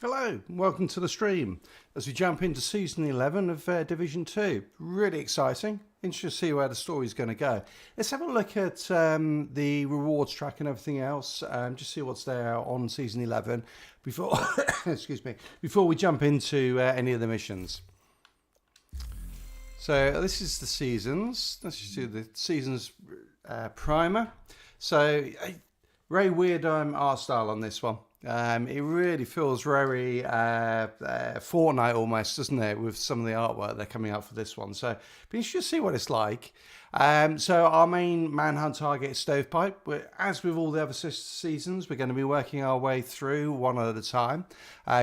Hello, and welcome to the stream as we jump into season 11 of Division 2. Really exciting. Interesting to see where the story's going to go. Let's have a look at the rewards track and everything else. Just see what's there on season 11 before, excuse me, before we jump into any of the missions. So this is the seasons. Let's just do the seasons primer. So very weird art style on this one. It really feels very Fortnite almost, doesn't it, with some of the artwork they're coming out for this one. So be interested to see what it's like. So our main manhunt target is Stovepipe. As with all the other seasons, we're going to be working our way through one at a time,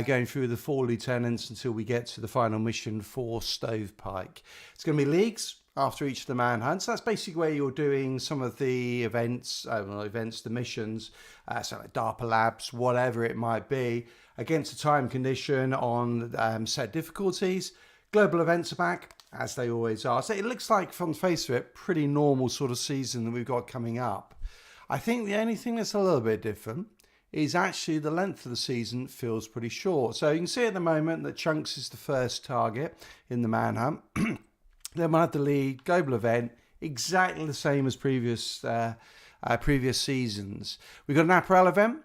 going through the 4 lieutenants until we get to the final mission for Stovepipe. It's going to be leagues after each of the manhunts. That's basically where you're doing some of the events, the missions, so like DARPA labs, whatever it might be, against a time condition on set difficulties. Global events are back, as they always are. So it looks like, from the face of it, pretty normal sort of season that we've got coming up. I think the only thing that's a little bit different is actually the length of the season feels pretty short. So you can see at the moment that Chunks is the first target in the manhunt. Then we'll have the league, global event, exactly the same as previous seasons. We've got an apparel event,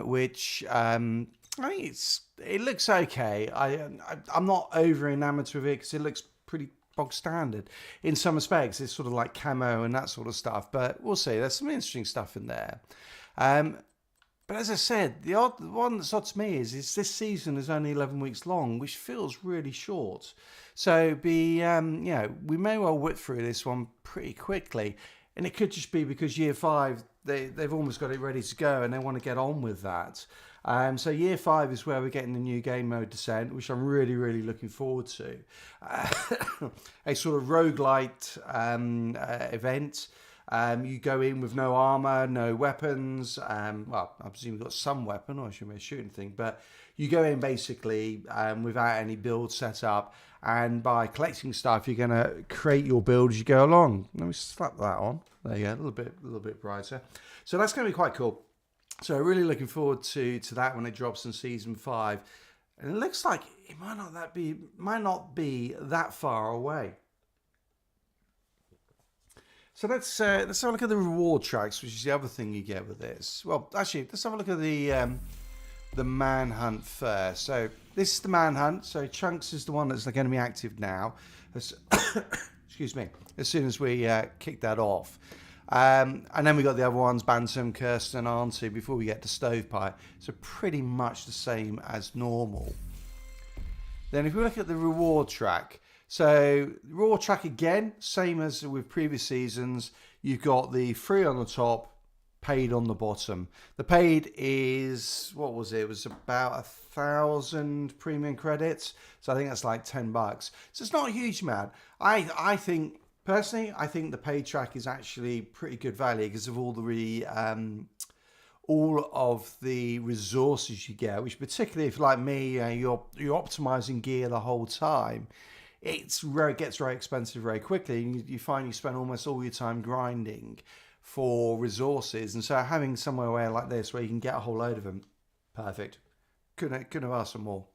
which I think it looks okay. I'm not over enamored with it because it looks pretty bog standard in some respects. It's sort of like camo and that sort of stuff, but we'll see. There's some interesting stuff in there. But as I said, the one that's odd to me is this season is only 11 weeks long, which feels really short. So we may well whip through this one pretty quickly. And it could just be because year 5, they've almost got it ready to go and they want to get on with that. So year 5 is where we're getting the new game mode Descent, which I'm really, really looking forward to. A sort of roguelite event. You go in with no armor, no weapons. Well, I presume you've got some weapon, or should be a shooting thing. But you go in basically without any build set up, and by collecting stuff, you're going to create your build as you go along. Let me slap that on. There you go, a little bit brighter. So that's going to be quite cool. So really looking forward to that when it drops in season 5. And it looks like it might not be that far away. So let's have a look at the reward tracks, which is the other thing you get with this. Well, actually, let's have a look at the manhunt first. So this is the manhunt. So Chunks is the one that's going to be active now. Excuse me. As soon as we kick that off. And then we got the other ones, Bantam, Kirsten, and Auntie, before we get to Stovepipe. So pretty much the same as normal. Then if we look at the reward track. So reward track again, same as with previous seasons. You've got the free on the top, paid on the bottom. The paid is, what was it? It was about 1,000 premium credits. So I think that's like $10. So it's not a huge amount. I think, personally, I think the paid track is actually pretty good value because of all of the resources you get, which particularly if, like me, you're optimizing gear the whole time. It gets very expensive very quickly. You find you spend almost all your time grinding for resources, and so having somewhere like this where you can get a whole load of them, perfect. Couldn't have asked for more.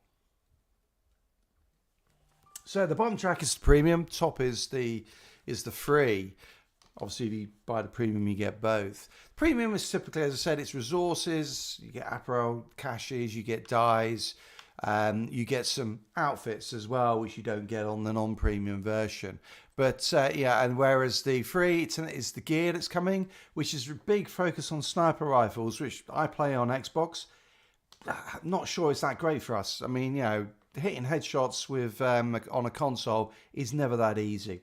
So the bottom track is the premium, top is the free. Obviously, if you buy the premium, you get both. Premium is typically, as I said, it's resources. You get apparel, caches, you get dyes. You get some outfits as well, which you don't get on the non-premium version. But and whereas the free is the gear that's coming, which is a big focus on sniper rifles, which I play on Xbox. Not sure it's that great for us. I mean, hitting headshots with on a console is never that easy.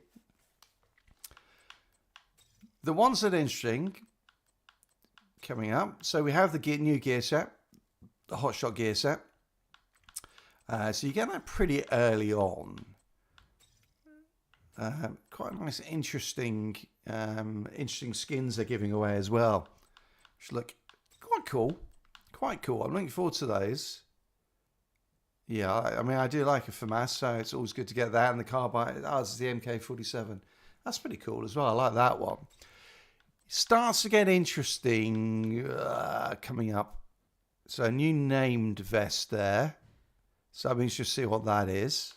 The ones that are interesting coming up. So we have the new gear set, the hotshot gear set. So you get that pretty early on. Quite nice, interesting skins they're giving away as well, which look quite cool. Quite cool. I'm looking forward to those. Yeah, I mean, I do like a FAMAS, so it's always good to get that. And the carbine, ours is the MK47. That's pretty cool as well. I like that one. Starts to get interesting coming up. So new named vest there. So let's just see what that is.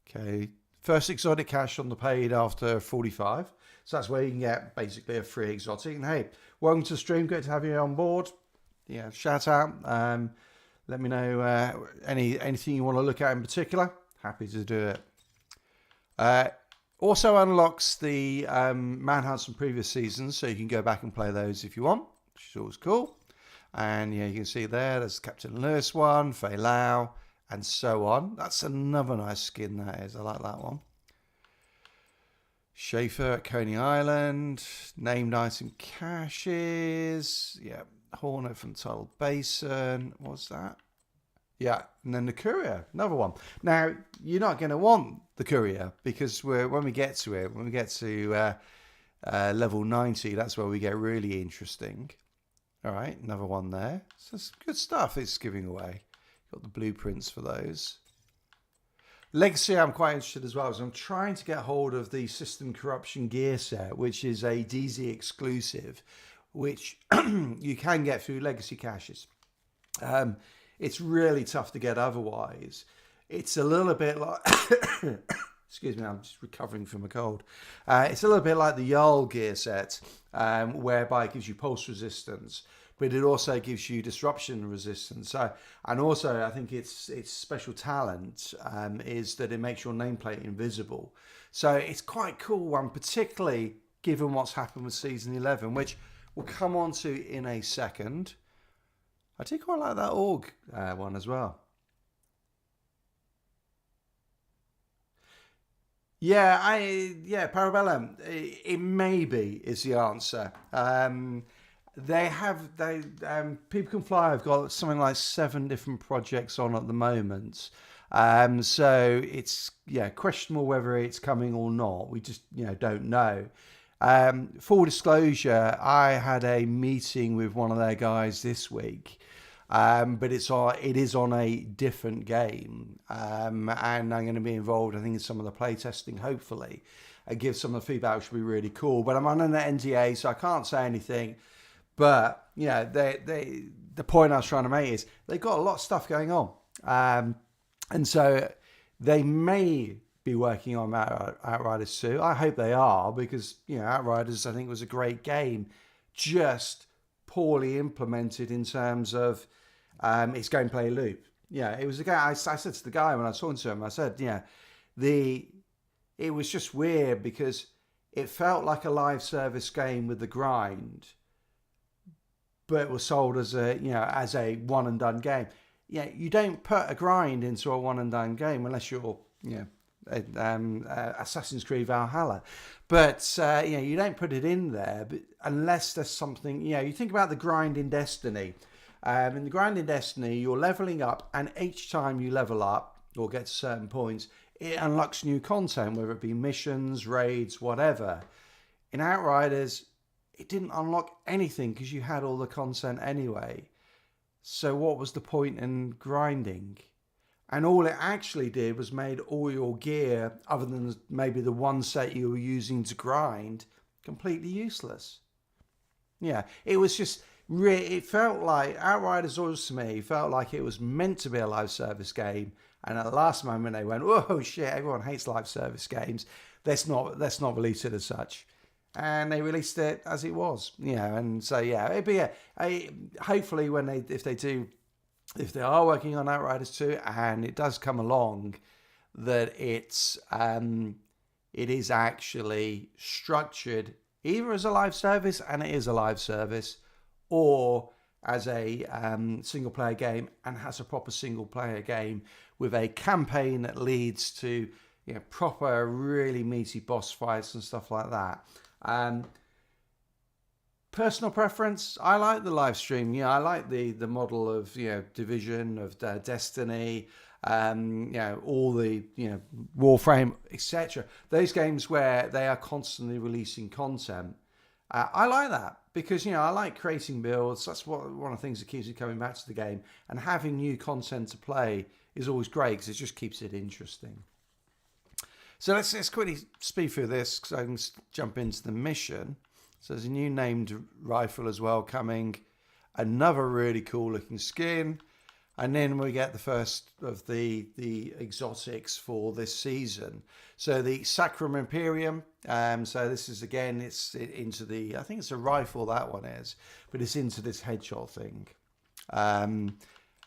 Okay, first exotic cash on the paid after 45. So that's where you can get basically a free exotic. And hey, welcome to the stream. Great to have you on board. Yeah, shout out. Let me know anything you want to look at in particular. Happy to do it. Also unlocks the manhunts from previous seasons, so you can go back and play those if you want, which is always cool. And yeah, you can see there's Captain Lewis one, Fei Lao, and so on. That's another nice skin, that is. I like that one. Schaefer at Coney Island. Named item caches. Yeah, Hornet from Tidal Basin. What's that? Yeah, and then the Courier, another one. Now, you're not going to want the Courier because when we get to it, when we get to level 90, that's where we get really interesting. All right, another one there. So it's good stuff it's giving away. Got the blueprints for those. Legacy, I'm quite interested as well. So I'm trying to get hold of the System Corruption gear set, which is a DZ exclusive, which you can get through Legacy caches. It's really tough to get otherwise. It's a little bit like... Excuse me, I'm just recovering from a cold. It's a little bit like the Jarl gear set, whereby it gives you pulse resistance, but it also gives you disruption resistance. So, and also, I think its special talent is that it makes your nameplate invisible. So it's quite cool one, particularly given what's happened with Season 11, which we'll come on to in a second. I do quite like that org one as well. Yeah, Parabellum. It maybe is the answer. People Can Fly have got something like 7 different projects on at the moment. So it's questionable whether it's coming or not. We just don't know. Full disclosure, I had a meeting with one of their guys this week. But it is on a different game, and I'm going to be involved, I think, in some of the playtesting, hopefully, and give some of the feedback, which would be really cool. But I'm on an NDA, so I can't say anything. But the point I was trying to make is they've got a lot of stuff going on, and so they may be working on Outriders 2. I hope they are, because Outriders, I think, was a great game, just poorly implemented in terms of its gameplay loop. Yeah, it was a guy. I said to the guy when I was talking to him, I said, it was just weird because it felt like a live service game with the grind, but it was sold as a one and done game. Yeah, you don't put a grind into a one and done game unless you're Assassin's Creed Valhalla, but you don't put it in there, but unless there's something. You think about the grind in Destiny. In the grind in Destiny, you're leveling up, and each time you level up or get to certain points, it unlocks new content, whether it be missions, raids, whatever. In Outriders, it didn't unlock anything because you had all the content anyway. So what was the point in grinding? And all it actually did was made all your gear, other than maybe the one set you were using to grind, completely useless. Yeah, it was just... It felt like Outriders always to me felt like it was meant to be a live service game, and at the last moment they went, "Oh shit! Everyone hates live service games. Let's not release it as such." And they released it as it was, And so it'd be hopefully if they are working on Outriders 2 and it does come along, that it is actually structured either as a live service, and it is a live service, or as a single player game and has a proper single player game with a campaign that leads to proper really meaty boss fights and stuff like that. Personal preference, I like the live stream. I like the model of Division, of Destiny, all the Warframe, etc. Those games where they are constantly releasing content. I like that because I like creating builds. That's one of the things that keeps me coming back to the game, and having new content to play is always great because it just keeps it interesting. So let's quickly speed through this because I can jump into the mission. So there's a new named rifle as well coming. Another really cool looking skin. And then we get the first of the exotics for this season. So the Sacrum Imperium. So this is, again, it's into the, I think it's a rifle, that one is. But it's into this headshot thing. And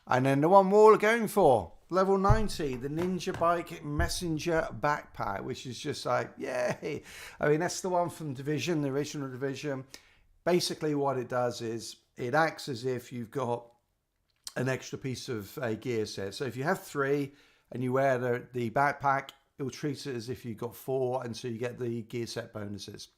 then the one we're all going for, level 90, the Ninja Bike Messenger Backpack, which is just like, yay. I mean, that's the one from Division, the original Division. Basically what it does is it acts as if you've got an extra piece of a gear set. So if you have 3 and you wear the backpack, it will treat it as if you've got 4, and so you get the gear set bonuses.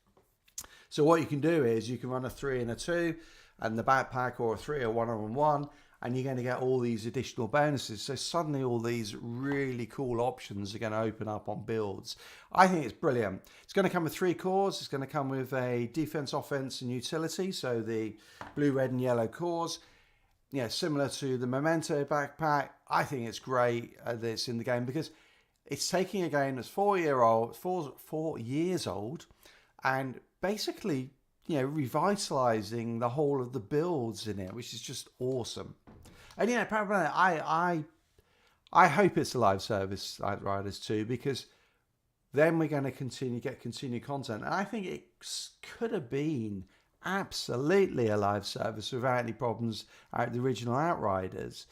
So what you can do is you can run a 3 and a 2 and the backpack, or a 3 or 1 and 1, and you're going to get all these additional bonuses. So suddenly all these really cool options are going to open up on builds. I think it's brilliant. It's going to come with 3 cores. It's going to come with a defense, offense, and utility. So the blue, red, and yellow cores. Yeah, similar to the Memento backpack. I think it's great that it's in the game, because it's taking a game that's 4 years old, and basically, you know, revitalizing the whole of the builds in it, which is just awesome. And yeah, apparently I hope it's a live service like Riders 2, because then we're going to get continued content. And I think it could have been absolutely a live service without any problems at the original Outriders,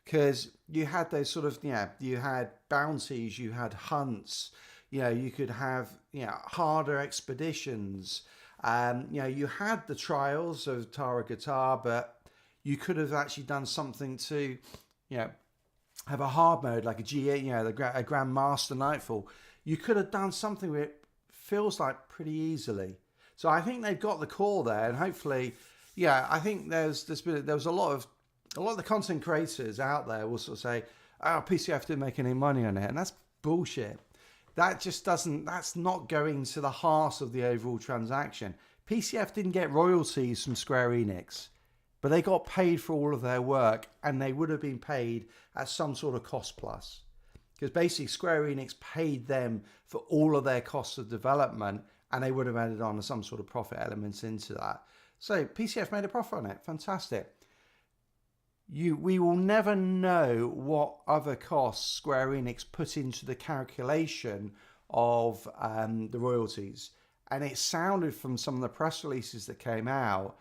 because you had those sort of, you had bounties, you had hunts, you could have, harder expeditions. You had the trials of Tara Guitar, but you could have actually done something to, have a hard mode like a G8, a Grand Master Nightfall. You could have done something where it feels like pretty easily. So I think they've got the core there, and hopefully, I think there was a lot of the content creators out there will sort of say, "Oh, PCF didn't make any money on it," and that's bullshit. That just that's not going to the heart of the overall transaction. PCF didn't get royalties from Square Enix, but they got paid for all of their work, and they would have been paid at some sort of cost plus. Because basically Square Enix paid them for all of their costs of development, and they would have added on some sort of profit elements into that. So PCF made a profit on it. Fantastic. We will never know what other costs Square Enix put into the calculation of the royalties. And it sounded from some of the press releases that came out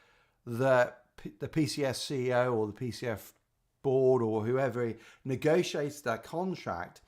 that the PCF CEO or the PCF board or whoever negotiated that contract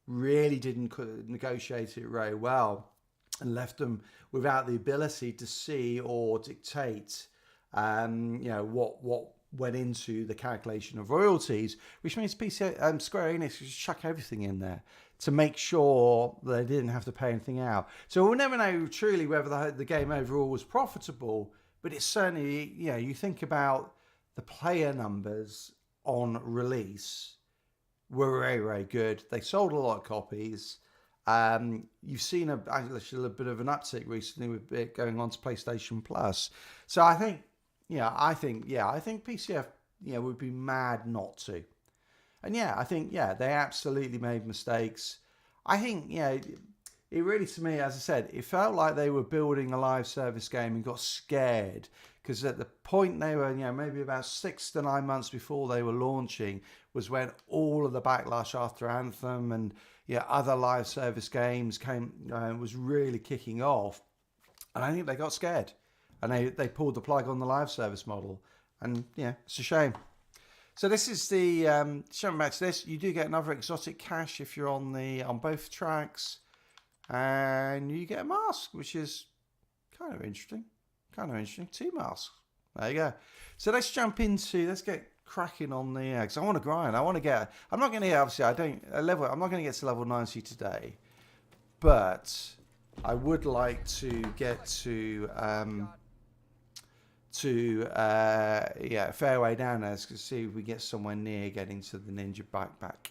really didn't negotiate it very well, and left them without the ability to see or dictate what went into the calculation of royalties, which means Square Enix should chuck everything in there to make sure they didn't have to pay anything out. So we'll never know truly whether the game overall was profitable, but it's certainly, you think about the player numbers on release were very, very good. They sold a lot of copies. You've seen a bit of an uptick recently with it going on to PlayStation Plus. So I think PCF, would be mad not to. And I think, they absolutely made mistakes. I think, it really, to me, as I said, it felt like they were building a live service game and got scared, because at the point they were, maybe about 6 to 9 months before they were launching was when all of the backlash after Anthem and other live service games was really kicking off. And I think they got scared. And they pulled the plug on the live service model. And it's a shame. So this is the showing back to this. You do get another exotic cache if you're on both tracks, and you get a mask, which is kind of interesting. 2 masks. There you go. So let's get cracking on the because I want to grind. I'm not going to get, obviously I'm not going to get to level 90 today, but I would like to get to fairway down there to see if we get somewhere near getting to the Ninja Backpack.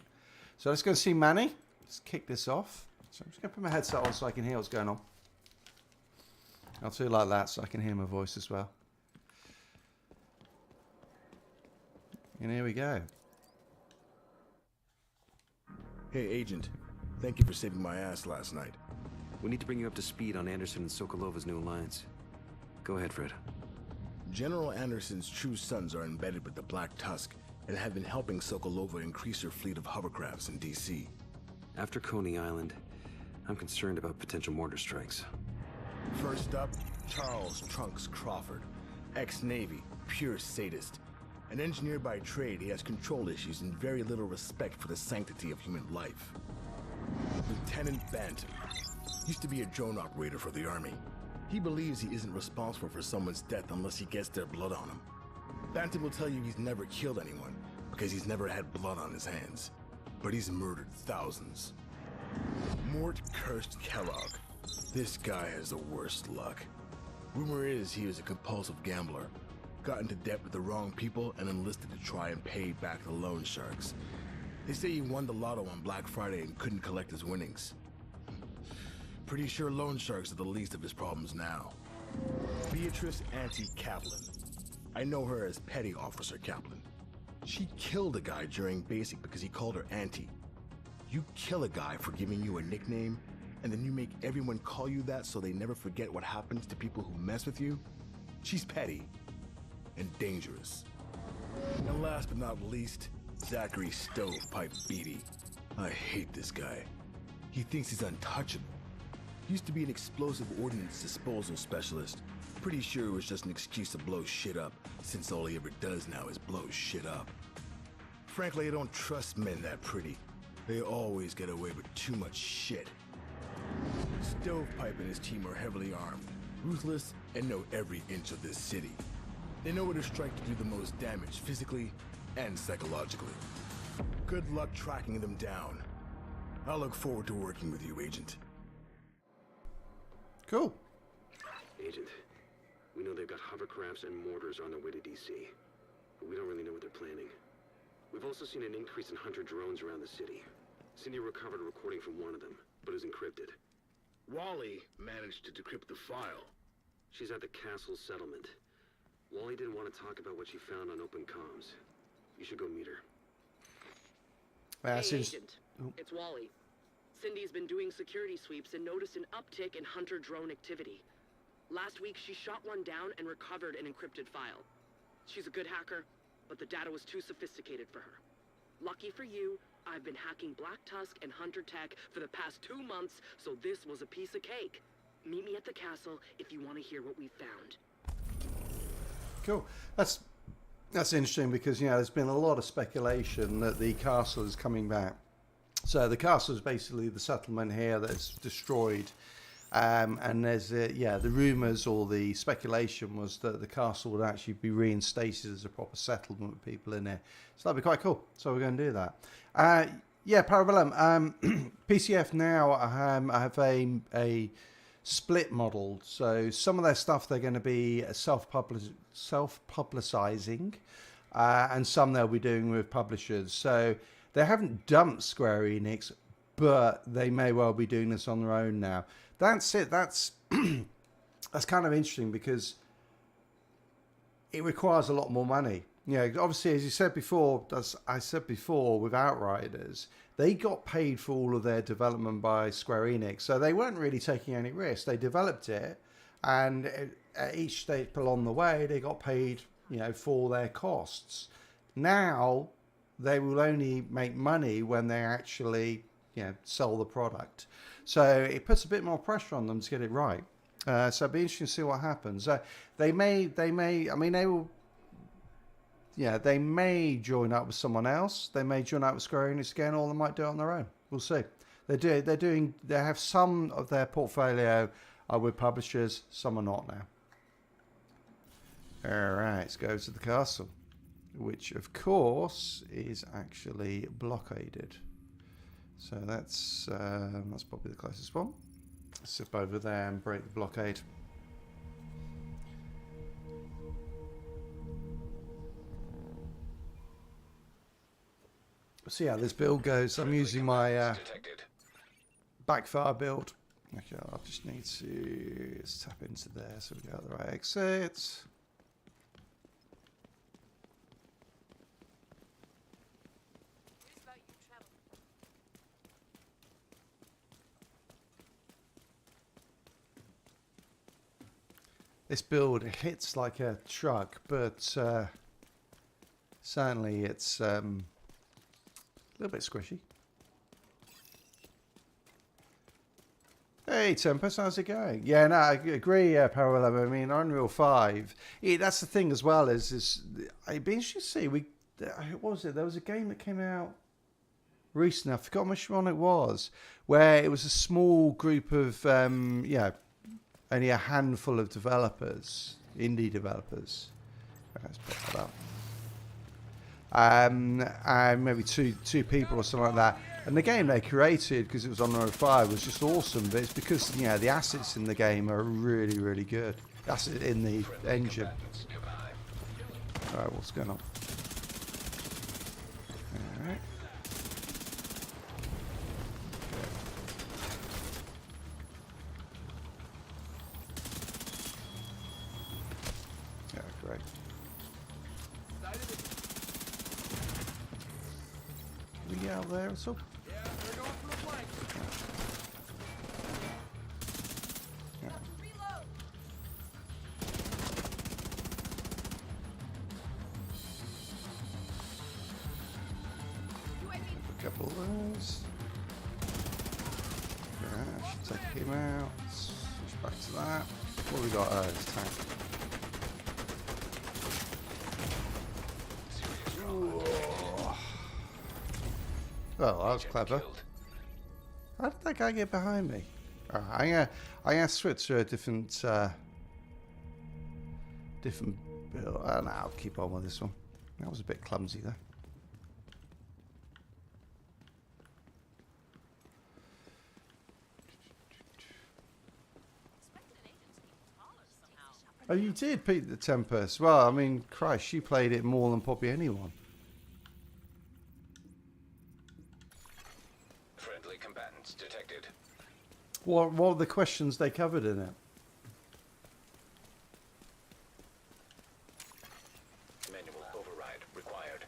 So let's go see Manny. Let's kick this off. So I'm just going to put my headset on so I can hear what's going on. I'll do it like that so I can hear my voice as well. And here we go. Hey, Agent. Thank you for saving my ass last night. We need to bring you up to speed on Anderson and Sokolova's new alliance. Go ahead, Fred. General Anderson's true sons are embedded with the Black Tusk and have been helping Sokolova increase her fleet of hovercrafts in D.C. After Coney Island, I'm concerned about potential mortar strikes. First up, Charles Trunks Crawford, ex-Navy, pure sadist. An engineer by trade, he has control issues and very little respect for the sanctity of human life. Lieutenant Bantam used to be a drone operator for the Army. He believes he isn't responsible for someone's death unless he gets their blood on him. Bantam will tell you he's never killed anyone because he's never had blood on his hands. But he's murdered thousands. Mort Cursed Kellogg. This guy has the worst luck. Rumor is he was a compulsive gambler. Got into debt with the wrong people and enlisted to try and pay back the loan sharks. They say he won the lotto on Black Friday and couldn't collect his winnings. Pretty sure loan sharks are the least of his problems now. Beatrice Auntie Kaplan. I know her as Petty Officer Kaplan. She killed a guy during basic because he called her Auntie. You kill a guy for giving you a nickname, and then you make everyone call you that so they never forget what happens to people who mess with you? She's petty. And dangerous. And last but not least, Zachary Stovepipe Beatty. I hate this guy. He thinks he's untouchable. Used to be an explosive ordnance disposal specialist. Pretty sure it was just an excuse to blow shit up, since all he ever does now is blow shit up. Frankly, I don't trust men that pretty. They always get away with too much shit. Stovepipe and his team are heavily armed, ruthless, and know every inch of this city. They know where to strike to do the most damage, physically and psychologically. Good luck tracking them down. I look forward to working with you, Agent. Cool. Agent, we know they've got hovercrafts and mortars on their way to D.C., but we don't really know what they're planning. We've also seen an increase in hunter drones around the city. Cindy recovered a recording from one of them, but it was encrypted. Wally managed to decrypt the file. She's at the castle settlement. Wally didn't want to talk about what she found on open comms. You should go meet her. Hey, Agent. It's Wally. Cindy's been doing security sweeps and noticed an uptick in hunter drone activity. Last week, she shot one down and recovered an encrypted file. She's a good hacker, but the data was too sophisticated for her. Lucky for you, I've been hacking Black Tusk and Hunter Tech for the past 2 months, so this was a piece of cake. Meet me at the castle if you want to hear what we found. Cool. That's interesting because, you know, there's been a lot of speculation that the castle is coming back. So the castle is basically the settlement here that's destroyed. And there's, the rumours or the speculation was that the castle would actually be reinstated as a proper settlement with people in there. So that'd be quite cool. So we're going to do that. Parabellum. PCF now have a split model. So some of their stuff they're going to be self-publicising, and some they'll be doing with publishers. So they haven't dumped Square Enix, but they may well be doing this on their own now. That's it. That's that's kind of interesting because it requires a lot more money. You know, obviously, as you said before, as I said before, with Outriders, they got paid for all of their development by Square Enix, so they weren't really taking any risks. They developed it, and at each step along the way, they got paid, you know, for their costs. Now, they will only make money when they actually, you know, sell the product. So it puts a bit more pressure on them to get it right. So it'll be interesting to see what happens. They may, I mean, they will, yeah, they may join up with someone else. They may join up with Square Enix again, or they might do it on their own. We'll see. They have some of their portfolio are with publishers, some are not now. All right, let's go to the castle, which of course is actually blockaded. So that's probably the closest one. Zip over there and break the blockade. See how this build goes. I'm using my backfire build. Okay, I just need to tap into there so we got the right exit. This build hits like a truck, but certainly it's a little bit squishy. Hey Tempest, how's it going? Yeah, no, I agree, Parallel. I mean, Unreal 5, that's the thing as well, is it'd be interesting to see, what was it? There was a game that came out recently, I forgot which one it was, where it was a small group of, only a handful of developers, indie developers. Let's put that up. And maybe two people or something like that. And the game they created, because it was on Unreal 5, was just awesome. But it's because the assets in the game are really, really good. That's in the engine. All right, what's going on? All right. Yeah, great. Can we get out there at all? Couple of those. Yeah, I should take him out. Switch back to that. What have we got? This tank. Well, that was clever. How did that guy get behind me? I'm gonna switch to a different build. No, I'll keep on with this one. That was a bit clumsy there. Oh, you did beat the Tempest. Well, I mean, Christ, she played it more than probably anyone. Friendly combatants detected. What are the questions they covered in it? Manual override required.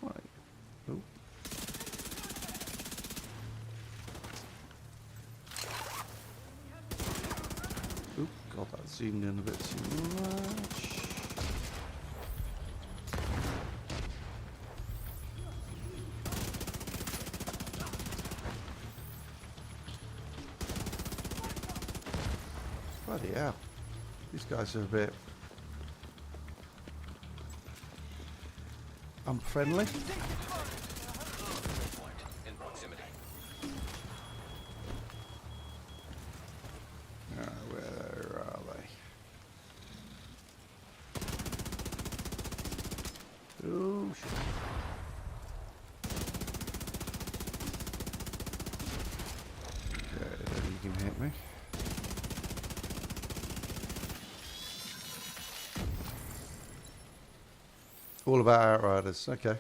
Right. Ooh. Oop, God, that zoomed in a bit too much. Bloody hell. These guys are a bit unfriendly. Point in proximity. Where are they? Oh, shit. Okay, then you can hit me. All about Outriders, okay.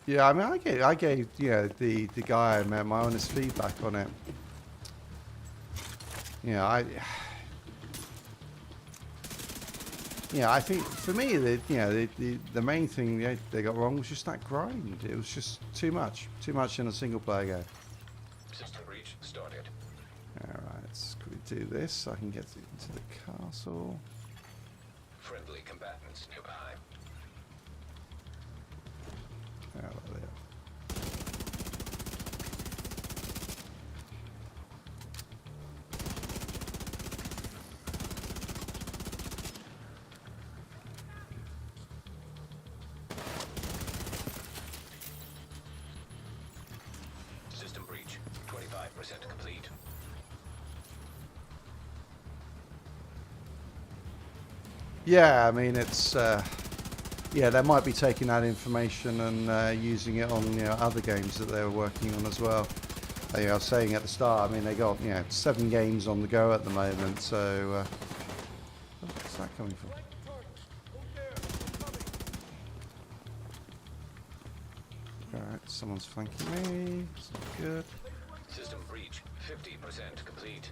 Yeah, I mean, I gave the guy I met my honest feedback on it. I think for me, the main thing they got wrong was just that grind. It was just too much in a single player game. System breach started. All right, let's quickly do this so I can get into the castle. Friendly combatants nearby. Oh, there they are. System breach 25% complete. Yeah, I mean, it's they might be taking that information and using it on other games that they were working on as well. I was saying at the start, I mean, they got 7 games on the go at the moment, so where's that coming from? Alright, someone's flanking me. That's not good. System breach 50% complete.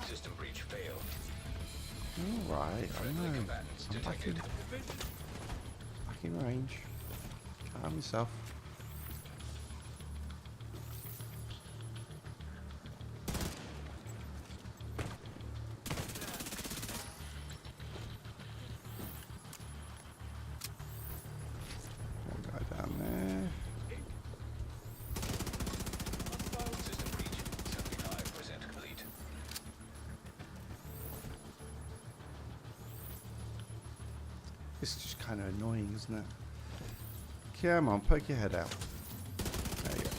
System breach failed. Alright, I Friendly know. combatants I'm back detected. in range. Calm yourself. One guy down there. System breach 75% complete. This is just kind of annoying, isn't it? Come on, poke your head out. There you go.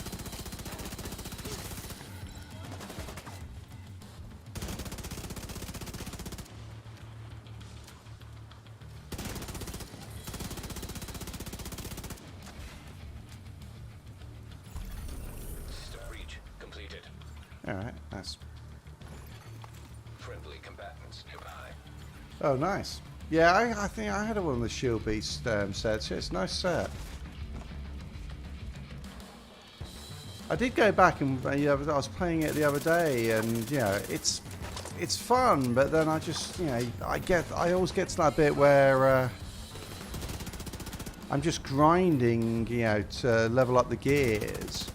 System breach completed. Alright, that's... Friendly combatants nearby. Oh, nice. Yeah, I think I had one of the Shield Beast sets. Yeah, it's a nice set. I did go back and I was playing it the other day, and it's fun, but then I just I always get to that bit where I'm just grinding to level up the gears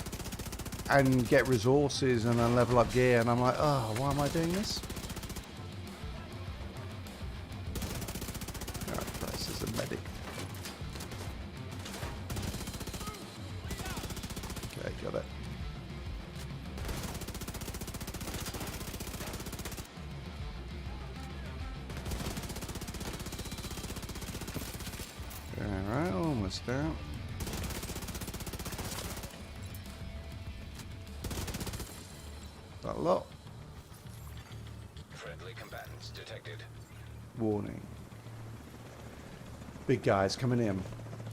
and get resources and then level up gear, and I'm like, oh, why am I doing this? This is a medic. Okay, got it. Alright, almost out. That lot. Friendly combatants detected. Warning. Big guys coming in.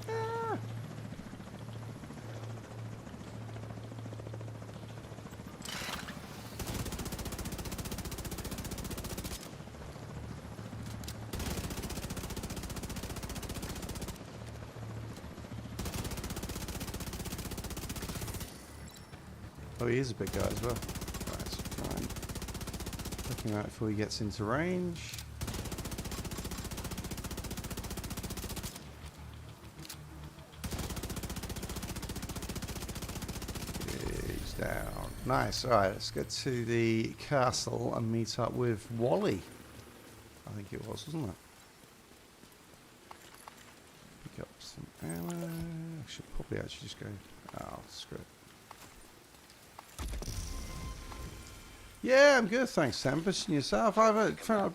Ah. Oh, he is a big guy as well. Right, let's try and look him out before he gets into range. He's down. Nice. Alright, let's get to the castle and meet up with Wally. I think it was, wasn't it? Pick up some ammo. I should probably actually just go... Oh, screw it. Yeah, I'm good, thanks, Tempest. And yourself? I've found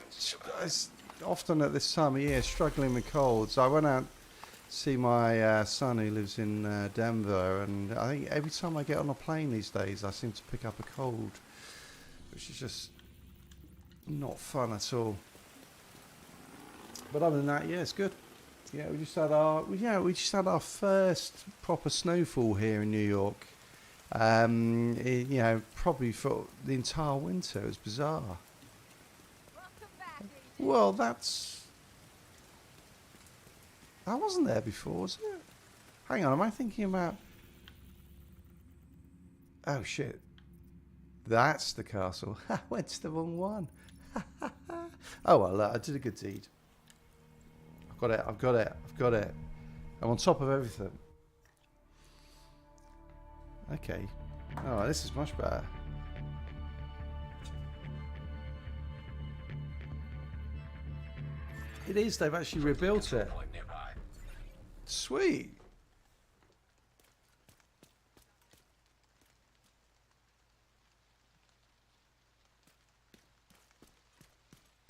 often at this time of year struggling with colds. I went out to see my son who lives in Denver, and I think every time I get on a plane these days, I seem to pick up a cold, which is just not fun at all. But other than that, yeah, it's good. Yeah, we just had our first proper snowfall here in New York. Probably for the entire winter. It was bizarre. Well, that wasn't there before, was it? Hang on, am I thinking about... Oh, shit. That's the castle. I went to the wrong one. Oh, well, I did a good deed. I've got it. I'm on top of everything. Okay. Oh, this is much better. It is. They've actually rebuilt it. Point nearby. Sweet.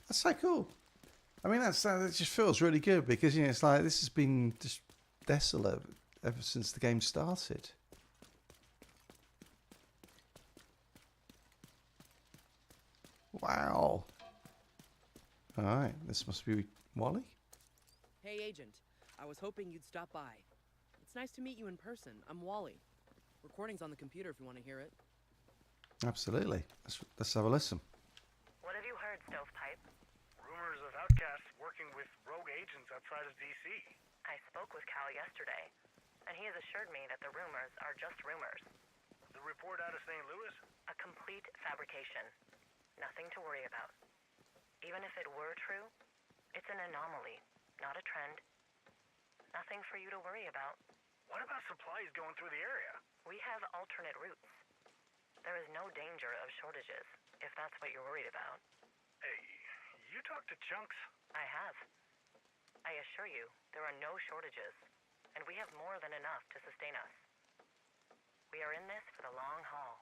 That's so cool. I mean, that just feels really good because it's like this has been just desolate ever since the game started. Wow. Alright, this must be Wally? Hey, Agent. I was hoping you'd stop by. It's nice to meet you in person. I'm Wally. Recording's on the computer if you want to hear it. Absolutely. Let's have a listen. What have you heard, Stovepipe? Rumors of outcasts working with rogue agents outside of D.C. I spoke with Cal yesterday, and he has assured me that the rumors are just rumors. The report out of St. Louis? A complete fabrication. Nothing to worry about. Even if it were true, it's an anomaly, not a trend. Nothing for you to worry about. What about supplies going through the area? We have alternate routes. There is no danger of shortages, if that's what you're worried about. Hey, you talked to Chunks? I have. I assure you, there are no shortages, and we have more than enough to sustain us. We are in this for the long haul.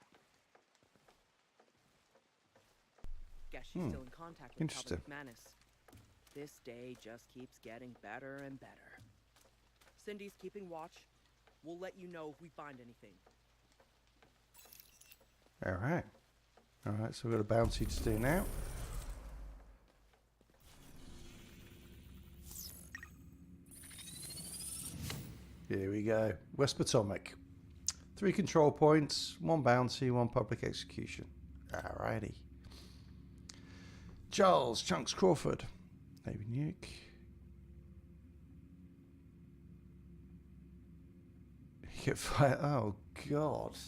Guess she's still in contact with Interesting. Calvin McManus. This day just keeps getting better and better. Cindy's keeping watch. We'll let you know if we find anything. Alright. Alright, so we've got a bounty to do now. Here we go. West Potomac. 3 control points, 1 bounty, 1 public execution. Alrighty. Charles Chunks Crawford. Navy nuke. Get fired. Oh god.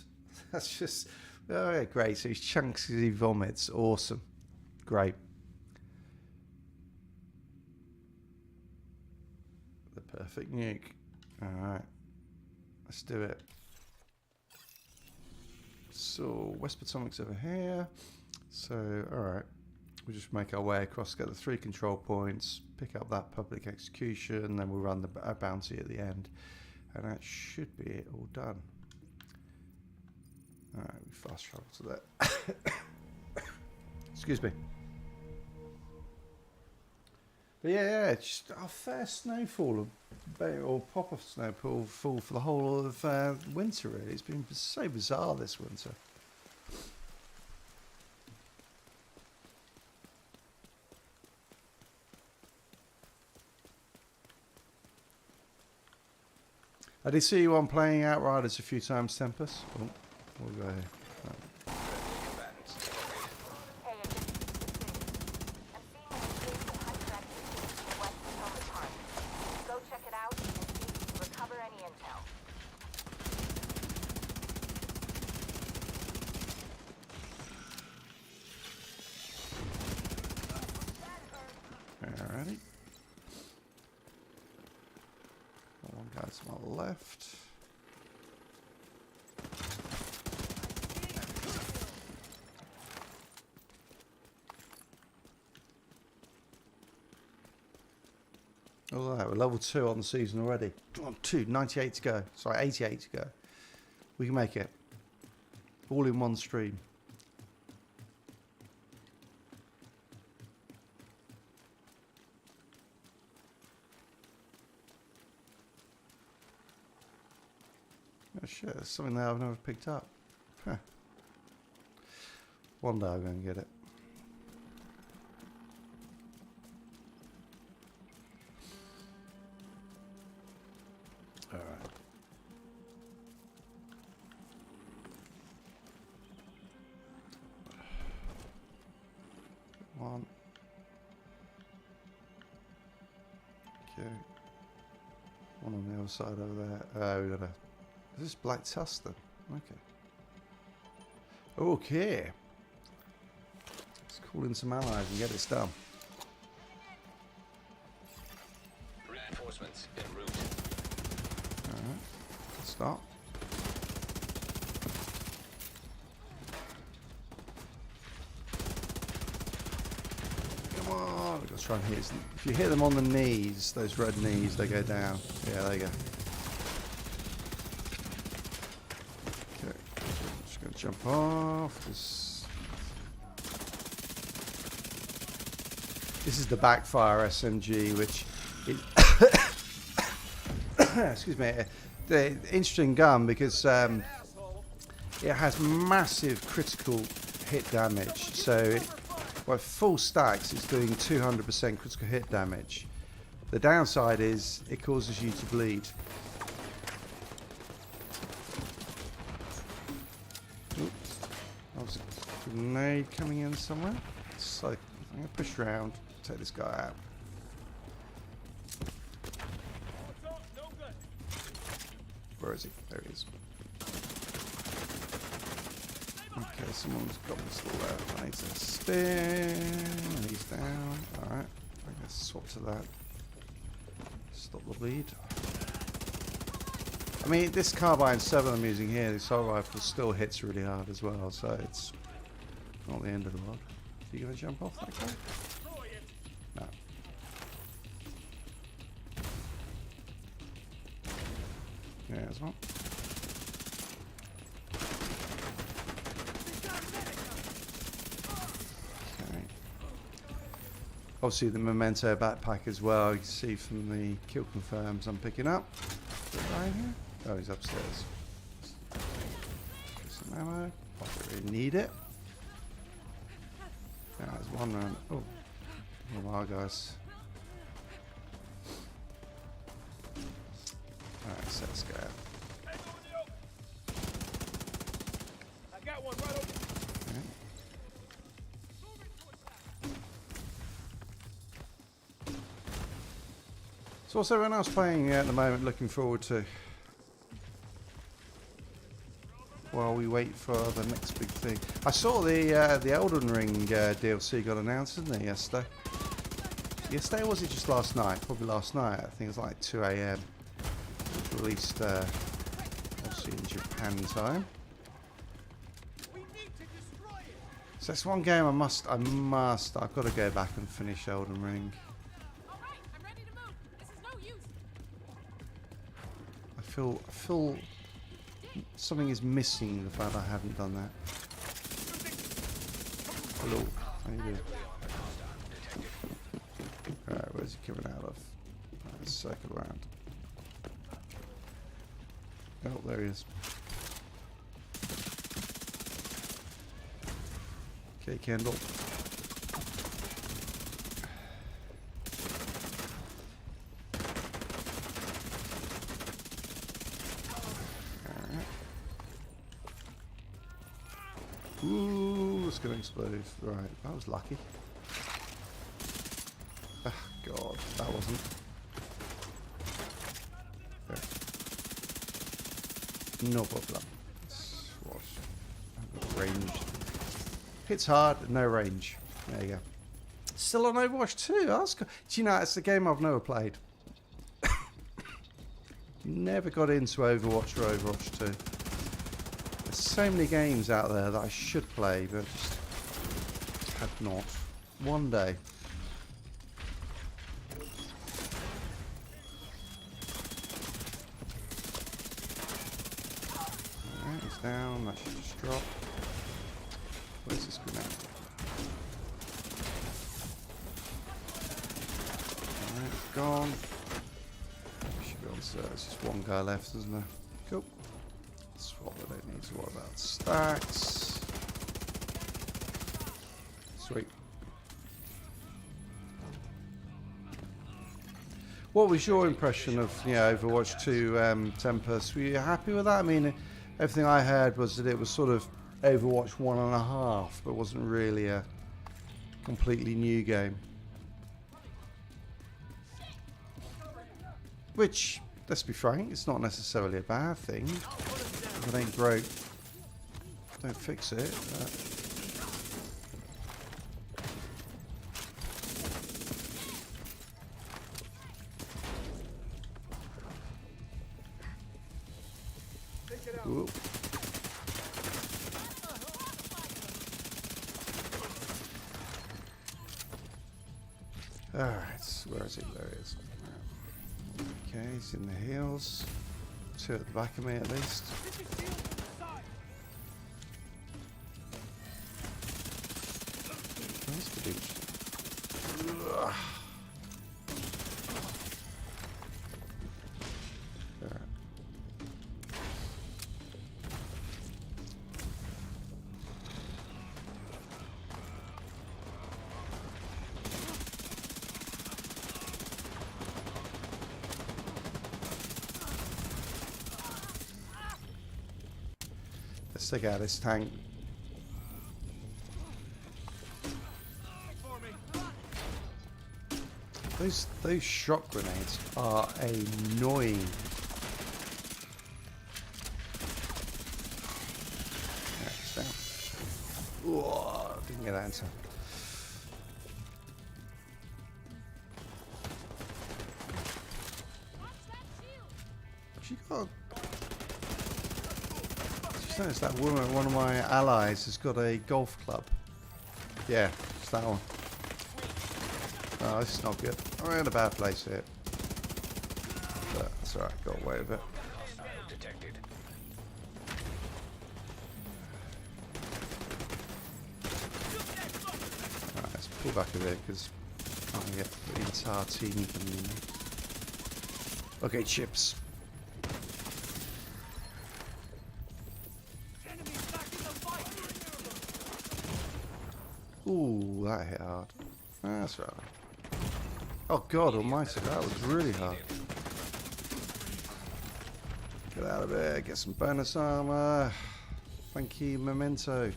That's just, oh yeah, great. So he's Chunks as he vomits. Awesome. Great. The perfect nuke. Alright. Let's do it. So West Potomac's over here. So alright. We'll just make our way across, get the 3 control points, pick up that public execution, then we'll run a bounty at the end. And that should be it all done. Alright, we fast travel to that. Excuse me. But yeah, it's just our first snowfall or pop of snowfall for the whole of winter really. It's been so bizarre this winter. I did see you on playing Outriders a few times, Tempest. Oh, we'll go here. Oh. Combatants detected. Hey, I'm seeing some hunter activity in the West Potomac Park. Go check it out and see if you can recover any intel. Alrighty. One guy's to my left. Oh, we're level 2 on the season already. Come on, 98 to go. Sorry, 88 to go. We can make it. All in one stream. Oh shit, there's something there I've never picked up. Huh. One day I'm going to get it. Alright. One. Okay. One on the other side over there. We got a... Is this Black Tusk then? Okay. Okay. Let's call in some allies and get this done. Reinforcements en route. Alright. Let's start. Come on. We've got to try and hit. If you hit them on the knees, those red knees, they go down. Yeah, there you go. Okay. I'm just going to jump off. This is the backfire SMG, which is excuse me, the interesting gun because it has massive critical hit damage. So, by full stacks, it's doing 200% critical hit damage. The downside is it causes you to bleed. Oops, that was a grenade coming in somewhere. So I'm gonna push around, take this guy out. Where is he? There he is. Okay, someone's got this little I need to spin. And he's down. Alright. I guess swap to that. Stop the bleed. I mean, this carbine 7 I'm using here, the assault rifle, still hits really hard as well, so it's not the end of the world. Are you going to jump off that guy? No. Yeah, there's one. Okay. Obviously the memento backpack as well, you can see from the kill confirms I'm picking up. Is there a guy in here? Oh, he's upstairs. Get some ammo. I don't really need it. Yeah, there's one round. Oh, one of our guys. Alright, so let's go out. I got one right over. Okay. So what's everyone else playing at the moment looking forward to? While we wait for the next big thing. I saw the Elden Ring DLC got announced, didn't it, yesterday? Yesterday, or was it just last night? Probably last night. I think it was like 2 AM. It was released, obviously in Japan time. So that's one game I've got to go back and finish Elden Ring. Alright, I'm ready to move. This is no use. I feel something is missing the fact I haven't done that. Hello, how you doing? Alright, where's he coming out of? Right, circle around. Oh, there he is. Okay, Kendall. Ooh, it's going to explode. Right, that was lucky. Oh, God, that wasn't. There. No problem. It's what? Range. Hits hard, no range. There you go. Still on Overwatch 2. That's cool. Do you know, it's a game I've never played. Never got into Overwatch or Overwatch 2. There's so many games out there that I should play, but just have not. One day. Alright, he's down. That should just drop. Where's this grenade? Alright, it's gone. Should be on set. There's just one guy left, isn't there? Cool. Swap, I don't need to worry about stacks. Sweet. What was your impression of Overwatch 2 Tempest? Were you happy with that? I mean, everything I heard was that it was sort of Overwatch 1.5, but wasn't really a completely new game. Which, let's be frank, it's not necessarily a bad thing. If it ain't broke, don't fix it. Ooh. Alright, where is he? There he is. Okay, he's in the hills. 2 at the back of me at least. That's good interesting. Alright. Let's take out this tank. Those shock grenades are annoying. Oh, didn't get that in time. She got. Just noticed that woman, one of my allies, has got a golf club. Yeah, it's that one. Oh, this is not good. I'm in a bad place here. But that's alright, got away with it. Hostile detected. Alright, let's pull back a bit because I can't get the entire team from me. Okay, chips. Ooh, that hit hard. That's right. Oh god almighty, that was really hard. Get out of there, get some bonus armor. Thank you, Memento.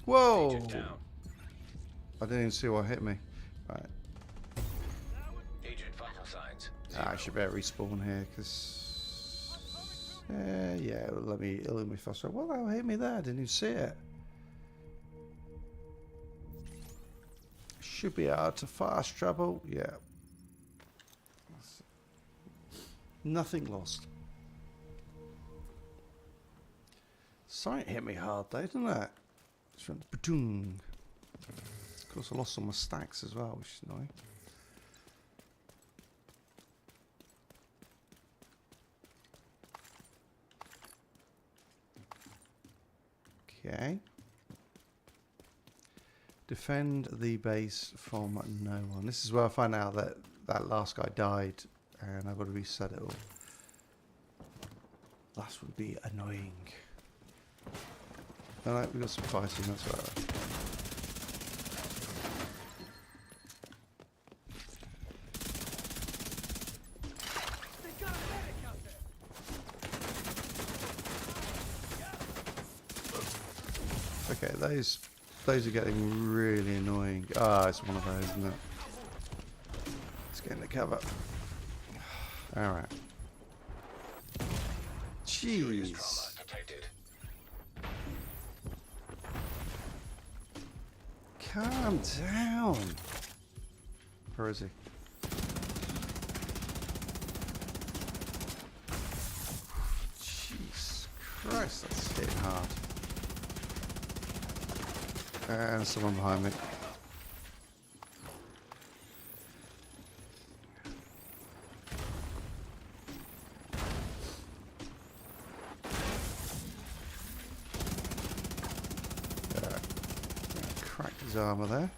Whoa! Agent down. I didn't even see what hit me. Right. Agent vital signs. I should better respawn here because. Yeah, it'll let me faster. What the hell hit me there? I didn't even see it. Should be able to fast travel. Yeah. Nothing lost. Sight hit me hard though, didn't it? Just went ba-doom. Of course, I lost all my stacks as well, which is annoying. Okay. Defend the base from no one. This is where I find out that that last guy died and I've got to reset it all. That would be annoying. Alright, we got some fighting, that's right. Okay, those are getting really annoying. Ah, it's one of those, isn't it? Let's get in the cover. Alright. Jeez. Trauma detected. Calm down. Where is he? Jeez Christ, that's hitting hard. And someone behind me. Cracked his armor there.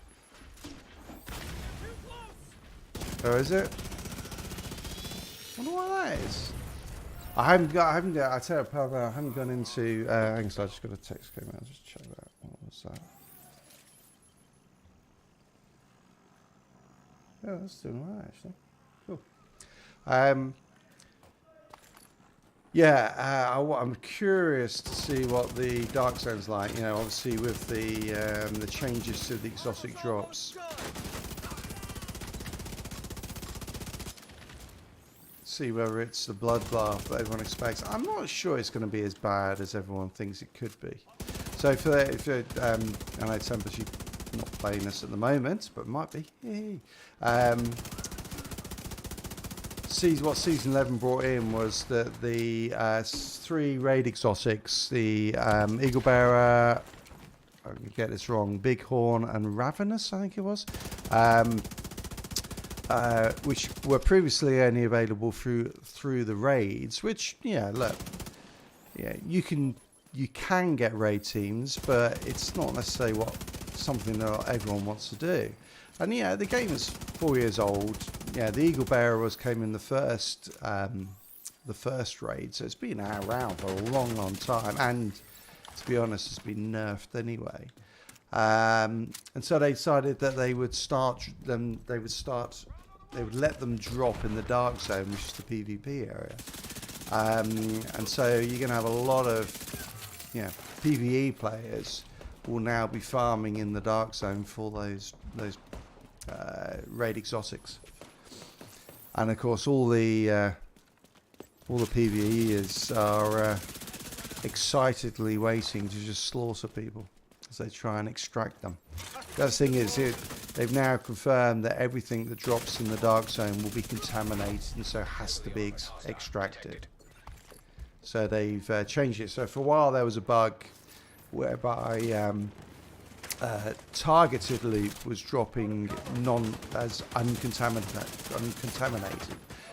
Oh, is it? I wonder what that is. I haven't got, I tell you, pal, I haven't gone into, hang on, so I just got a text came out, just check that. What was that? Oh, that's doing alright actually. Cool. Yeah, I'm curious to see what the Dark Zone's like. You know, obviously with the changes to the exotic drops. See whether it's the bloodbath that everyone expects. I'm not sure it's going to be as bad as everyone thinks it could be. So if I know Tempest, you're not playing this at the moment, but might be. Yay. What season 11 brought in was that the 3 raid exotics, the Eagle Bearer, I'm going to get this wrong, Bighorn and Ravenous, I think it was, which were previously only available through the raids, which, yeah, look, yeah, you can get raid teams, but it's not necessarily something that everyone wants to do. And yeah, the game is 4 years old. Yeah, the Eagle Bearer came in the first raid, so it's been around for a long time, and to be honest, it's been nerfed anyway. And so they decided that they would let them drop in the Dark Zone, which is the PvP area. And so you're going to have a lot of PvE players will now be farming in the Dark Zone for those raid exotics. And of course, all the all the PvEers are excitedly waiting to just slaughter people as they try and extract them. The other thing is, they've now confirmed that everything that drops in the dark zone will be contaminated and so has to be extracted. So they've changed it. So for a while there was a bug whereby targeted loot was dropping as uncontaminated,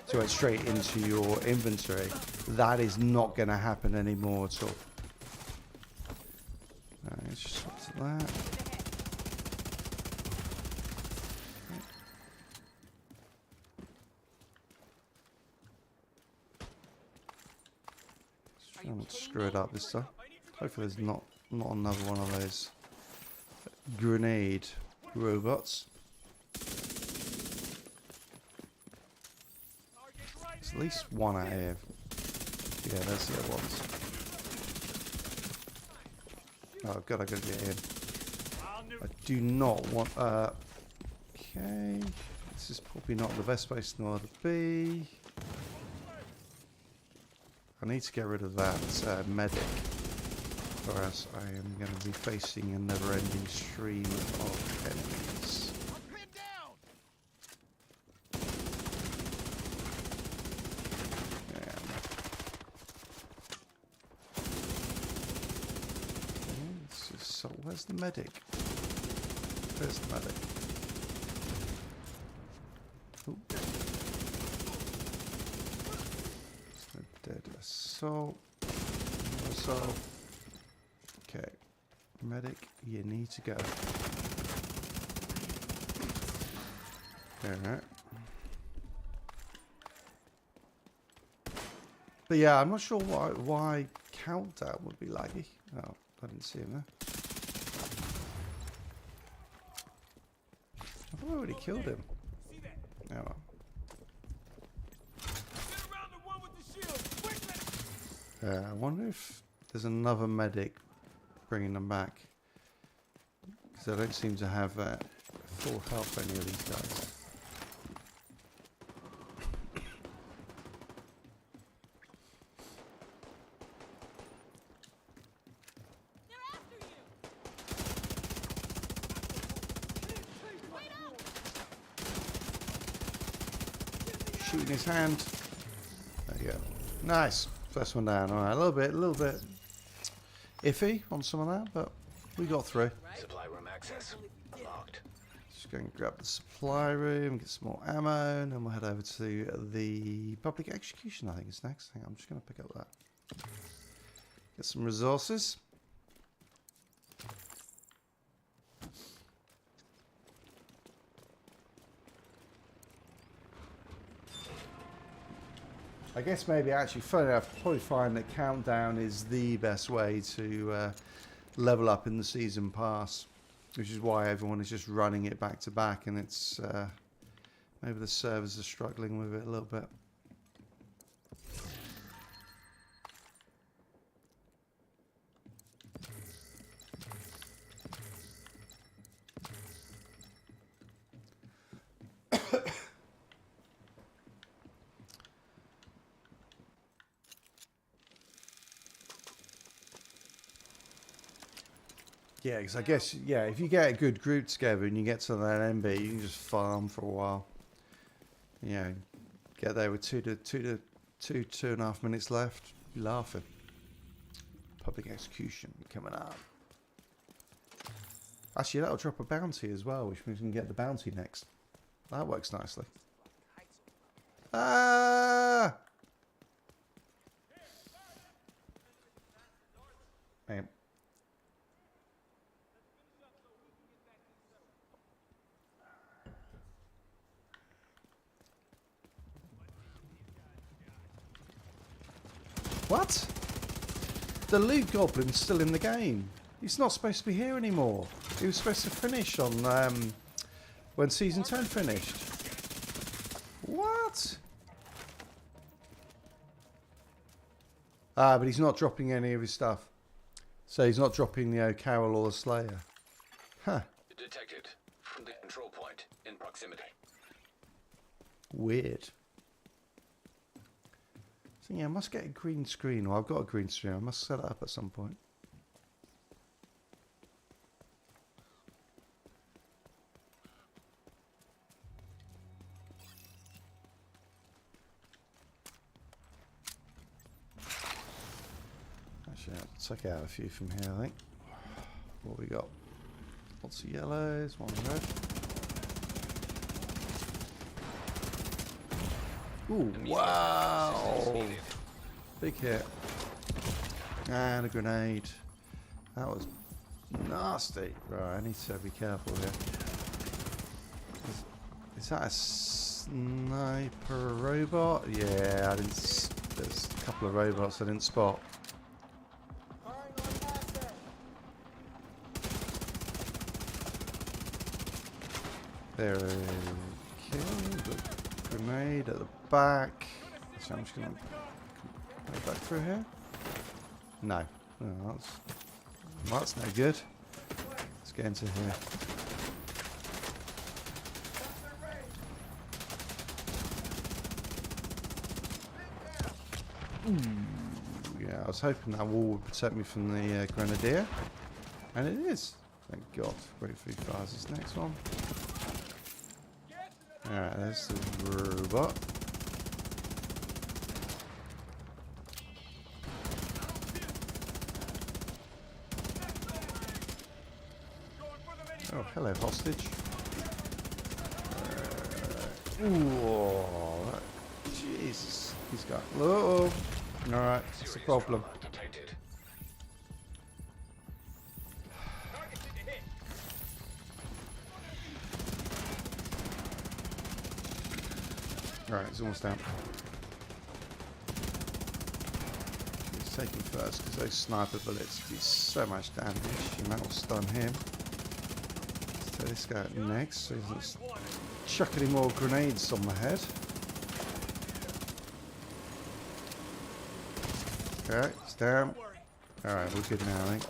so it went straight into your inventory. That is not going to happen anymore at all. Let's just swap to that. Let's try not to screw it up this time. Hopefully there's not another one of those grenade robots. There's at least one out here. Yeah, there's the other ones. Oh god, I gotta get in. I do not want. Okay, this is probably not the best place in the world to be. I need to get rid of that medic, or else I am going to be facing a never-ending stream of enemies. So where's the medic? Where's the medic? Ooh. Dead assault. Assault. Okay. Medic, you need to go. Alright. But yeah, I'm not sure why countdown would be laggy. Oh, I didn't see him there. I thought I already killed him. Oh well. I wonder if there's another medic bringing them back. Because I don't seem to have full health for any of these guys. Shooting his hand. There you go. Nice. First one down. Alright, a little bit iffy on some of that, but we got through. Supply room access locked. Just go and grab the supply room, get some more ammo, and then we'll head over to the public execution, I think is next. Hang on, I'm just going to pick up that. Get some resources. I guess maybe actually, funny enough, probably find that countdown is the best way to level up in the season pass, which is why everyone is just running it back to back, and it's maybe the servers are struggling with it a little bit. Yeah, because I guess, yeah, if you get a good group together and you get to that MB, you can just farm for a while. Yeah, get there with two and a half minutes left. You're laughing. Public execution coming up. Actually, that'll drop a bounty as well, which means we can get the bounty next. That works nicely. Ah! Man. What? The loot goblin's still in the game. He's not supposed to be here anymore. He was supposed to finish on when season 10 finished. What? Ah, but he's not dropping any of his stuff. So he's not dropping the O'Carroll or the Slayer. Huh. Detected from the control point in proximity. Weird. So yeah, I must get a green screen. Well, I've got a green screen. I must set it up at some point. Actually, I'll take out a few from here, I think. What we got? Lots of yellows, one red. Ooh, wow! Big hit. And a grenade. That was nasty. Right, I need to be careful here. Is that a sniper robot? Yeah, I didn't. There's a couple of robots I didn't spot. There is a grenade at the back. So I'm just going to go back through here. No, that's no good. Let's get into here. Ooh, yeah, I was hoping that wall would protect me from the grenadier, and it is. Thank God. Wait for he fires this next one. Alright, there's the robot. Oh, hello, hostage. Ooh, Jesus. He's got. Oh, alright, that's the problem. Alright, he's almost down. Let's take him first because those sniper bullets do so much damage and that will stun him. Let's take this guy next so he doesn't chuck any more grenades on my head. Okay, he's down. Alright, we're good now, I think.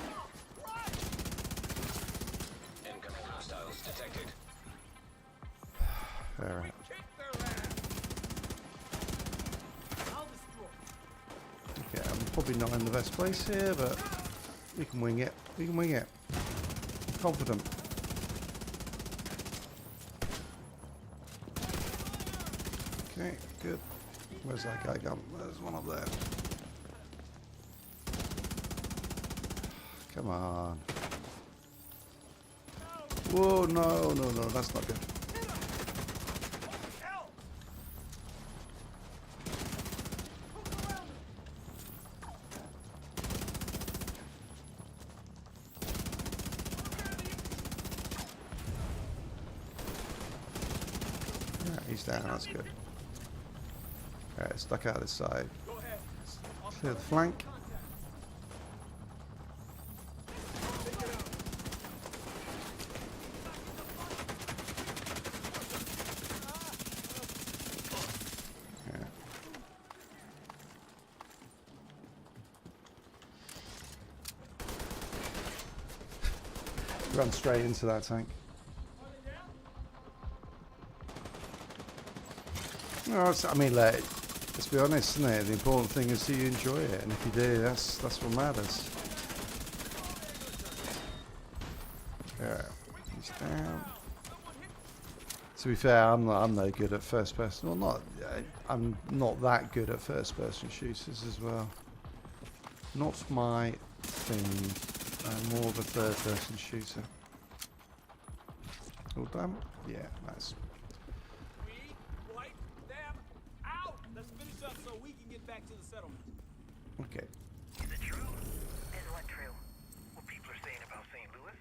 Incoming hostiles detected. Alright. Okay, I'm probably not in the best place here, but we can wing it. We can wing it. I'm confident. Okay, good. Where's that guy gone? There's one up there. Come on. Whoa, no, that's not good. Yeah, he's down, that's good. Alright, stuck out this side. Clear the flank. Run straight into that tank. No, I mean, like, let's be honest, isn't it? The important thing is that you enjoy it, and if you do, that's what matters. Yeah, he's down. To be fair, I'm no good at first person. Well, I'm not that good at first person shooters as well. Not my thing. More of a third person shooter. All done? Yeah, nice. We wipe them out. Let's finish up so we can get back to the settlement. Okay. Is it true? Is what true? What people are saying about St. Louis?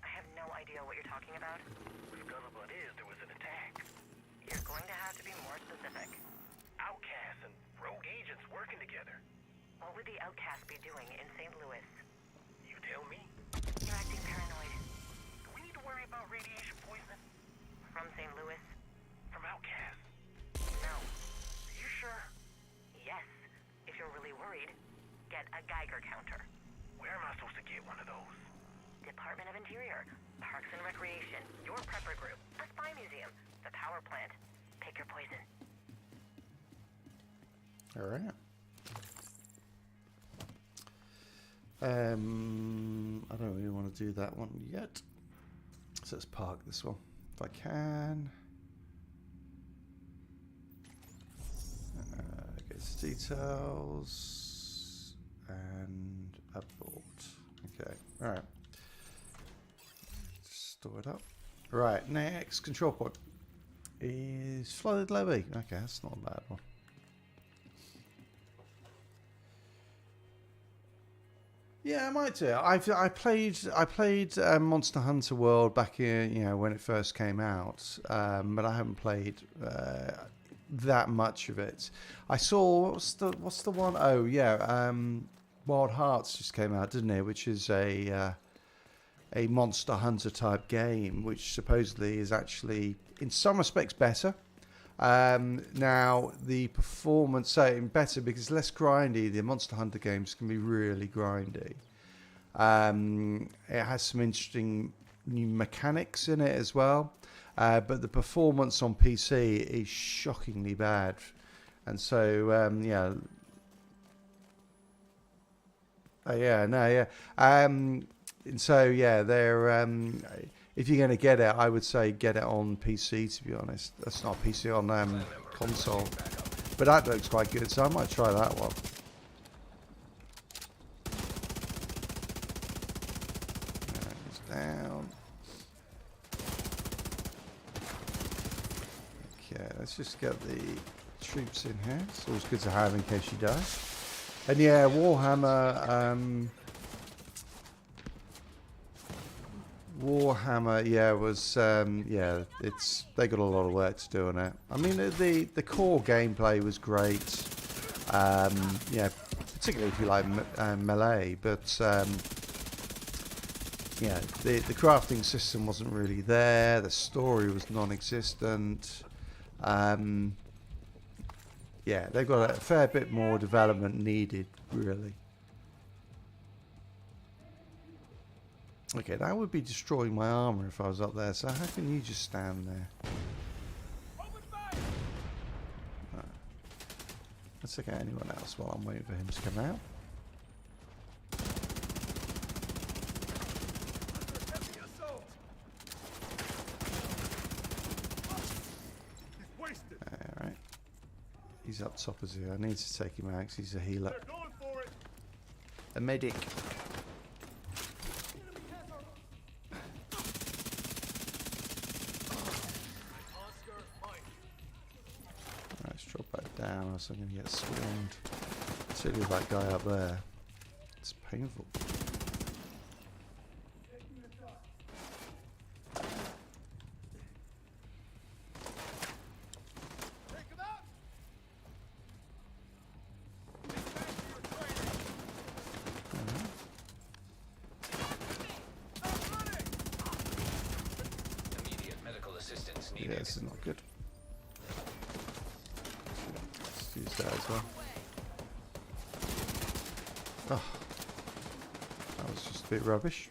I have no idea what you're talking about. Scuttlebutt is there was an attack. You're going to have to be more specific. Outcasts and rogue agents working together. What would the outcasts be doing in St. Louis? You tell me. You're acting paranoid. Do we need to worry about radiation poisoning? From St. Louis? From outcasts? No. Are you sure? Yes. If you're really worried, get a Geiger counter. Where am I supposed to get one of those? Department of Interior, Parks and Recreation, your prepper group, a spy museum, the power plant. Pick your poison. All right. I don't really want to do that one yet. So let's park this one if I can. Gets details and abort. Okay, all right. Store it up. Right, next control point is flooded levee. Okay, that's not a bad one. Yeah, I might do. I played Monster Hunter World back in when it first came out, but I haven't played that much of it. I saw what's the one? Oh yeah, Wild Hearts just came out, didn't it? Which is a Monster Hunter type game, which supposedly is actually in some respects better. Now the performance better because it's less grindy. The Monster Hunter games can be really grindy. It has some interesting new mechanics in it as well, but the performance on PC is shockingly bad, and so and so yeah, they're if you're going to get it, I would say get it on PC, to be honest. That's not PC, on console. But that looks quite good, so I might try that one. It's down. Okay, let's just get the troops in here. It's always good to have in case you die. And yeah, Warhammer... Warhammer, they got a lot of work to do on it. I mean, the core gameplay was great, particularly if you like melee. But the crafting system wasn't really there. The story was non-existent. They've got a fair bit more development needed, really. Okay, that would be destroying my armor if I was up there, so how can you just stand there? Right. Let's look at anyone else while I'm waiting for him to come out. Alright. He's up top, is he? I need to take him out because he's a healer. A medic. Down, or else I'm going to get swarmed. Particularly that guy up there. It's painful. Immediate medical assistance needed. Yeah, this is not good. Use that as well. Oh, that was just a bit rubbish.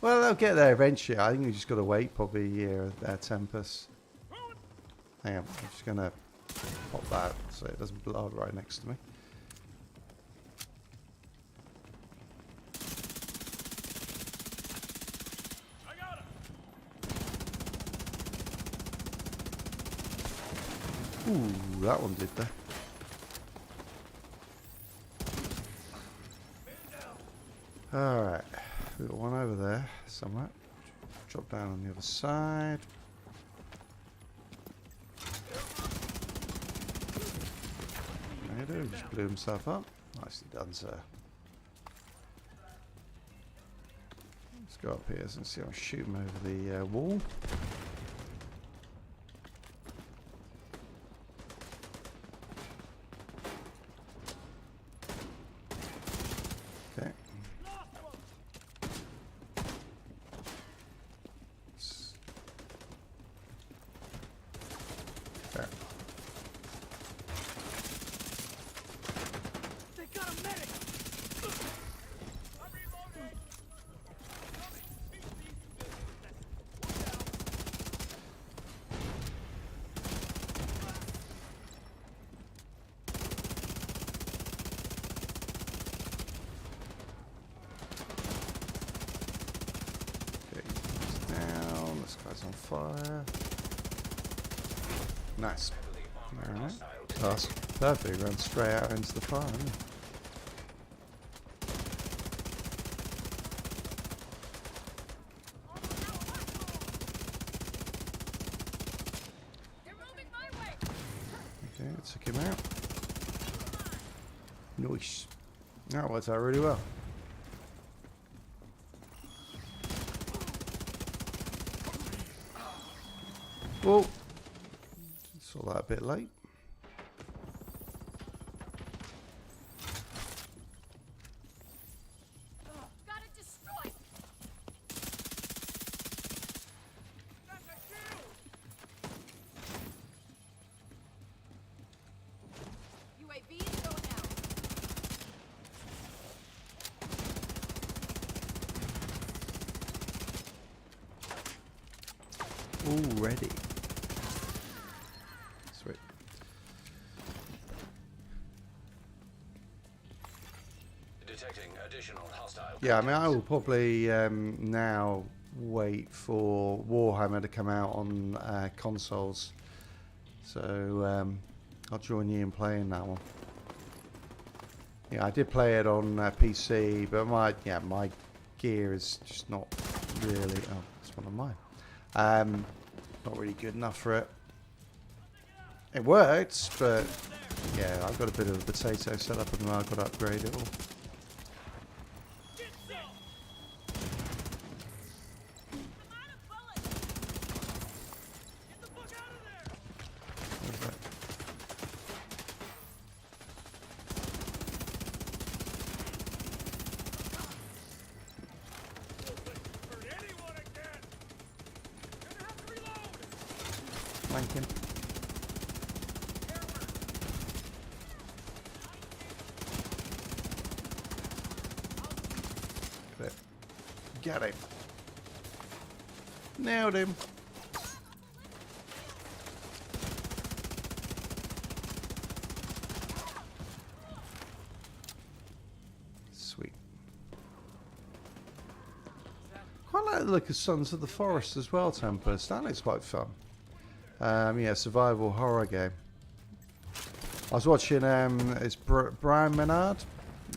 Well, they'll get there eventually. I think we just got to wait probably a year of their tempest. Hang on, I'm just going to pop that so it doesn't blow up right next to me. Ooh, that one did there. Alright, we've got one over there somewhere. Drop down on the other side. There you go, just blew himself up. Nicely done, sir. Let's go up here and see if I can shoot him over the wall. Okay. There. They got a medic! fire. Nice. Alright. That's perfect. Ran straight out into the fire. Isn't it? They're moving my way. Okay, I took him out. Nice. That worked out really well. Whoa. Saw that a bit late. Got it destroyed. UAV is going out. Already. Sweet. Detecting additional hostile. Yeah, I mean, I will probably now wait for Warhammer to come out on consoles. So I'll join you in playing that one. Yeah, I did play it on PC, but my gear is just not really. Oh, it's one of mine. Not really good enough for it. It works, but yeah, I've got a bit of a potato set up and I've got to upgrade it all. Where's that? Flanking. Get him. Nailed him. Sweet. Quite like the look of Sons of the Forest as well, Tempest. That looks quite fun. Yeah, survival horror game. I was watching it's Brian Menard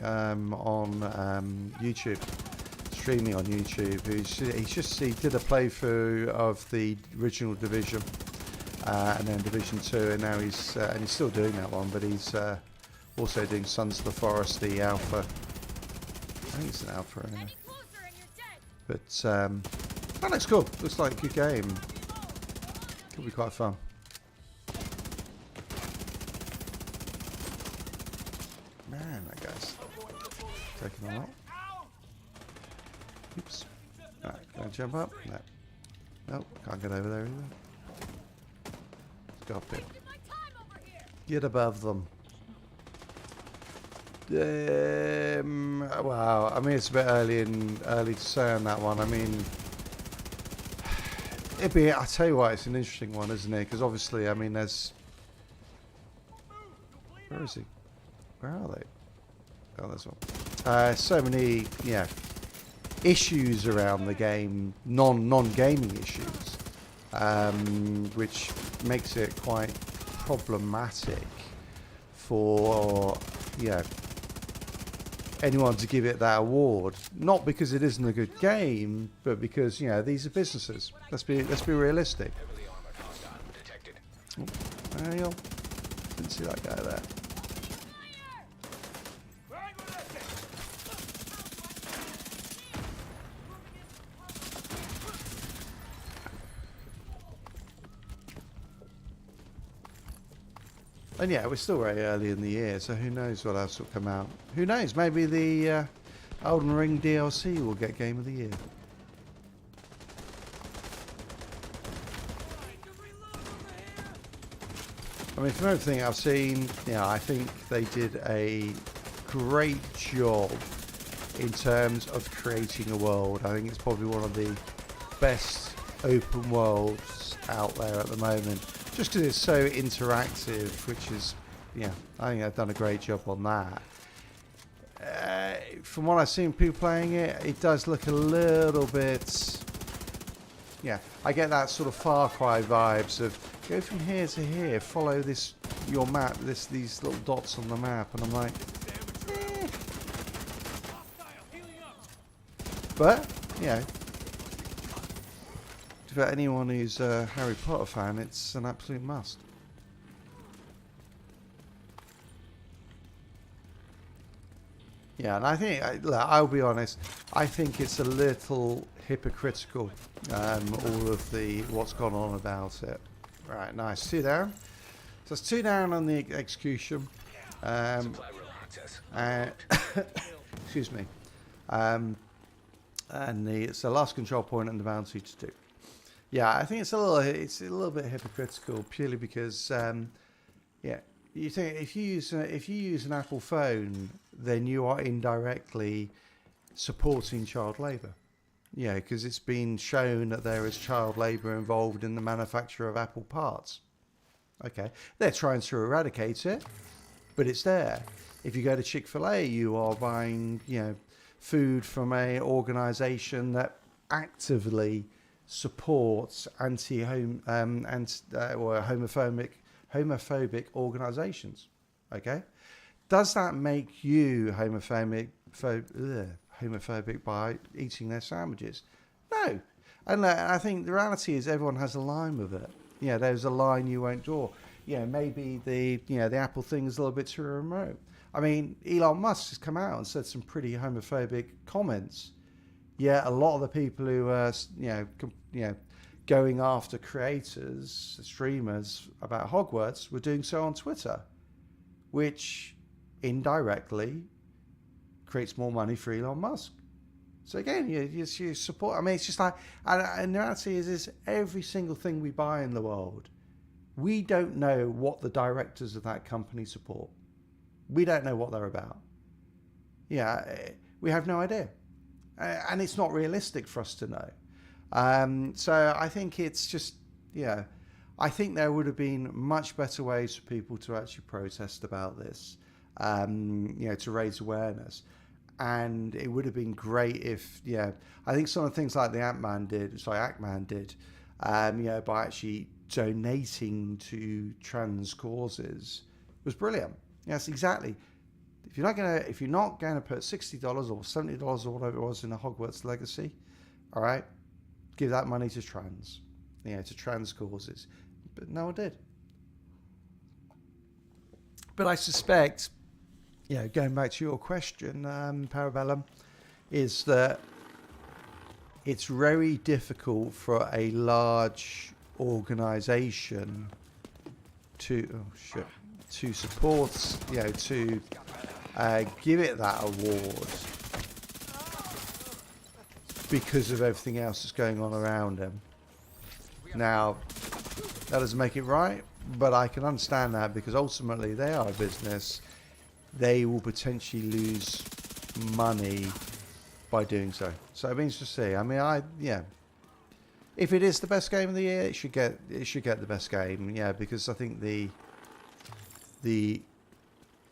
on YouTube, streaming on YouTube. He did a playthrough of the original Division and then Division 2, and now he's still doing that one, but he's also doing Sons of the Forest, the alpha. I think it's an alpha anyway. Any closer and you're dead. But that looks cool. Looks like a good game. Could be quite fun. Man, that guy's taking a lot. Oops. Alright, can I jump up? No. Nope, can't get over there either. Let's go up here. Wasting my time over here. Get above them. Wow, I mean, it's a bit early to say on that one. I mean, I tell you what, it's an interesting one, isn't it? Because obviously, I mean, there's. Where is he? Where are they? Oh, there's one. So many, yeah, issues around the game, non-gaming issues, which makes it quite problematic for, yeah, anyone to give it that award. Not because it isn't a good game, but because, you know, these are businesses. Let's be realistic. Heavily armored hostile detected. Oh, there you go. Didn't see that guy there. And yeah, we're still very early in the year, so who knows what else will come out. Who knows, maybe the Elden Ring DLC will get Game of the Year. I mean, from everything I've seen, yeah, I think they did a great job in terms of creating a world. I think it's probably one of the best open worlds out there at the moment. Just because it's so interactive, which is, yeah, I think they've done a great job on that. From what I've seen people playing it, it does look a little bit Yeah, I get that sort of Far Cry vibes of go from here to here, follow this your map, these little dots on the map, and I'm like, eh. But for anyone who's a Harry Potter fan, it's an absolute must. Yeah, and I think, I'll be honest, I think it's a little hypocritical, all of what's gone on about it. Right, nice. 2 down. So it's 2 down on the execution. Supply room access. Excuse me. And it's the last control point and the bounty to do. Yeah, I think it's a little bit hypocritical purely because, you think if you use an Apple phone, then you are indirectly supporting child labour. Yeah, because it's been shown that there is child labour involved in the manufacture of Apple parts. Okay, they're trying to eradicate it, but it's there. If you go to Chick-fil-A, you are buying, food from a organisation that actively supports homophobic organisations. Okay, does that make you homophobic by eating their sandwiches? No, and I think the reality is everyone has a line with it. Yeah, there's a line you won't draw. Maybe the Apple thing is a little bit too remote. I mean, Elon Musk has come out and said some pretty homophobic comments. Yeah, a lot of the people who are going after creators, streamers about Hogwarts were doing so on Twitter, which indirectly creates more money for Elon Musk. So again, you support. I mean, it's just like, and the reality is every single thing we buy in the world, we don't know what the directors of that company support. We don't know what they're about. Yeah, we have no idea, and it's not realistic for us to know. So I think it's just, I think there would have been much better ways for people to actually protest about this, to raise awareness. And it would have been great if, I think some of the things like the Ackman did, by actually donating to trans causes was brilliant. Yes, exactly. If you're not gonna put $60 or $70 or whatever it was in a Hogwarts Legacy, all right, give that money to trans, to trans causes. But no one did. But I suspect, going back to your question, Parabellum, is that it's very difficult for a large organisation to support, to give it that award because of everything else that's going on around them. Now, that doesn't make it right, but I can understand that because ultimately they are a business. They will potentially lose money by doing so. So it means to see. I mean, if it is the best game of the year, it should get the best game. Yeah, because I think the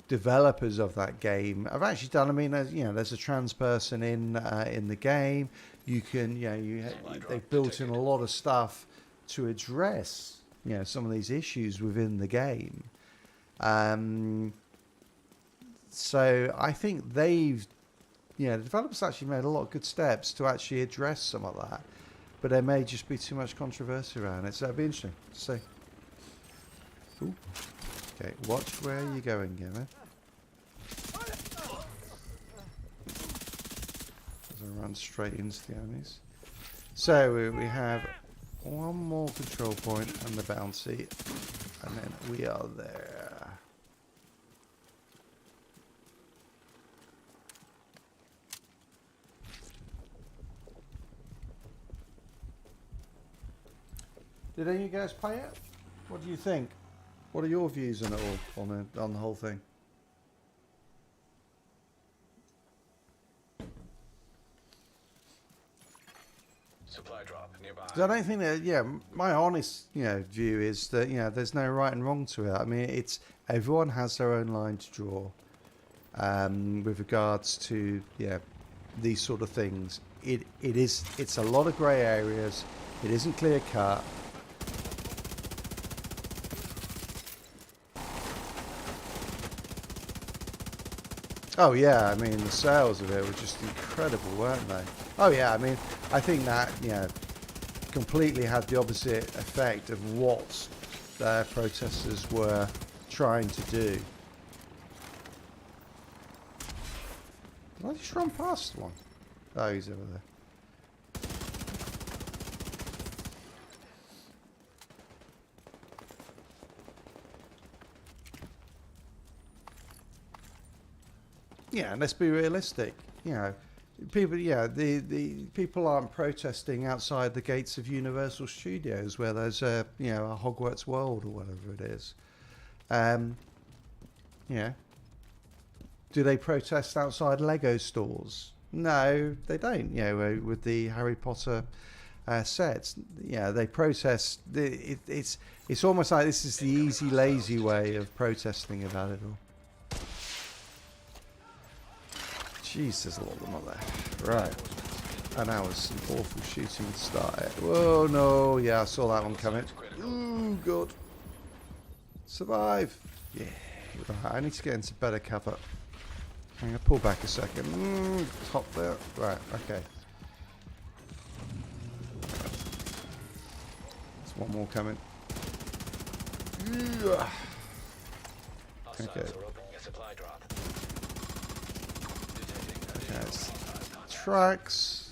developers of that game have actually done. I mean, there's a trans person in the game. You can, they've built in a lot of stuff to address, some of these issues within the game. So I think the developers actually made a lot of good steps to actually address some of that, but there may just be too much controversy around it. So it'll be interesting to see. Ooh. Okay, watch where you're going, Gavin. As I run straight into the enemies. So we have one more control point and the bouncy, and then we are there. Did any of you guys play it? What do you think? What are your views on it all, on the whole thing? Supply drop nearby. 'Cause I don't think that, my honest, view is that, there's no right and wrong to it. I mean, everyone has their own line to draw, with regards to, these sort of things. It's a lot of grey areas. It isn't clear cut. Oh yeah, I mean the sales of it were just incredible, weren't they? Oh yeah, I mean I think that completely had the opposite effect of what the protesters were trying to do. Did I just run past one? Oh, he's over there. Yeah, and let's be realistic. People. Yeah, the people aren't protesting outside the gates of Universal Studios where there's a a Hogwarts World or whatever it is. Do they protest outside Lego stores? No, they don't. With the Harry Potter sets, they protest. It's almost like this is the easy, lazy way of protesting about it all. Jeez, there's a lot of them up there. Right. And that was some awful shooting to start it. Whoa, no. Yeah, I saw that one coming. Ooh, God. Survive. Yeah. Right, I need to get into better cover. I'm going to pull back a second. Top there. Right, okay. There's one more coming. Okay. Yes. Tracks.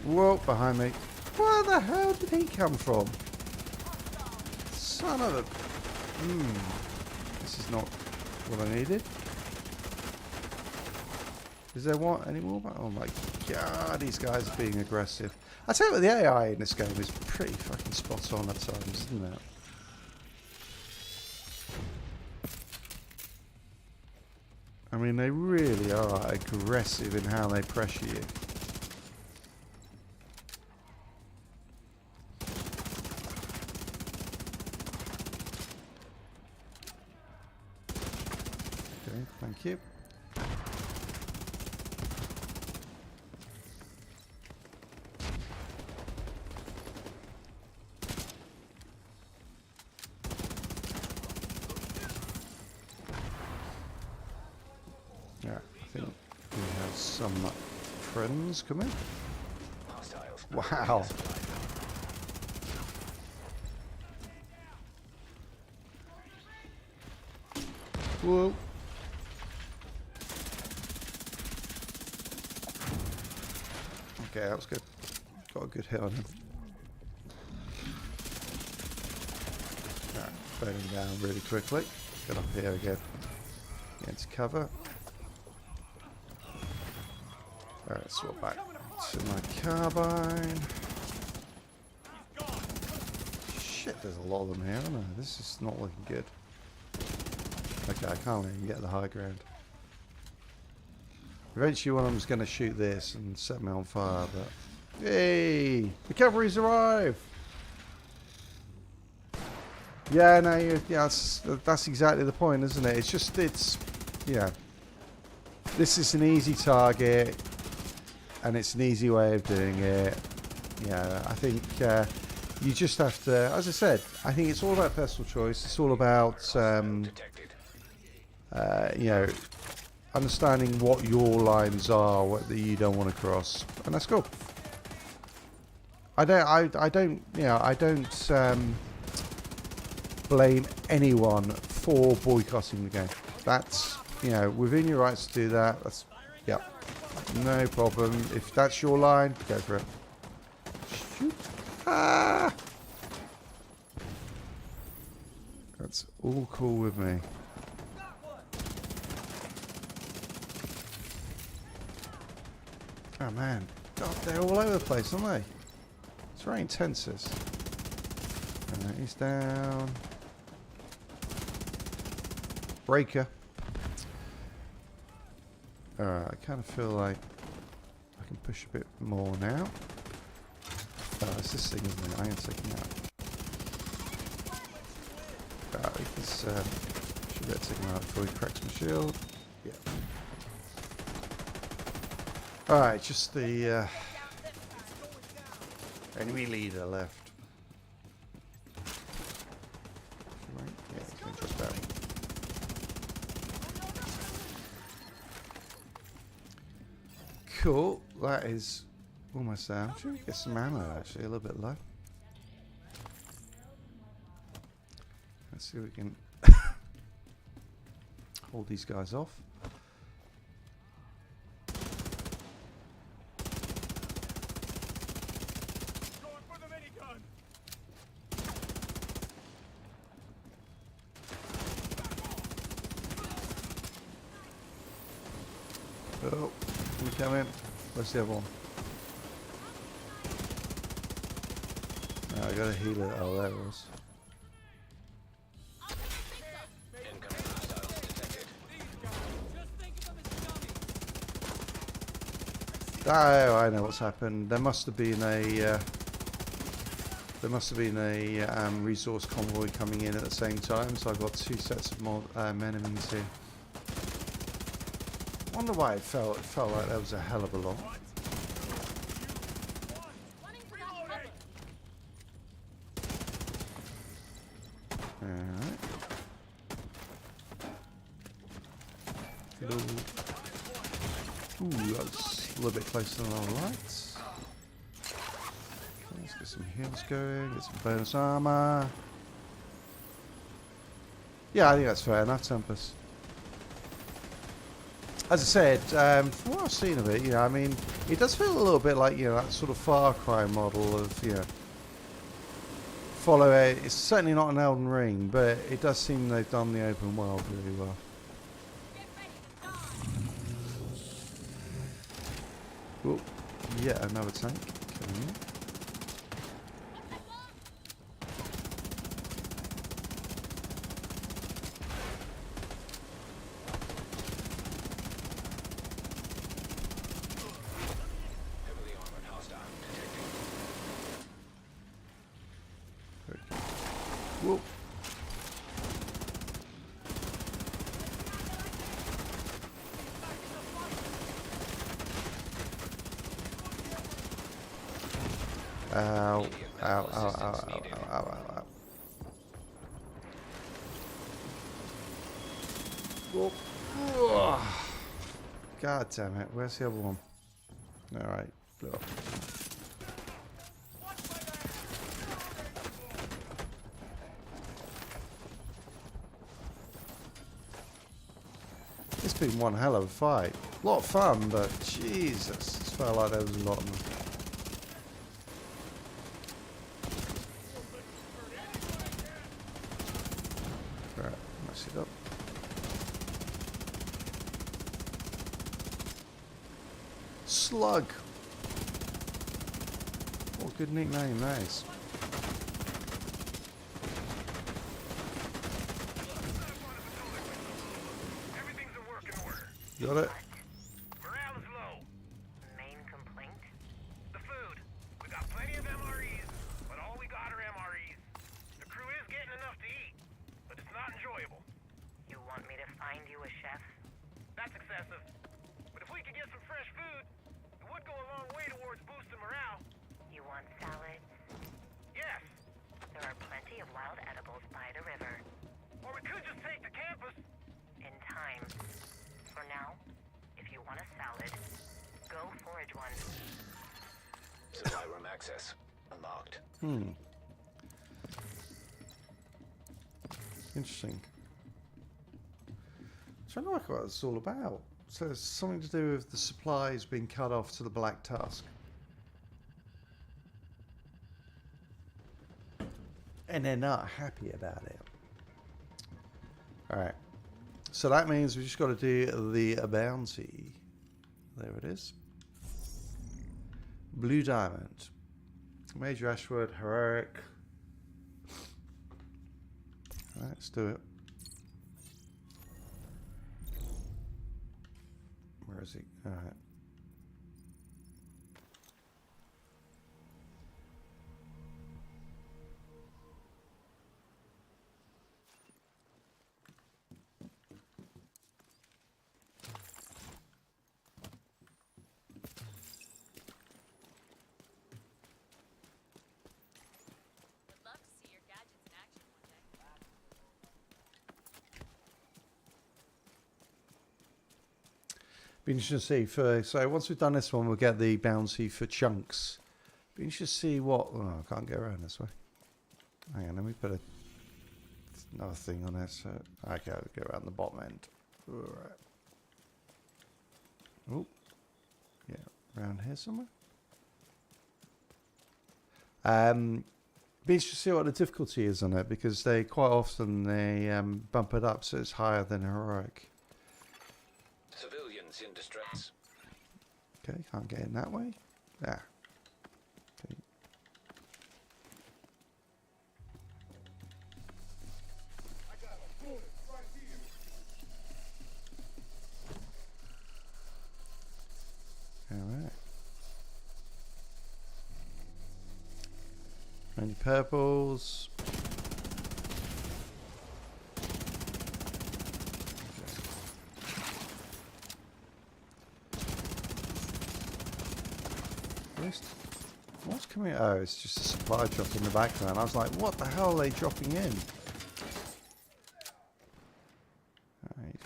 Whoa, behind me. Where the hell did he come from? Son of a... This is not what I needed. Is there any more? Oh my god, these guys are being aggressive. I tell you what, the AI in this game is pretty fucking spot on at times, isn't it? I mean, they really are aggressive in how they pressure you. Okay, thank you. Some friends coming. Wow. Whoa. Okay, that was good. Got a good hit on him. Alright, burning down really quickly. Get up here again. Get into cover. Alright, swap back to my carbine. Shit, there's a lot of them here, isn't there? This is not looking good. Okay, I can't even get the high ground. Eventually one of them's going to shoot this and set me on fire, but... Hey! The cavalry's arrived! Yeah, no, that's exactly the point, isn't it? It's just, yeah. This is an easy target. And it's an easy way of doing it. Yeah, I think you just have to, as I said, I think it's all about personal choice. It's all about, understanding what your lines are, what that you don't want to cross, and that's cool. I don't blame anyone for boycotting the game. That's, within your rights to do that. That's, yeah. No problem. If that's your line, go for it. Shoot. Ah! That's all cool with me. Oh man. God, they're all over the place, aren't they? It's very intense, this. He's down. Breaker. Alright, I kind of feel like I can push a bit more now. Oh, it's this thing, isn't it? I'm going to take him out. Alright, let's should be able to take him out before he cracks my shield. Yeah. Alright, just the enemy leader left. Right? Yeah, he's going just about. Cool, that is almost there. Should we get some ammo actually, a little bit low. Let's see if we can hold these guys off. Going for the minigun. Oh, we come in. Where's the other one? Oh, I gotta heal it. Oh, there it was. Incoming hostiles detected. Just think of them as dummies. Oh, I know what's happened. There must have been a resource convoy coming in at the same time, so I've got two sets of more men enemies here. Wonder why it felt like there was a hell of a lot. Running for that cover. Alright. Hello. Ooh, that's a little bit closer than I liked. Okay, let's get some heals going, get some bonus armor. Yeah, I think that's fair enough, Tempest. As I said, from what I've seen of it, you know, I mean, it does feel a little bit like, you know, that sort of Far Cry model of, you know, follow it. It's certainly not an Elden Ring, but it does seem they've done the open world really well. Get ready to die. Oh, yet another tank coming in. Heavily armored hostile detected. Whoa. Ow, ow, ow, ow, ow, ow, ow, ow. Whoa. Ugh. God damn it, where's the other one? Alright, blew up. It's been one hell of a fight. A lot of fun, but Jesus, it felt like there was a lot of them. Right, mess it up. Slug. What a good nickname that is. Everything's a working order. Got it? Morale is low. Main complaint? The food. We got plenty of MREs, but all we got are MREs. The crew is getting enough to eat, but it's not enjoyable. You want me to find you a chef? That's excessive. But if we could get some fresh food, it would go a long way towards boosting morale. You want salads? Yes. There are plenty of wild edibles by the river. Or we could just take the campus. In time. For now, if you want a salad, go forage one. Supply room access unlocked. Interesting. Trying to work out what it's all about. So it's something to do with the supplies being cut off to the Black Tusk. And they're not happy about it. Alright. So that means we just got to do the bounty. There it is. Blue Diamond. Major Ashwood, Heroic. Alright, let's do it. Where is he? Alright. Be interesting to see. So once we've done this one, we'll get the bounty for chunks. Be interesting to see what... Oh, I can't get around this way. Hang on, let me put another thing on it. So, okay, I'll go around the bottom end. Alright. Oh. Yeah, around here somewhere. Be interesting to see what the difficulty is on it, because they quite often bump it up so it's higher than heroic. Civilians in distress. Okay, can't get in that way. Ah. Okay. Alright. Any purples? What's coming? Oh, it's just a supply drop in the background. I was like, what the hell are they dropping in? Alright.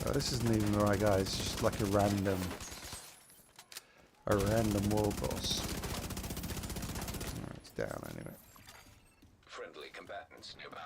Oh, this isn't even the right guy. It's just like a random world boss. Alright, it's down anyway. Friendly combatants nearby.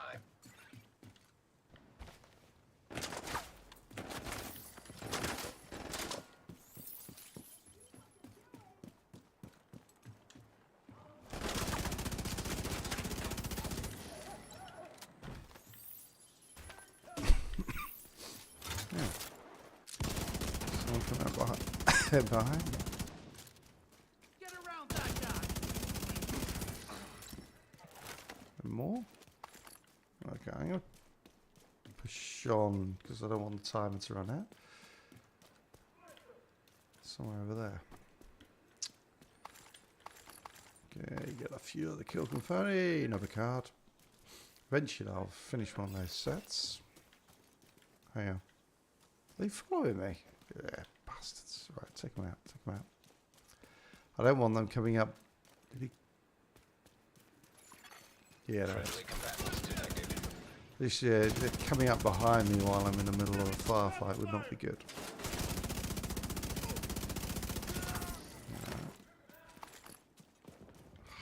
Someone coming up behind me. Get around that guy. And more? Okay, I'm going to push on because I don't want the timer to run out. Somewhere over there. Okay, get a few of the kill confetti, another card. Eventually I'll finish one of those sets. Hang on. Are they following me? Yeah, bastards. Right, take them out, take them out. I don't want them coming up. Did he? Yeah, there it is. Friendly combatants detected. This, they're coming up behind me while I'm in the middle of a firefight would not be good.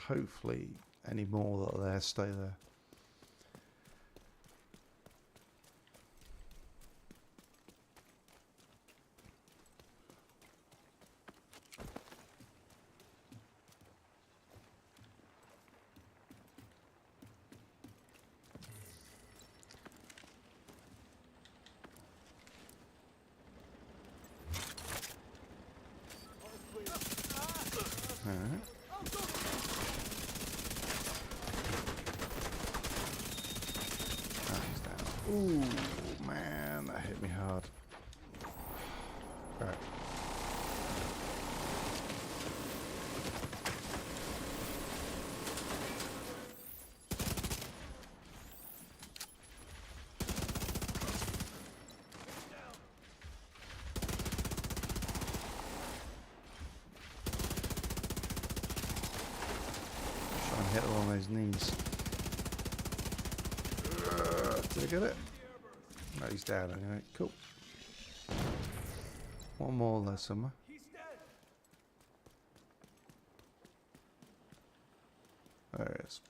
Hopefully, any more that are there stay there. Alright. Ooh, man, that hit me hard. Right. Try and hit her on those knees. Did I get it? No, he's down anyway. Cool. One more there somewhere. He's dead. There it is.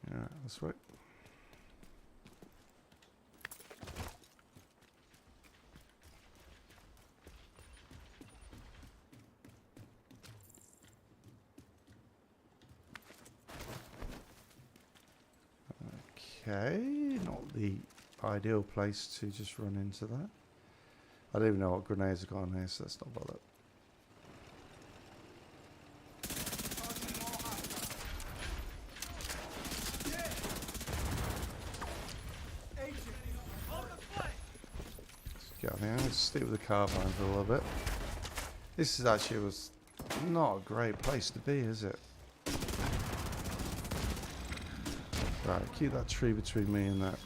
Yeah, that's right. Okay, not the ideal place to just run into that. I don't even know what grenades have got on here, so let's not bother. Yeah, I think I'm going to stick with the carbine for a little bit. This is actually was not a great place to be, is it? Right, keep that tree between me and that.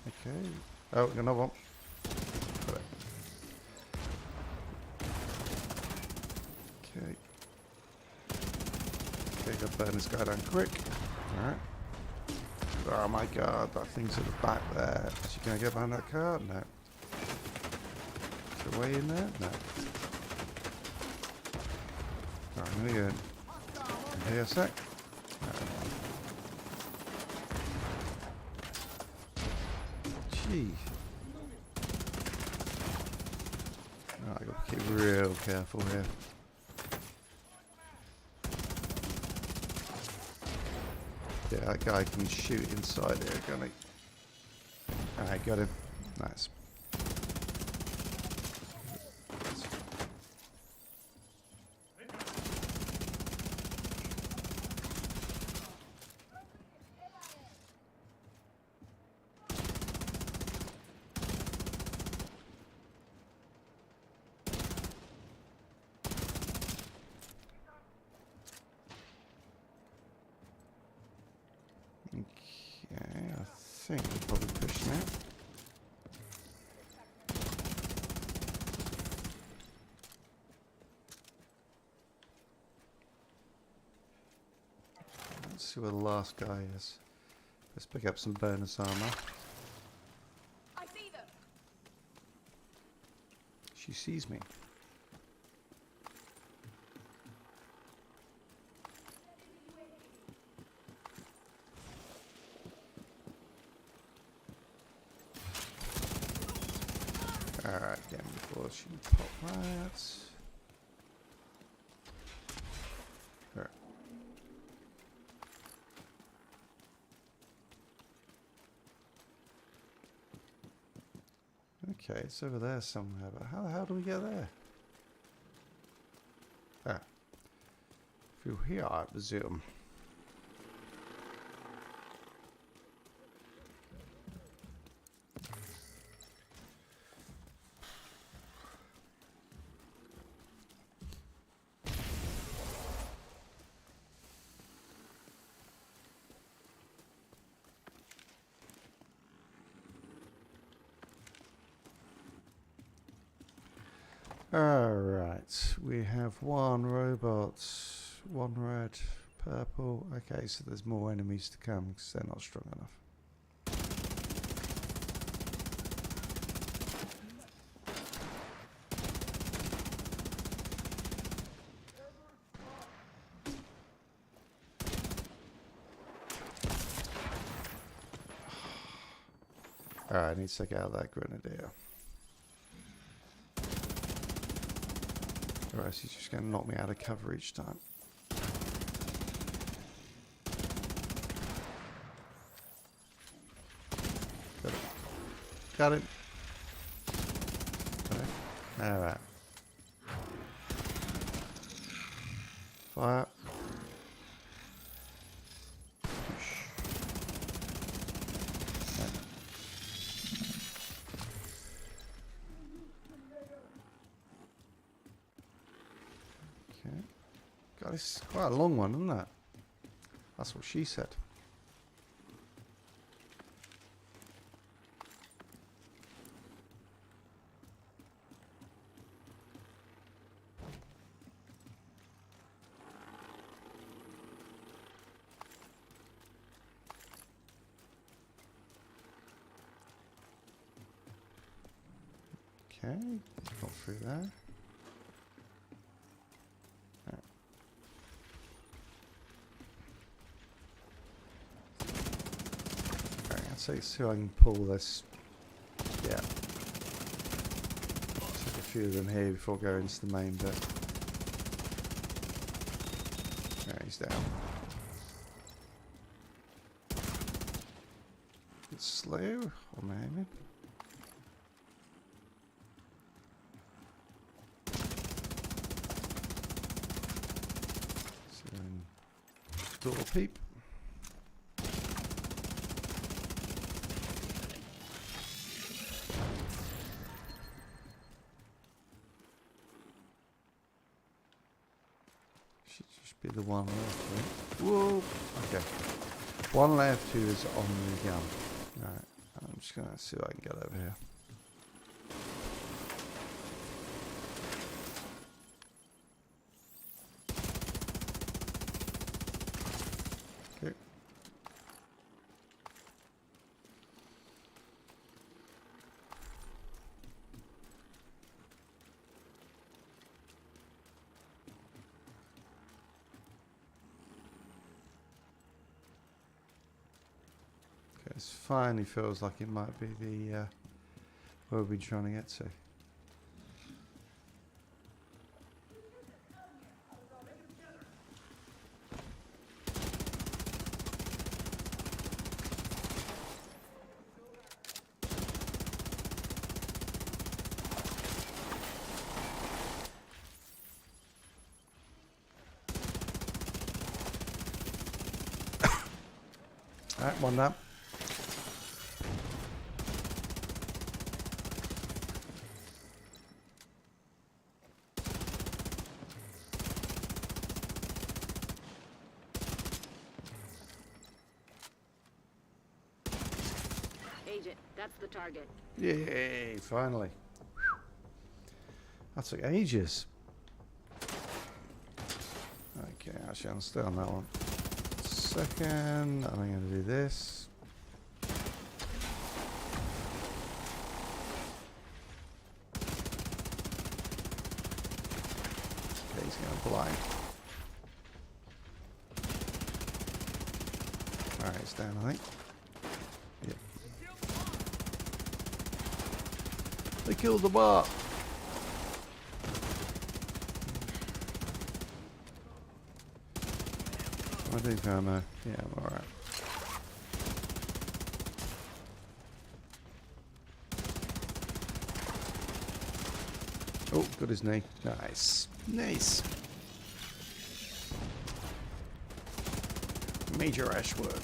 Okay. Oh, another one. Got it. Okay, gotta burn this guy down quick. Alright. Oh my god, that thing's at the back there. Is she gonna get behind that car? No. Is there a way in there? No. Alright, I'm gonna go in here a sec. Gee. Oh, I gotta keep real careful here. Yeah, that guy can shoot inside here, can't he? Alright, got him. Nice. Okay, I think we'll probably push now. Let's see where the last guy is. Let's pick up some bonus armor. I see them. She sees me. Alright, again before she can pop that. Alright. Okay, it's over there somewhere, but how the hell do we get there? Ah. Through here, I presume. Alright, we have one robot, one red, purple. Okay, so there's more enemies to come because they're not strong enough. Alright, I need to take out that grenadier. Or else he's just going to knock me out of cover each time. Got him. Got him. Alright. Fire. God, this is quite a long one, isn't it? That's what she said. Okay, got through there. So see if I can pull this. Yeah. Take a few of them here before going into the main bit. Alright, he's down. It's slow on the aiming. So Stovepipe. Be the one left, right? Whoa! Okay. One left who is on the gun. Alright, I'm just gonna see what I can get over here. This finally feels like it might be the where we're trying to get to. Alright, one down. Agent, that's the target. Yay, finally. That took ages. Okay, actually, I'll stay on that one. Second, I'm going to do this. Okay, he's going blind. Alright, it's down, I think. Yep. They killed the bot. I think I'm yeah, I'm alright. Oh, got his knee. Nice. Nice. Major Ashwood.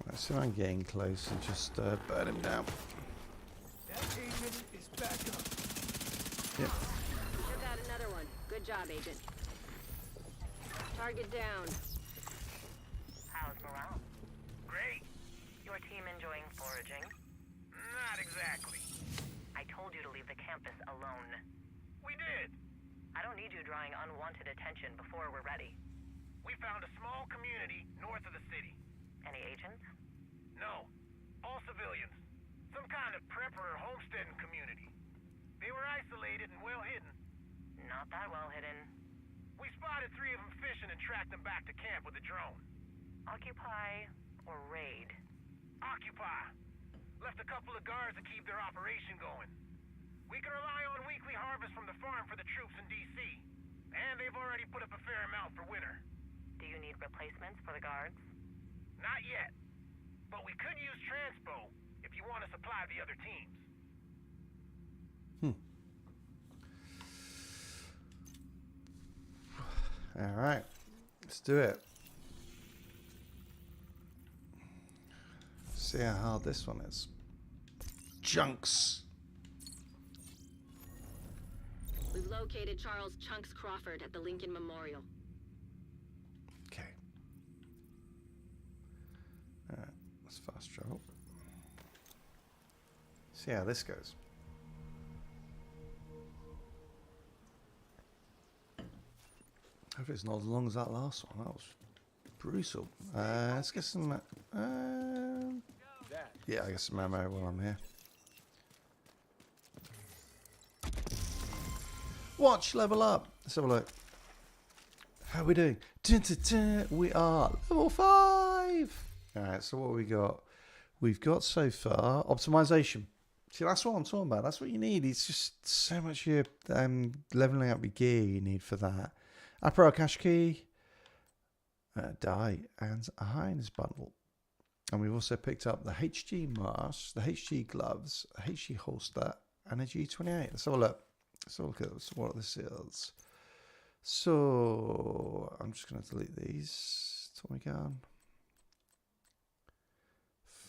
Let's see if I'm getting close and just burn him down. That agent is back up. Yep. Took out another one. Good job, Agent. Target down. How's morale? Great. Your team enjoying foraging? Not exactly. I told you to leave the campus alone. We did. I don't need you drawing unwanted attention before we're ready. We found a small community north of the city. Any agents? No. All civilians. Some kind of prepper or homesteading community. They were isolated and well hidden. Not that well hidden. We spotted 3 of them fishing and tracked them back to camp with a drone. Occupy or raid? Occupy. Left a couple of guards to keep their operation going. We can rely on weekly harvest from the farm for the troops in D.C. And they've already put up a fair amount for winter. Do you need replacements for the guards? Not yet. But we could use transpo if you want to supply the other teams. Alright. Let's do it. See how hard this one is. Chunks. We've located Charles Chunks Crawford at the Lincoln Memorial. Okay. Alright, let's fast travel. See how this goes. Hopefully it's not as long as that last one. That was brutal. Let's get some... yeah, I guess some ammo while I'm here. Watch, level up. Let's have a look. How are we doing? Dun, dun, dun. We are level 5. Alright, so what have we got? We've got so far optimization. See, that's what I'm talking about. That's what you need. It's just so much your leveling up your gear you need for that. Apparel cache key, die, and a Heinz bundle. And we've also picked up the HG mask, the HG gloves, a HG holster, and a G28. Let's have a look. Let's have a look at what this is. So I'm just going to delete these. Tommy gun.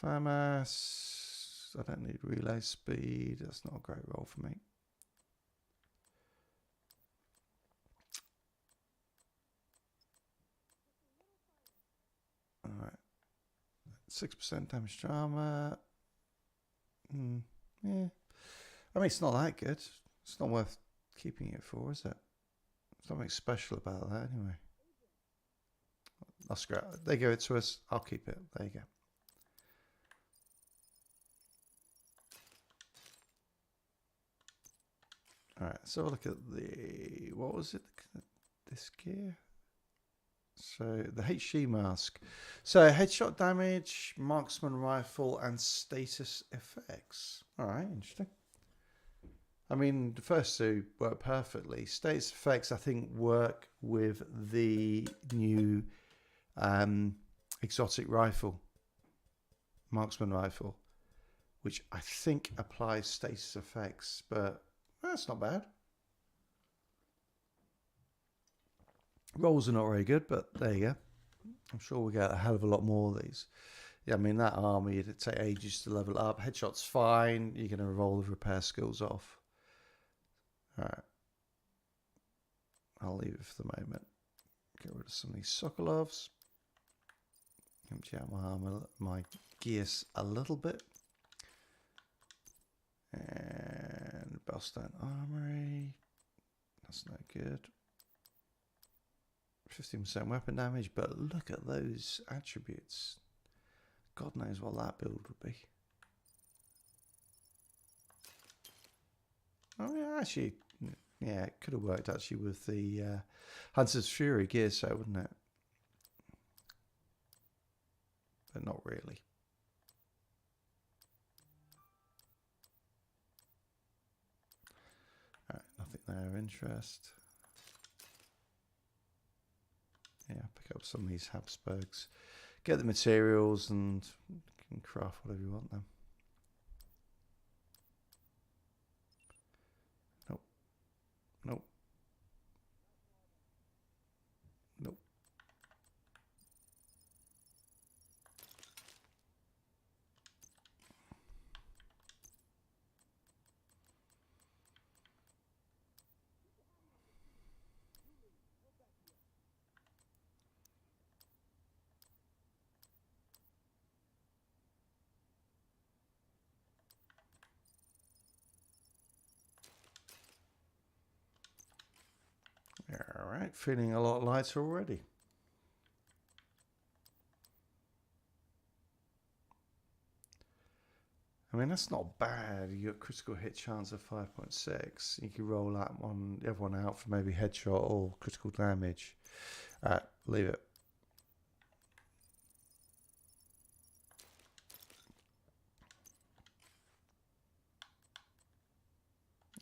FAMAS. I don't need relay speed. That's not a great roll for me. Alright. 6% damage to armor. Yeah. I mean, it's not that good. It's not worth keeping it for, is it? Something special about that, anyway. I'll scrap. They give it to us. I'll keep it. There you go. All right. So look at the. What was it? This gear. So the HG mask. So headshot damage, marksman rifle, and status effects. All right, interesting. I mean, the first two work perfectly. Status effects, I think, work with the new exotic rifle, marksman rifle, which I think applies status effects, but that's not bad. Rolls are not very good, but there you go. I'm sure we'll get a hell of a lot more of these. Yeah, I mean, that army, it'd take ages to level up. Headshot's fine. You're going to roll the repair skills off. All right. I'll leave it for the moment. Get rid of some of these Sokolovs. Empty out my armor, my gears a little bit. And Bellstone Armory. That's no good. 15% weapon damage, but look at those attributes. God knows what that build would be. Oh yeah, actually, yeah, it could have worked actually with the Hunter's Fury gear set, wouldn't it? But not really. Alright, nothing there of interest. Yeah, pick up some of these Habsburgs. Get the materials and you can craft whatever you want then. Nope. Nope. Nope. All right, feeling a lot lighter already. I mean, that's not bad. You got critical hit chance of 5.6. You can roll that one, the other one out for maybe headshot or critical damage. Leave it.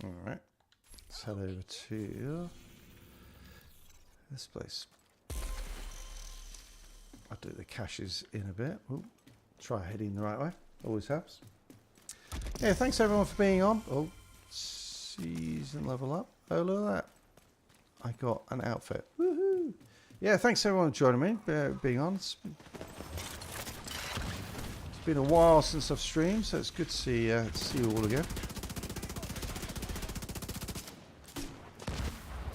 All right, let's head over to this place. I'll do the caches in a bit. Ooh, try heading the right way. Always helps. Yeah, thanks everyone for being on. Oh, season level up. Oh, look at that. I got an outfit. Woohoo! Yeah, thanks everyone for joining me, being on. It's been a while since I've streamed, so it's good to see you all again.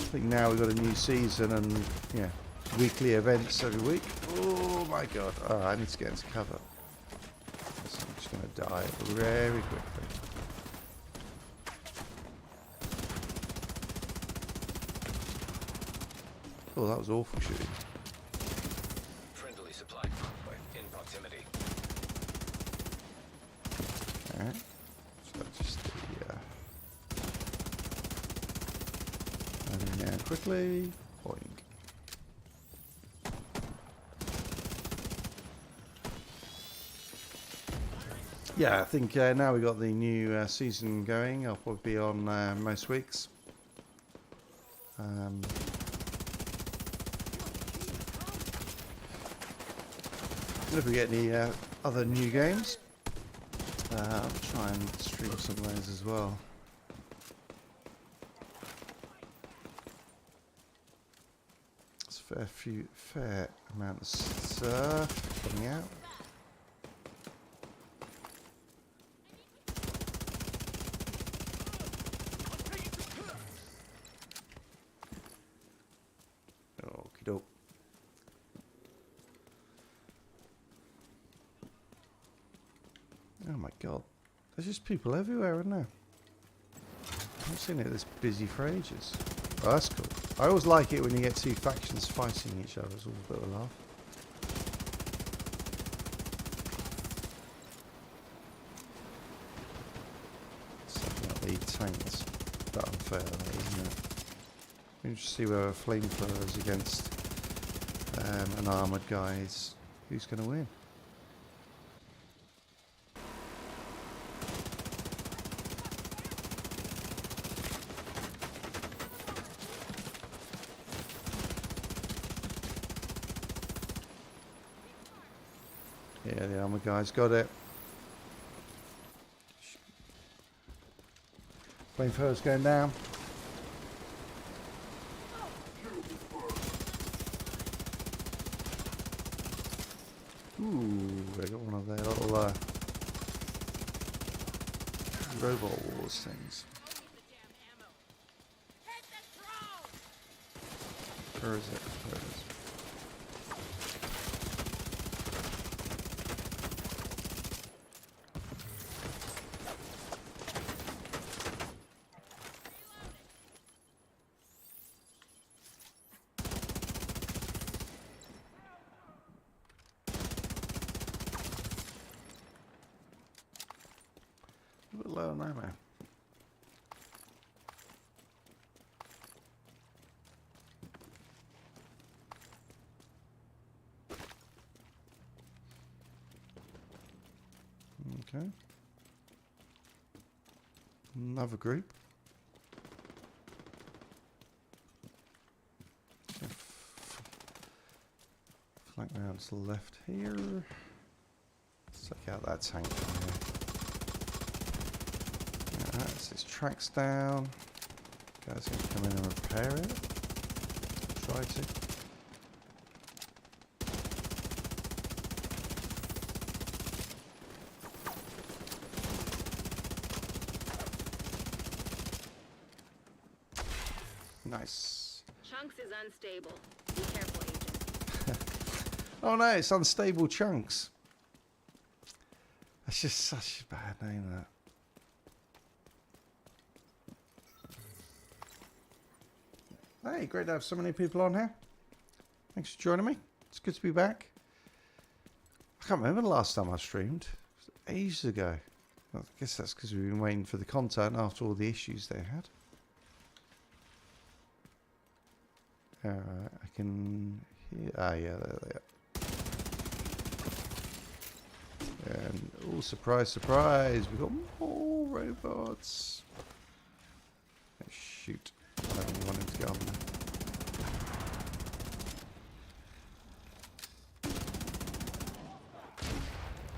I think now we've got a new season and yeah, weekly events every week. Oh my god! Oh, I need to get into cover. So I'm just going to die very quickly. Oh, that was awful shooting. Friendly supply convoy in proximity. Alright. So just running down quickly. Boing. Yeah, I think now we've got the new season going. I'll probably be on most weeks. If we get any other new games, I'll try and stream some of those as well. It's a fair amount of stuff coming out. Okie doke. Oh my god, there's just people everywhere, isn't there? I haven't seen it this busy for ages. Oh, that's cool. I always like it when you get two factions fighting each other. It's all a bit of a laugh. Setting up the tank, that's a bit unfair, that, isn't it? We just see where a flamethrower is against an armoured guy. Who's going to win? Yeah, the armoured guy's got it. Flamethrower's going down. Ooh, I got one of their little robot wars things. Where is it? There it is. A bit low on ammo. Okay. Another group. Flank round to the left here. Let's check out that tank from here. Yeah, that's his tracks down. Guy's going to come in and repair it. Try to. Nice. Chunks is unstable. Be careful, Agent. Oh no, it's Unstable Chunks. That's just such a bad name, that. Hey, great to have so many people on here. Thanks for joining me. It's good to be back. I can't remember the last time I streamed. It was ages ago. I guess that's because we've been waiting for the content after all the issues they had. I can hear. Ah, yeah, there they are. And oh, surprise, surprise! We've got more robots. Oh, shoot! I don't want him to get on there.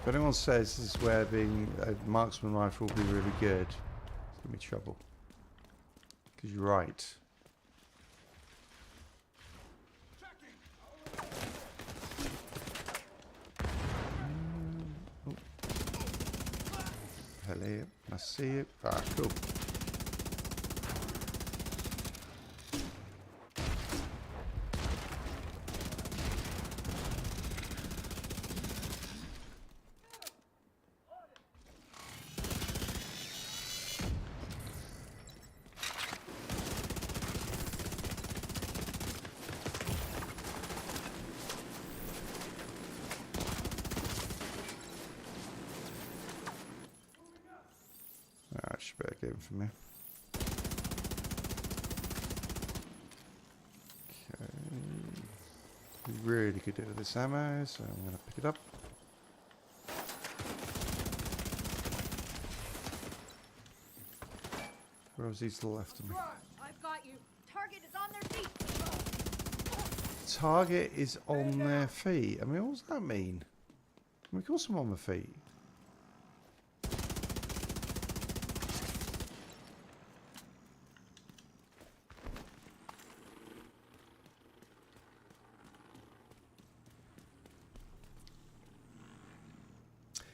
If anyone says this is where being a marksman rifle will be really good, it's gonna be trouble. Because you're right. Hello, I see it. Ah, cool. Better get him from here. Okay. We really could do with this ammo, so I'm going to pick it up. Where was he to the left of me? I've got you. Target is on their feet. Target is on their feet. I mean, what does that mean? I mean, of course I'm on my feet.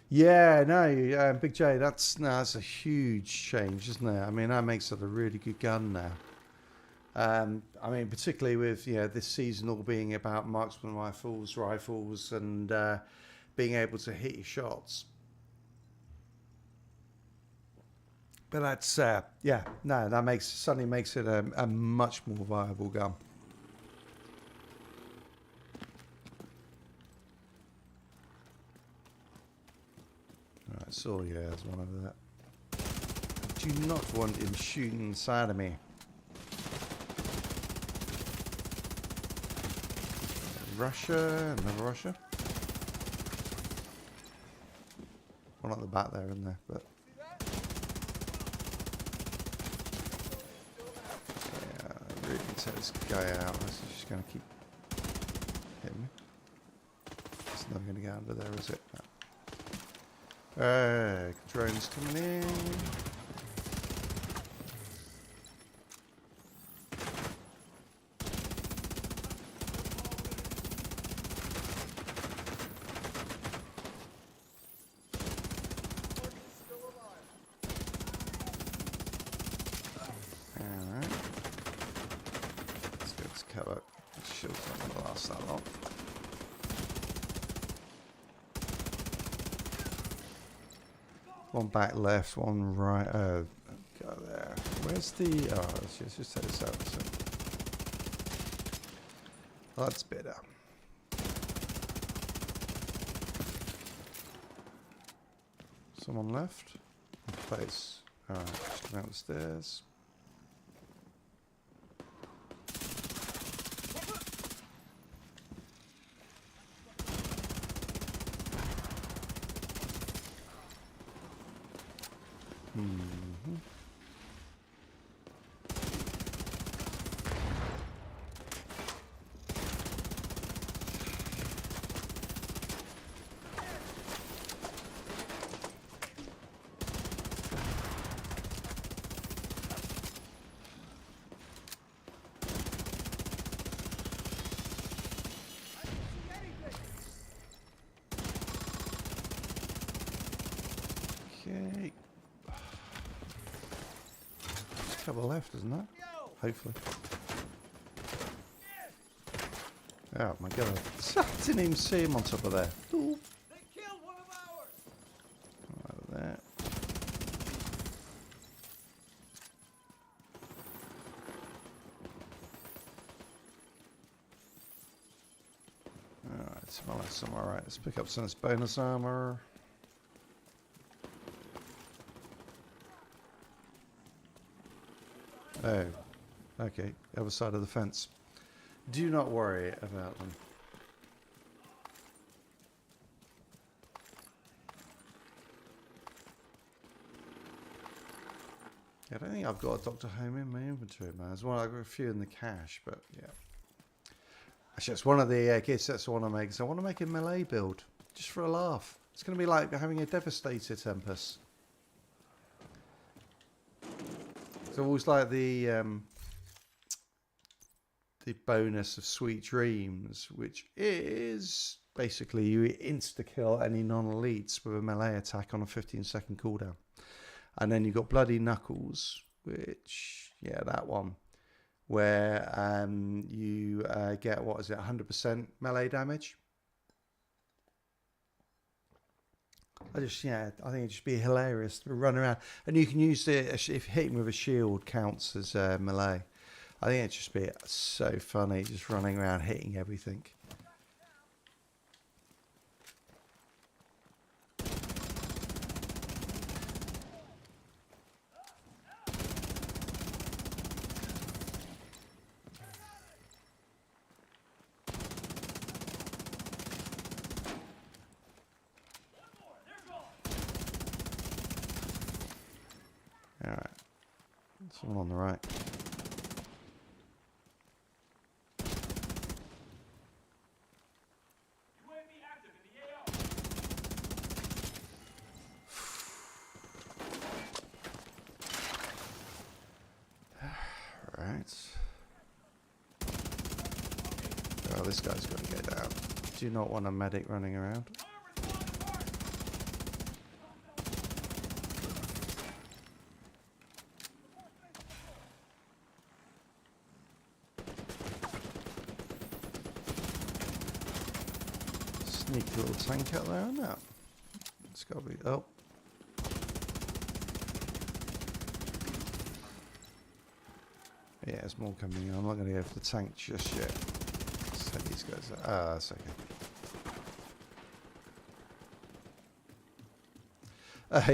Yeah, no, Big J, that's a huge change, isn't it? I mean, that makes it a really good gun now. I mean, particularly with this season all being about marksman rifles, and being able to hit your shots. But that's yeah, no, that suddenly makes it a much more viable gun. Alright, so yeah, there's one over there. I do not want him shooting inside of me. Russia, another Russia. One at the back there, isn't there? But yeah, I really need to take this guy out. This is just going to keep hitting me. It's never going to get under there, is it? No. Drones coming in. Alright. Let's go to cover. This shield's not going to last that long. One back left, one right. Oh, go there. Where's the... Oh, let's just take this out. So. That's better. Someone left? Place. Alright, just come out the stairs. Okay. There's a couple left, isn't there? Hopefully. Oh my god. I didn't even see him on top of there. Ooh. They killed one of ours! Over there. Alright, smell like somewhere. Alright, let's pick up some of this bonus armor. Oh, okay, other side of the fence. Do not worry about them. I don't think I've got a Dr. Home in my inventory, man. There's one, I've got a few in the cache, but yeah. Actually, it's one of the gear sets I want to make. So I want to make a melee build, just for a laugh. It's going to be like having a Devastator Tempest. It's always like the bonus of Sweet Dreams, which is basically you insta-kill any non-elites with a melee attack on a 15-second cooldown. And then you got Bloody Knuckles, which, yeah, that one, where you get, what is it, 100% melee damage. I think it'd just be hilarious to run around. And you can use it, if hitting with a shield counts as melee. I think it'd just be so funny, just running around hitting everything. Alright. Someone on the right. Alright. Oh, this guy's got to get down. Do you not want a medic running around? Sneaky little tank out there, isn't it? It's got to be. Oh. Yeah, there's more coming. I'm not going to go for the tank just yet. Set these guys up. Ah, that's okay.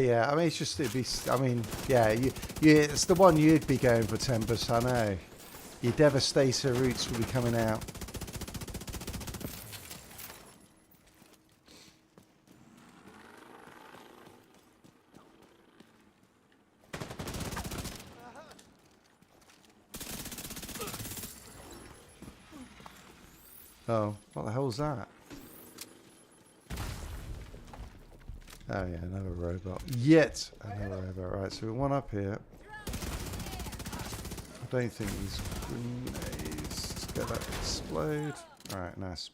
Yeah, I mean, it's just, it'd be, I mean, yeah, it's the one you'd be going for, Tempest, I know. Your Devastator routes will be coming out. Oh, what the hell's that? Oh yeah, another robot. Yet another robot. Right, so one up here. I don't think these grenades gonna explode. Alright, nice.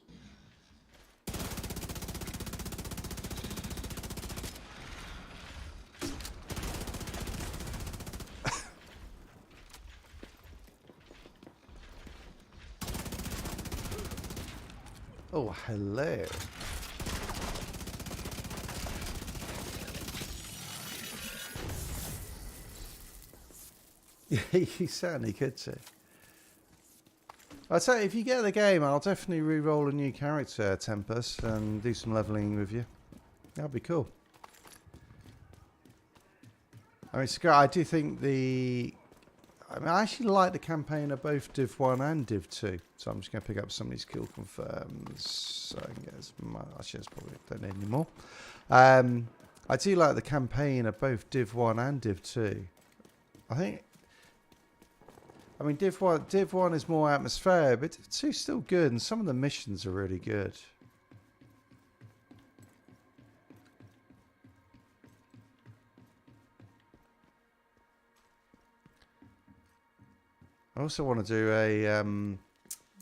Oh, hello. Yeah, you certainly could too. I'd say if you get the game, I'll definitely re-roll a new character, Tempest, and do some leveling with you. That'd be cool. I mean, Scar, I do think I actually like the campaign of both Div 1 and Div 2. So I'm just going to pick up some of these kill confirms. So I can get as much. Actually, that's probably don't need any more. I do like the campaign of both Div 1 and Div 2. I mean, Div 1 is more atmospheric, but Div 2 is still good, and some of the missions are really good. I also want to do a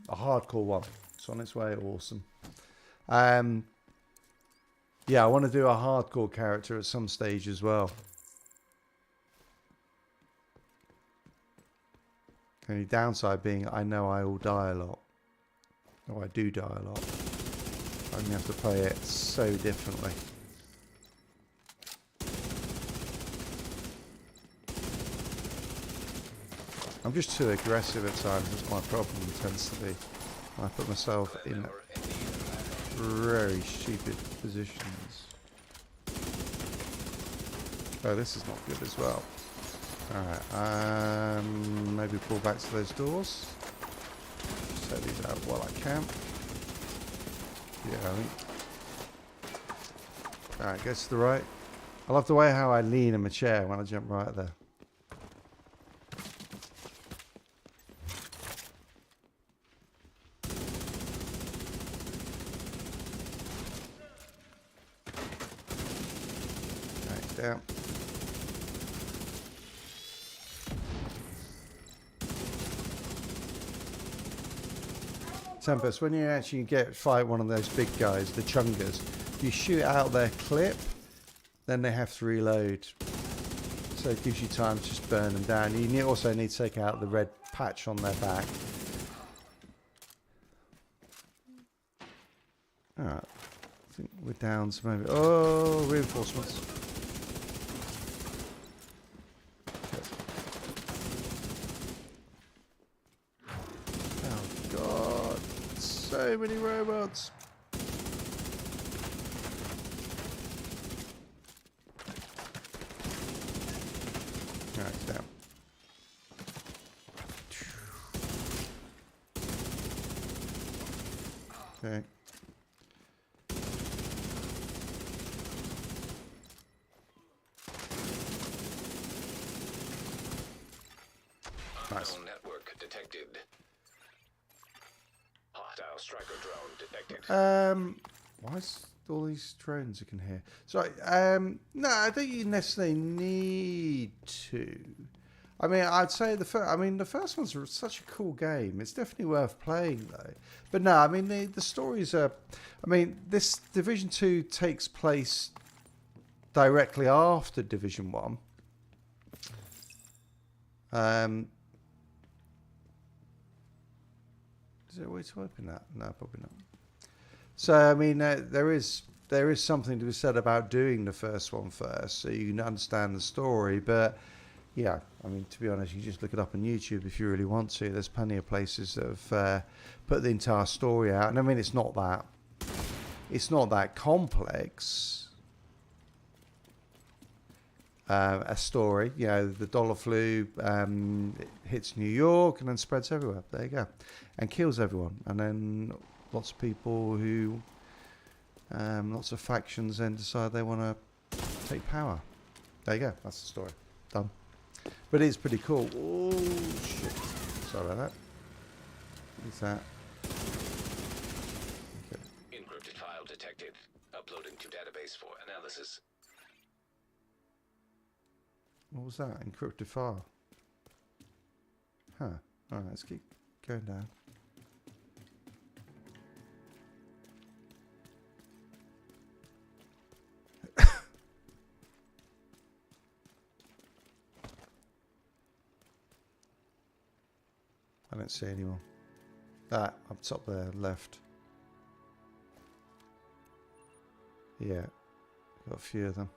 hardcore one. It's on its way, awesome. Yeah, I want to do a hardcore character at some stage as well. The only downside being I know I will die a lot. Or I do die a lot. I'm going to have to play it so differently. I'm just too aggressive at times. That's my problem. Tends to be. I put myself in very stupid positions. Oh, this is not good as well. Alright, maybe pull back to those doors. Set these out while I can. Yeah, I think. Alright, go to the right. I love the way how I lean in my chair when I jump right there. Right, down. Tempest, when you actually fight one of those big guys, the chungers, you shoot out their clip, then they have to reload. So it gives you time to just burn them down. You also need to take out the red patch on their back. Alright, I think we're down to maybe. Oh, reinforcements. So many robots. Alright, it's down. Okay. Nice. Network detected. Hostile striker drone detected. Why is all these drones you can hear? Sorry, no, I don't think you necessarily need to. I mean, I'd say the first one's such a cool game. It's definitely worth playing though. But no, I mean the stories are. I mean, this Division 2 takes place directly after Division 1. Is there a way to open that? No, probably not. So I mean, there is something to be said about doing the first one first, so you can understand the story. But Yeah, I mean, to be honest, you just look it up on YouTube if you really want to. There's plenty of places that have put the entire story out, and I mean, it's not that complex. A story, you know, the dollar flu it hits New York and then spreads everywhere. There you go, and kills everyone, and then lots of people who, lots of factions then decide they want to take power. There you go. That's the story. Done. But it's pretty cool. Oh shit! Sorry about that. What's that? Okay. Encrypted file detected. Uploading to database for analysis. What was that? Encrypted file. Huh. All right. Let's keep going down. I don't see anyone. That up top there, left. Yeah, got a few of them.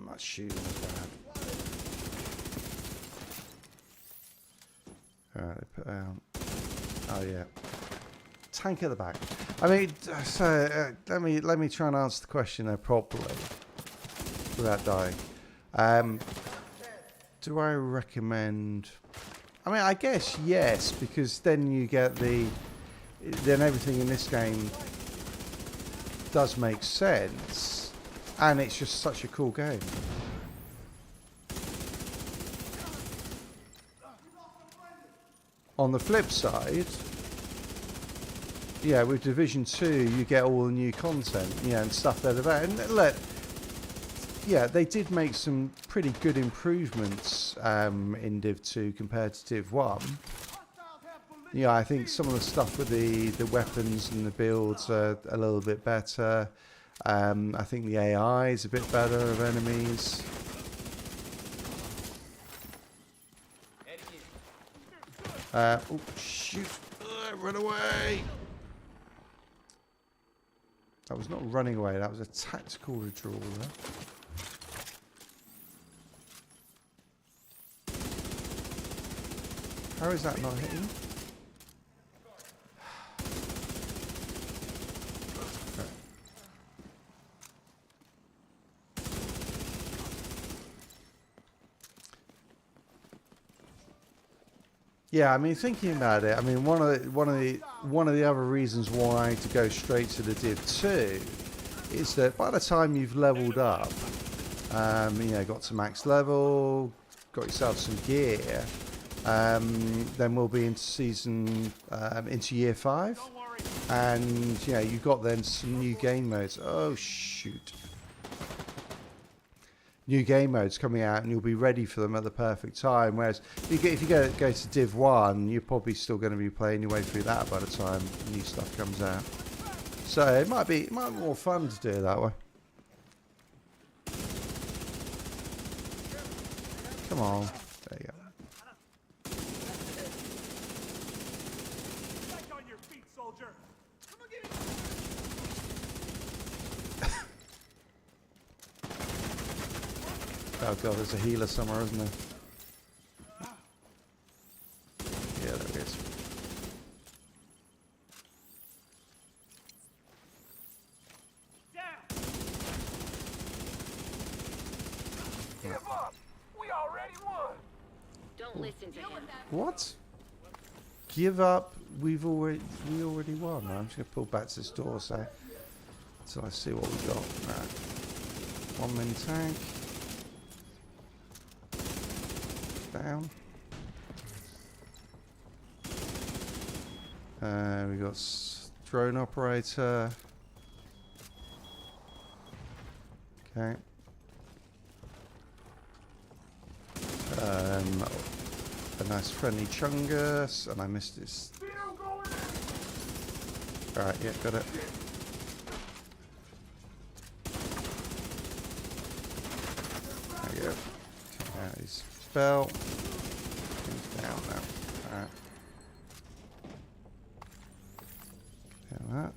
That shooting is bad. Alright, they put out. Oh yeah. Tank at the back. I mean, so let me try and answer the question there properly without dying. Do I recommend? I mean, I guess yes, because then you get then everything in this game does make sense, and it's just such a cool game. On the flip side, yeah, with Division 2, you get all the new content, and stuff they're about. And look, yeah, they did make some pretty good improvements in Div 2 compared to Div 1. Yeah, I think some of the stuff with the weapons and the builds are a little bit better. I think the AI is a bit better of enemies. Oh, shoot. Run away. That was not running away. That was a tactical withdrawal there. How is that not hitting? Yeah, I mean, thinking about it, I mean, one of the other reasons why to go straight to the Div 2 is that by the time you've leveled up, got to max level, got yourself some gear, then we'll be into year 5, and you've got then some new game modes. Oh shoot. New game modes coming out, and you'll be ready for them at the perfect time. Whereas if you go to Div 1, you're probably still going to be playing your way through that by the time new stuff comes out. So it might be more fun to do it that way. Come on, there you go. Back on your feet, soldier. Come on, get it. Oh god, there's a healer somewhere, isn't there? Yeah, there it is. Give up. We already won. Don't listen to him. What? Give up? We already won. I'm just gonna pull back to this door so I see what we got. Right. 1 min tank. Down. We got drone operator. Okay. A nice friendly chungus, and I missed this. Alright, yeah, got it. There we go. Take out his spell. He's down now. Alright. Down that.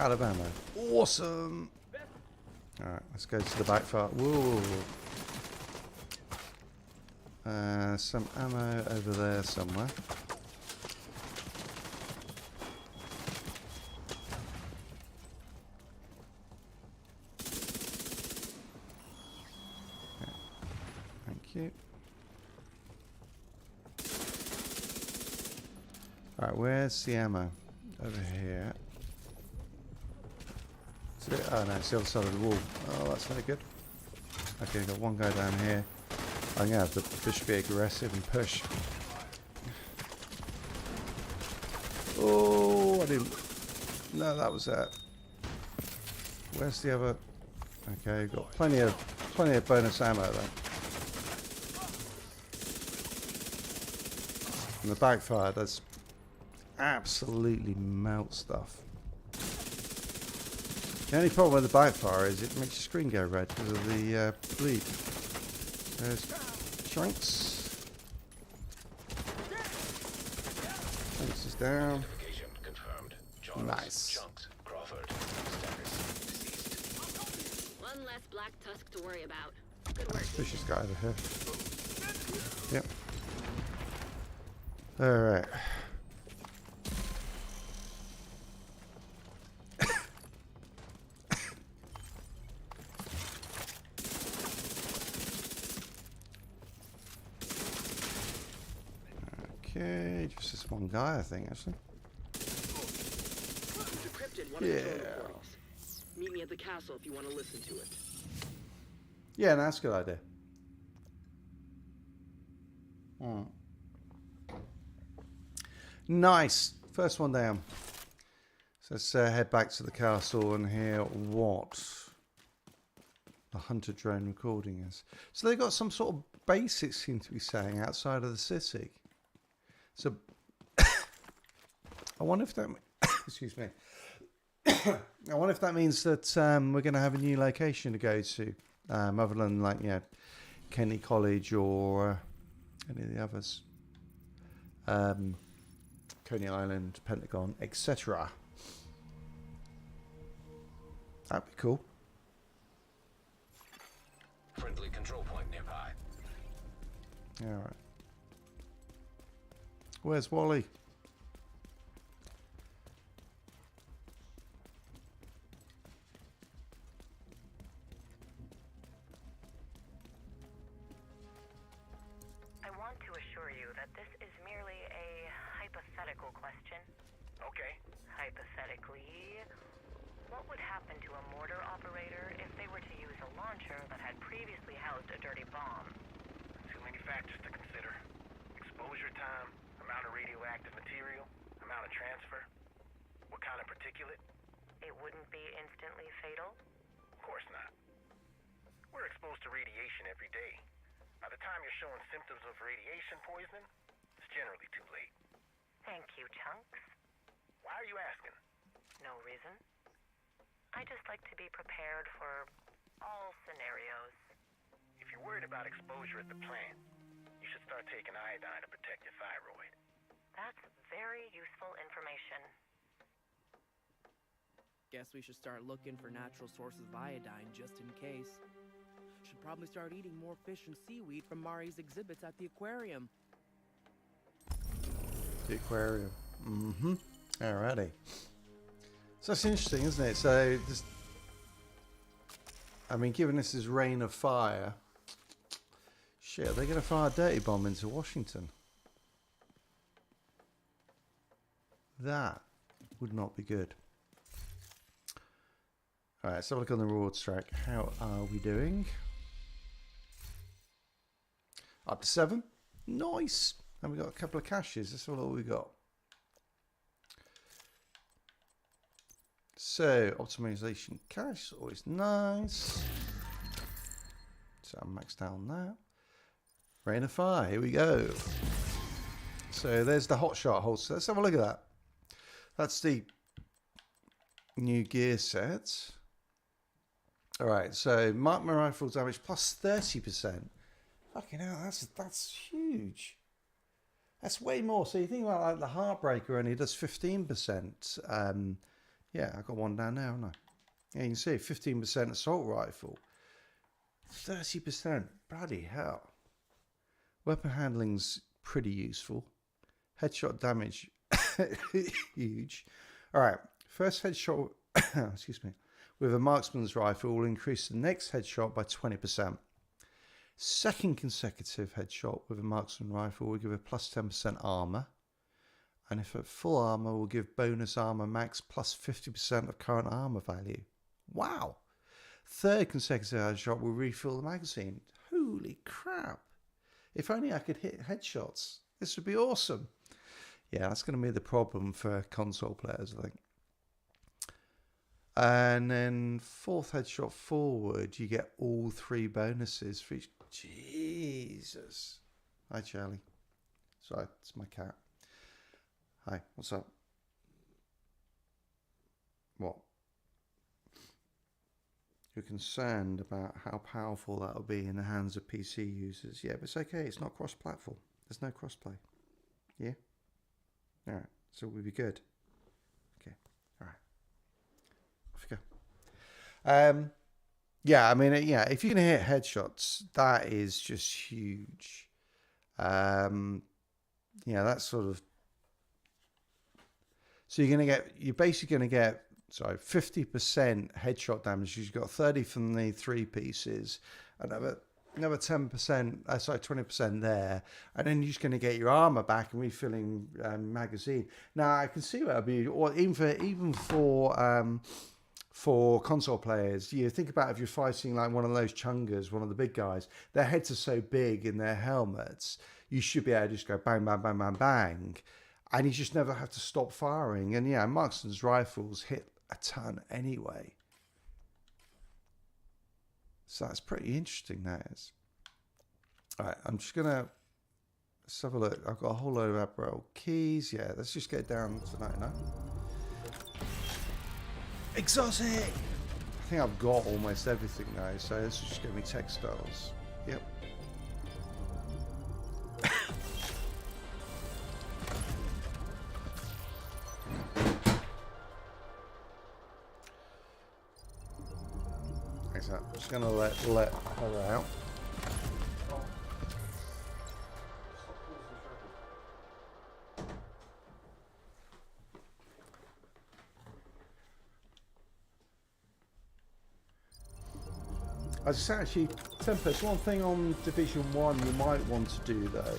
out of ammo. Awesome. All right, let's go to the back far. Whoa. Some ammo over there somewhere. Okay. Thank you. Alright, where's the ammo? Over here. Is it? Oh no, it's the other side of the wall. Oh, that's very good. Okay, got one guy down here. I'm gonna have to just be aggressive and push. Oh, I didn't. No, that was that. Where's the other? Okay, got plenty of bonus ammo though. And the backfire does absolutely melt stuff. The only problem with the backfire is it makes your screen go red because of the bleed. There's Chunks. Chunks is down. Nice. Chunks, Crawford. Status deceased. One less black tusk to worry about. Good work. Suspicious guy over here. Yep. Alright. Okay, just this one guy, I think, actually. Decrypted one of the drone recordings. Meet me at the castle if you want to listen to it. Yeah, no, that's a good idea. Nice. First one down. So let's head back to the castle and hear what the hunter drone recording is. So they've got some sort of base, it seems to be saying, outside of the city. So I wonder if that excuse me. I wonder if that means that we're going to have a new location to go to, other than like Kenny College or any of the others, Coney Island, Pentagon, etc. That'd be cool. Friendly control point nearby. All right. Where's Wally? I want to assure you that this is merely a hypothetical question. Okay. Hypothetically, what would happen to a mortar operator if they were to use a launcher that had previously housed a dirty bomb? Too many factors to consider. Exposure time, amount of radioactive material, amount of transfer, what kind of particulate? It wouldn't be instantly fatal? Of course not. We're exposed to radiation every day. By the time you're showing symptoms of radiation poisoning, it's generally too late. Thank you, Chunks. Why are you asking? No reason. I just like to be prepared for all scenarios. If you're worried about exposure at the plant, you should start taking iodine to protect your thyroid. That's very useful information. Guess we should start looking for natural sources of iodine just in case. Should probably start eating more fish and seaweed from Mari's exhibits at the aquarium. The aquarium. Mm-hmm. Alrighty. So that's interesting, isn't it? So, this, I mean, given this is rain of fire, shit, are they going to fire a dirty bomb into Washington? That would not be good. Alright, let's have a look on the rewards track. How are we doing? Up to 7. Nice. And we got a couple of caches. That's all we got. So, optimization cache is always nice. So I'm maxed out on that. Rain of fire. Here we go. So there's the hotshot holster. Let's have a look at that. That's the new gear set. Alright, so mark my rifle damage plus 30%. Fucking hell, that's huge. That's way more. So you think about like the Heartbreaker only does 15%. Yeah, I got one down there, haven't I? Yeah, you can see 15% assault rifle, 30%. Bloody hell. Weapon handling's pretty useful. Headshot damage, huge. All right, first headshot, excuse me, with a marksman's rifle will increase the next headshot by 20%. Second consecutive headshot with a marksman rifle will give a plus 10% armor. And if at full armor, will give bonus armor max plus 50% of current armor value. Wow. Third consecutive headshot will refill the magazine. Holy crap. If only I could hit headshots. This would be awesome. Yeah, that's going to be the problem for console players, I think. And then fourth headshot forward, you get all 3 bonuses for each. Jesus. Hi, Charlie. Sorry, it's my cat. Hi, what's up? What? You're concerned about how powerful that will be in the hands of PC users. Yeah, but it's okay. It's not cross-platform. There's no cross-play. Yeah? All right. So we'll be good. Okay. All right. Off you go. Yeah, I mean, yeah, if you can hit headshots, that is just huge. Yeah, that's sort of... So you're basically going to get, 50% headshot damage. You've got 30 from the 3 pieces, another 10%, 20% there, and then you're just going to get your armor back and refilling magazine. Now I can see what it'd be, or even for console players. You think about if you're fighting like one of those chungers, one of the big guys, their heads are so big in their helmets, you should be able to just go bang, bang, bang, bang, bang. And you just never have to stop firing. And yeah, marksman's rifles hit a ton anyway. So that's pretty interesting, that is. All right, I'm just going to... Let's have a look. I've got a whole load of Admiral keys. Yeah, let's just get down to 99. Exotic! I think I've got almost everything now, so let's just give me textiles. Yep. I'm just going to let her out. As actually, Tempest, one thing on Division 1 you might want to do though,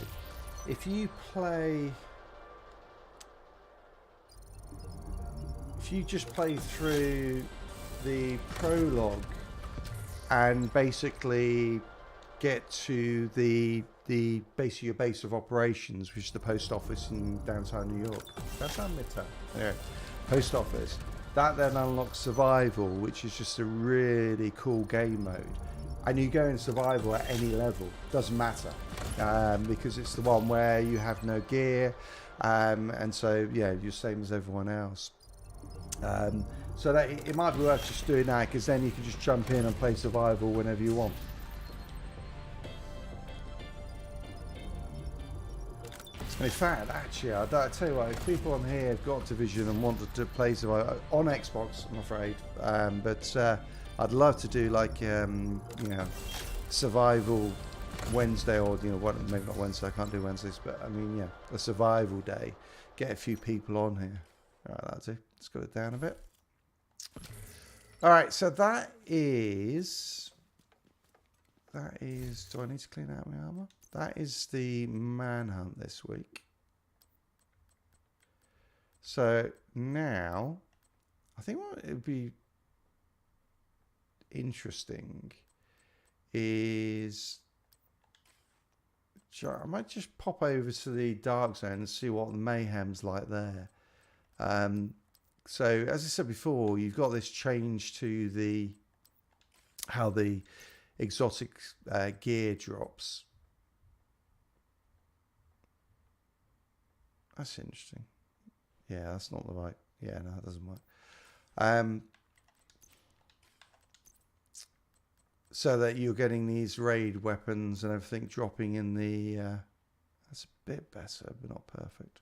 if you just play through the prologue and basically get to the base of your base of operations, which is the post office in downtown New York. Downtown Midtown. Yeah. Post office. That then unlocks survival, which is just a really cool game mode. And you go in survival at any level, doesn't matter, because it's the one where you have no gear, and so yeah, you're same as everyone else. So that it might be worth just doing that, because then you can just jump in and play survival whenever you want. In fact, actually, I tell you what, if people on here have got Division and wanted to play survival on Xbox, I'm afraid, but I'd love to do like survival Wednesday, or maybe not Wednesday. I can't do Wednesdays, but I mean, yeah, a survival day. Get a few people on here. All right, that'll do. Let's go it down a bit. All right, so that is. Do I need to clean out my armor? That is the manhunt this week. So now, I think what it would be interesting is I might just pop over to the dark zone and see what the mayhem's like there. So as I said before, you've got this change to how the exotic gear drops. That's interesting. Yeah, that's not the right. Yeah, no, that doesn't work. So that you're getting these raid weapons and everything dropping in the. That's a bit better, but not perfect.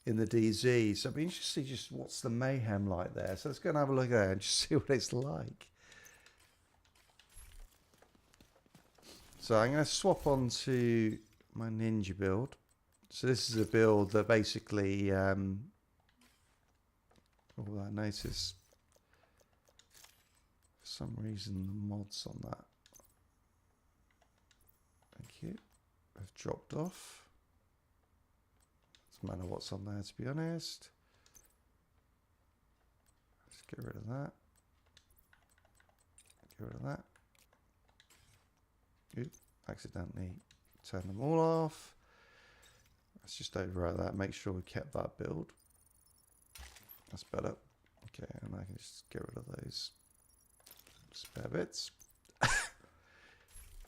in the DZ. So it'd be interesting just what's the mayhem like there. So let's go and have a look there and just see what it's like. So I'm going to swap on to my ninja build. So this is a build that basically, I noticed for some reason the mods on that, thank you, have dropped off. Doesn't matter what's on there, to be honest. Let's get rid of that. Get rid of that. Oops, accidentally turn them all off. Let's just overwrite that, make sure we kept that build. That's better. Okay, and I can just get rid of those spare bits.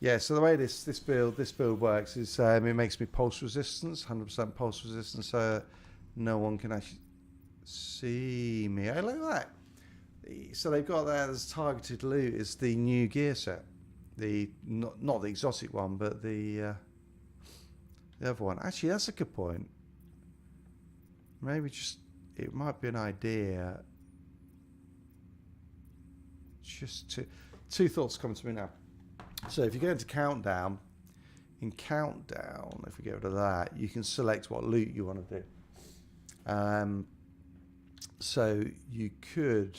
Yeah, so the way this build works is it makes me pulse resistance, 100% pulse resistance, so no one can actually see me. Oh, look at that. So they've got there as targeted loot is the new gear set. The not the exotic one, but the other one. Actually, that's a good point. Maybe just it might be an idea. Just two thoughts come to me now. So if you go into countdown, in countdown, if we get rid of that, you can select what loot you want to do. So you could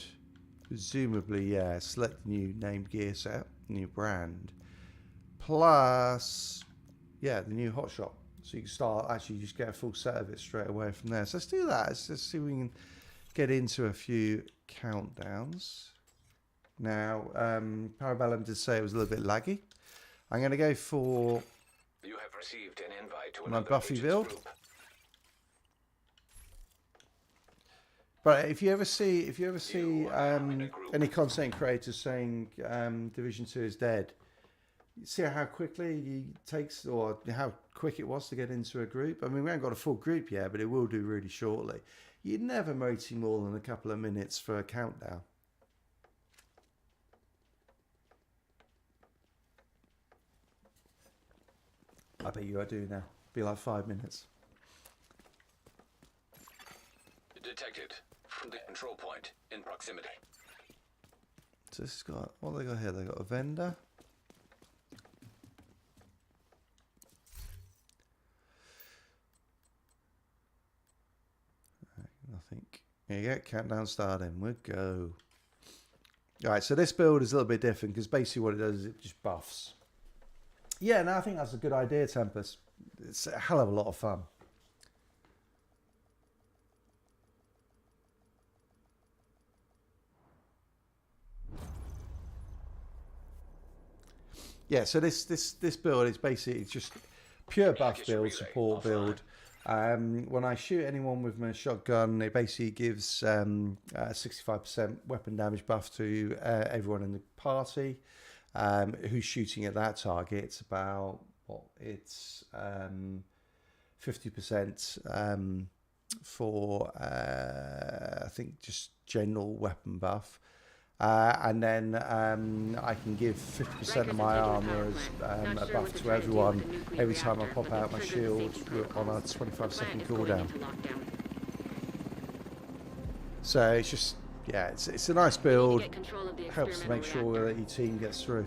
presumably, yeah, select the new named gear set, new brand, plus, yeah, the new hot shot. So you can start actually just get a full set of it straight away from there. So let's do that. Let's see if we can get into a few countdowns. Now, Parabellum did say it was a little bit laggy. I'm going to go for You have received an invite to my another Buffy agent's build. group. But if you ever see any content creators saying Division 2 is dead, you see how quickly it takes, or how quick it was to get into a group. I mean, we haven't got a full group yet, but it will do really shortly. You're never waiting more than a couple of minutes for a countdown. I bet you I do now. Be like 5 minutes. Detected from the control point in proximity. So this has got, what have they got here? They got a vendor. Nothing. There you go. Countdown starting. We'll go. All right. So this build is a little bit different because basically what it does is it just buffs. Yeah, no, I think that's a good idea, Tempest. It's a hell of a lot of fun. Yeah, so this build is basically just pure buff build, support build. When I shoot anyone with my shotgun, it basically gives 65% weapon damage buff to everyone in the party who's shooting at that target. It's about, it's 50% for, I think, just general weapon buff. And then I can give 50% of my armor as a buff to everyone every time I pop out my shield on a 25-second cooldown. So it's just, yeah, it's a nice build. Helps to make sure that your team gets through.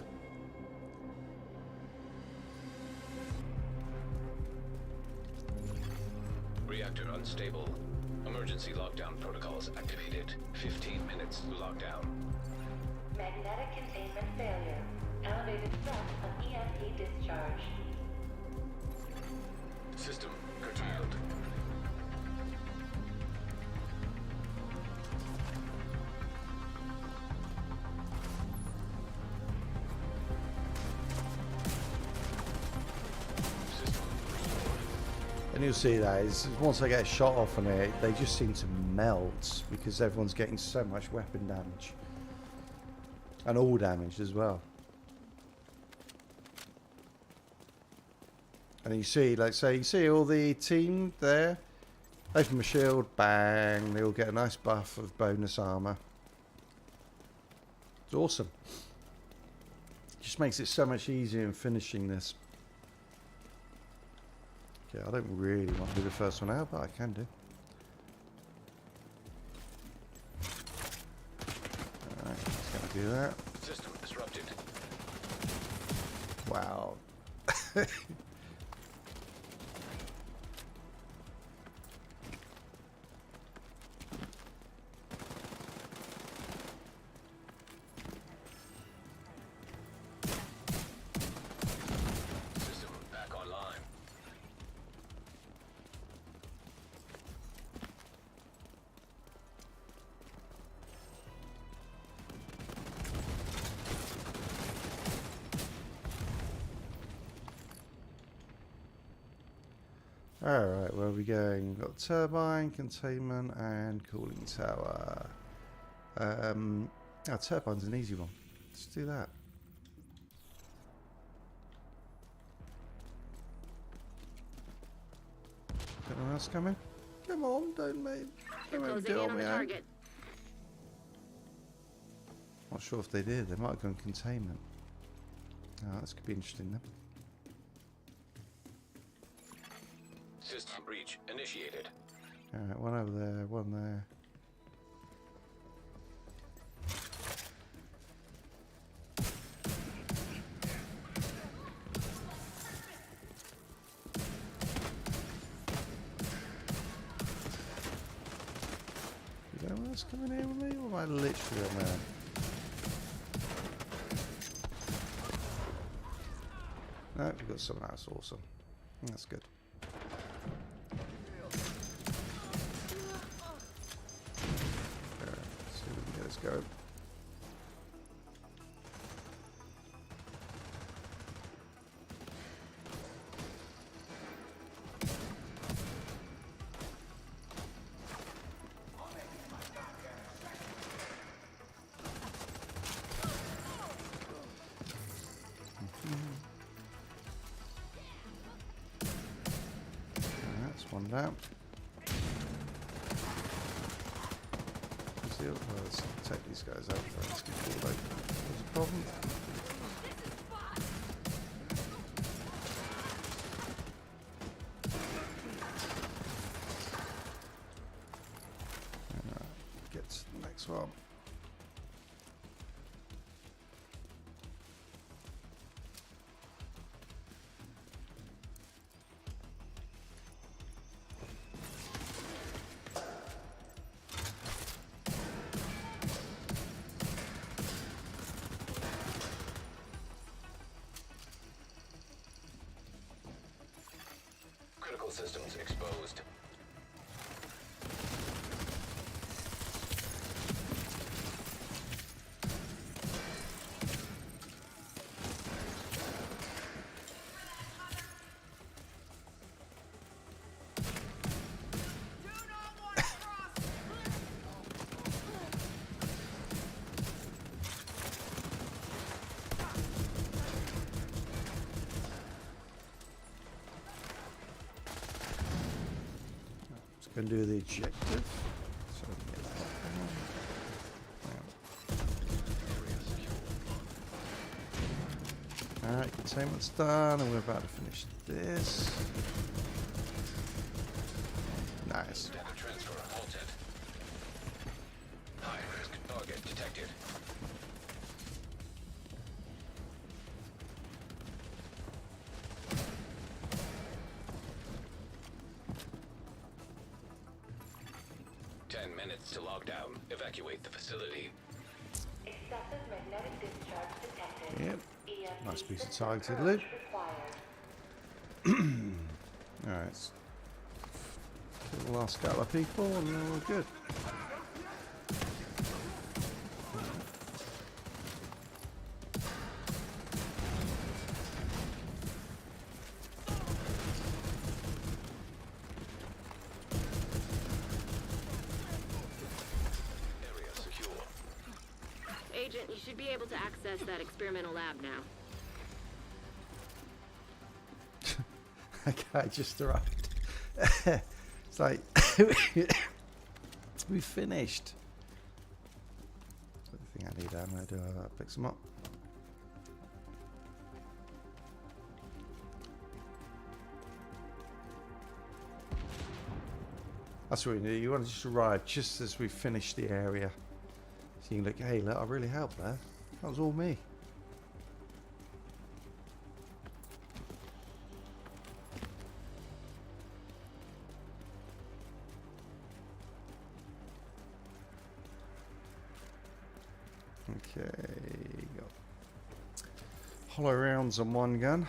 Reactor unstable. Emergency lockdown protocols activated. 15 minutes to lockdown. Magnetic containment failure. Elevated threat of EMP discharge. System curtailed. And you'll see that is once I get a shot off on it, they just seem to melt because everyone's getting so much weapon damage. And all damage as well. And you see, like, so you see all the team there. Open my shield, bang, they all get a nice buff of bonus armor. It's awesome. Just makes it so much easier in finishing this. Okay, I don't really want to be the first one out, but I can do. do that. System disrupted. Wow. System back online. Alright, where are we going? We've got turbine, containment, and cooling tower. Turbine's an easy one. Let's do that. Anyone else coming? Come on, don't make You're me closing do it in on on my the own. target. Not sure if they did. They might have gone containment. Oh, this could be interesting then. System breach initiated. Alright, one over there, one there. Is anyone else coming here with me? Or am I literally on there? No, we've got someone else. Awesome. That's good. Alright, see if we can get this going. That's one down. Let's take these guys out first before there's a problem. Get to the next one. Critical systems exposed. Going to do the objective. So we can get that. Alright, containment's done, and we're about to finish this. Nice. Data transfer halted. High risk target detected. To log down. Evacuate the facility. Excessive magnetic discharge detected. Yep. EMP Nice piece of system targeted approach loot. required. Alright, let's kill the last couple of people and then we're good. Area secure. Agent, you should be able to access that experimental lab now. That guy just arrived. It's like we finished. I think I need ammo to pick some up. That's what you need. You want to just arrive just as we finish the area. So you can look, hey, look, I really helped there. That was all me. Okay, got hollow rounds on one gun.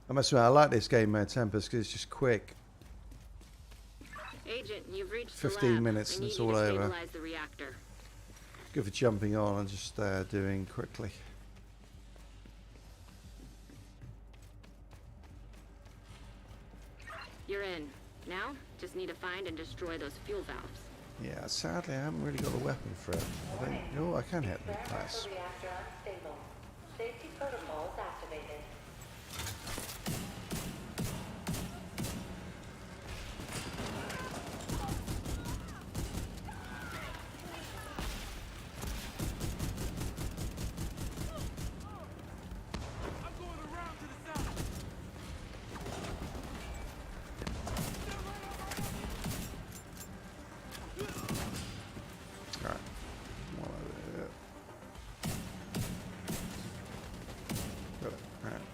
I must admit, I like this game, Tempest, because it's just quick. Agent, you've reached 15 the lab. minutes I and need it's you all to over. stabilize the reactor. Good for jumping on and just doing quickly. You're in. Now, just need to find and destroy those fuel valves. Yeah, sadly, I haven't really got a weapon for it. I think, oh, I can hit them. Nice. Reactor unstable. Safety protocols activated. Alright. One over there. Got it. Alright.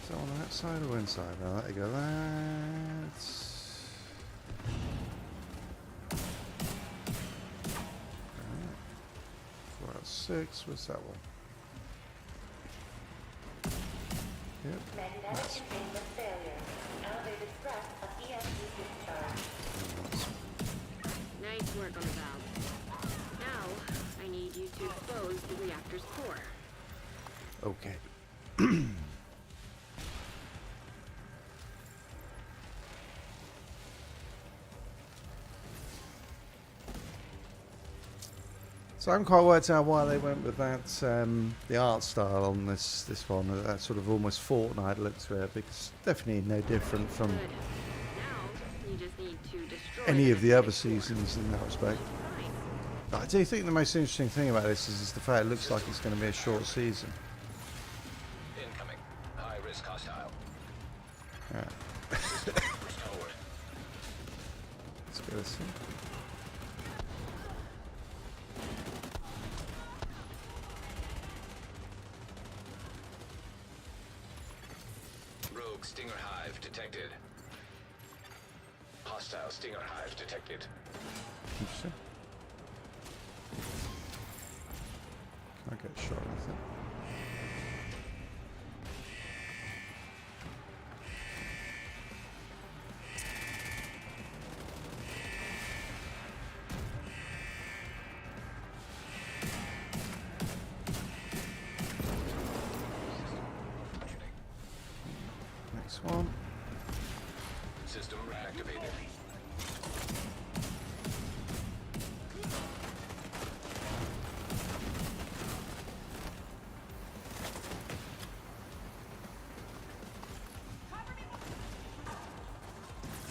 Is that on that side or inside? I'll let you go. That's... Alright. 4 out of 6. What's that one? Yep. Magnetic Nice. containment failure. Elevated threat of EMP discharge. Nice work on the valve. Now, I need you to expose the reactor's core. Okay. So I haven't quite worked out why they went with that, the art style on this one, that sort of almost Fortnite look to it, because definitely no different from Good. Now, you just need to destroy any of the other next core. seasons in that respect. Fine. But I do think the most interesting thing about this is the fact it looks like it's going to be a short season. Incoming. High risk hostile. Yeah. Forward. Let's go this one. Rogue Stinger Hive detected. Hostile Stinger Hive detected. Interesting. Can I get shot with it? Next one. System reactivated.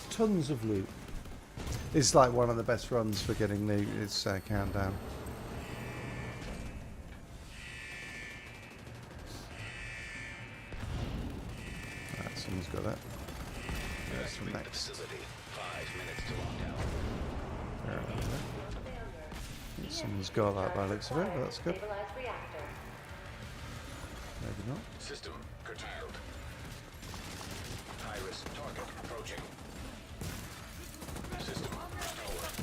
Tons of loot. It's like one of the best runs for getting loot. It's countdown. Right, someone's got it. There's the Evacuate the next. facility. 5 minutes to lockdown. There we go. Someone's got that by the looks of it, but that's good. Stabilize reactor. Maybe not. System curtailed. High risk target approaching. System forward.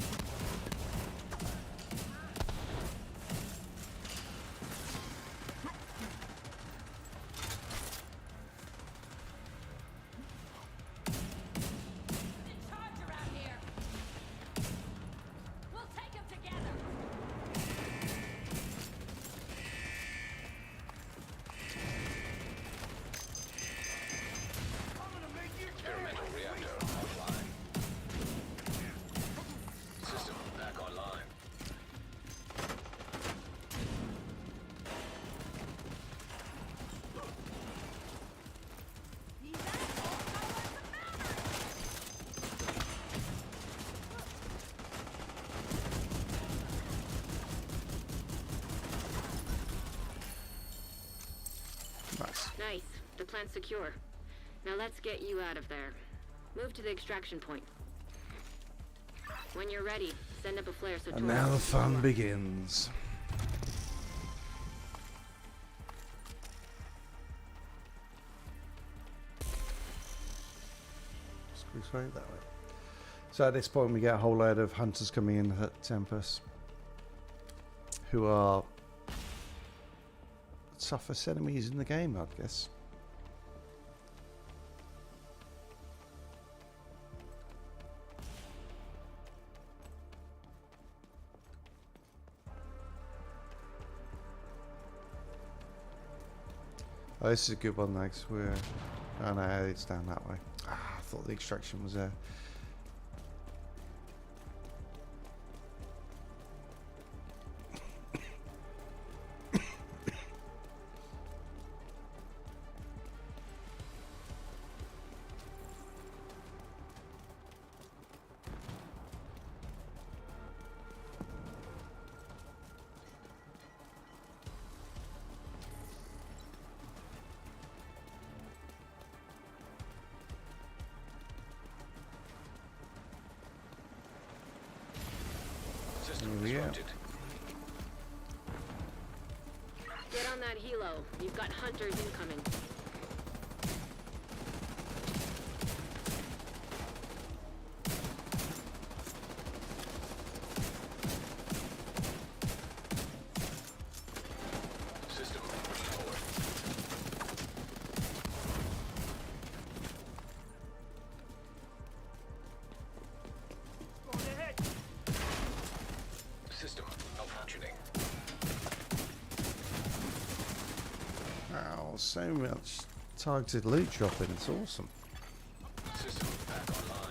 In charge around here. We'll take them together. Experimental reactor Nice. The plant's secure. Now let's get you out of there. Move to the extraction point. When you're ready, send up a flare so And Torres now the can pick you fun up. begins. Screw straight that way. So at this point we get a whole load of hunters coming in at Tempest, who are toughest enemies in the game, I guess. Oh, this is a good one though, 'cause we're... Oh no, it's down that way. Ah, I thought the extraction was there. System Here we go. disrupted. Get on that helo. You've got hunters incoming. System pushing forward. System malfunctioning. Wow, so much targeted loot dropping, it's awesome. System back online.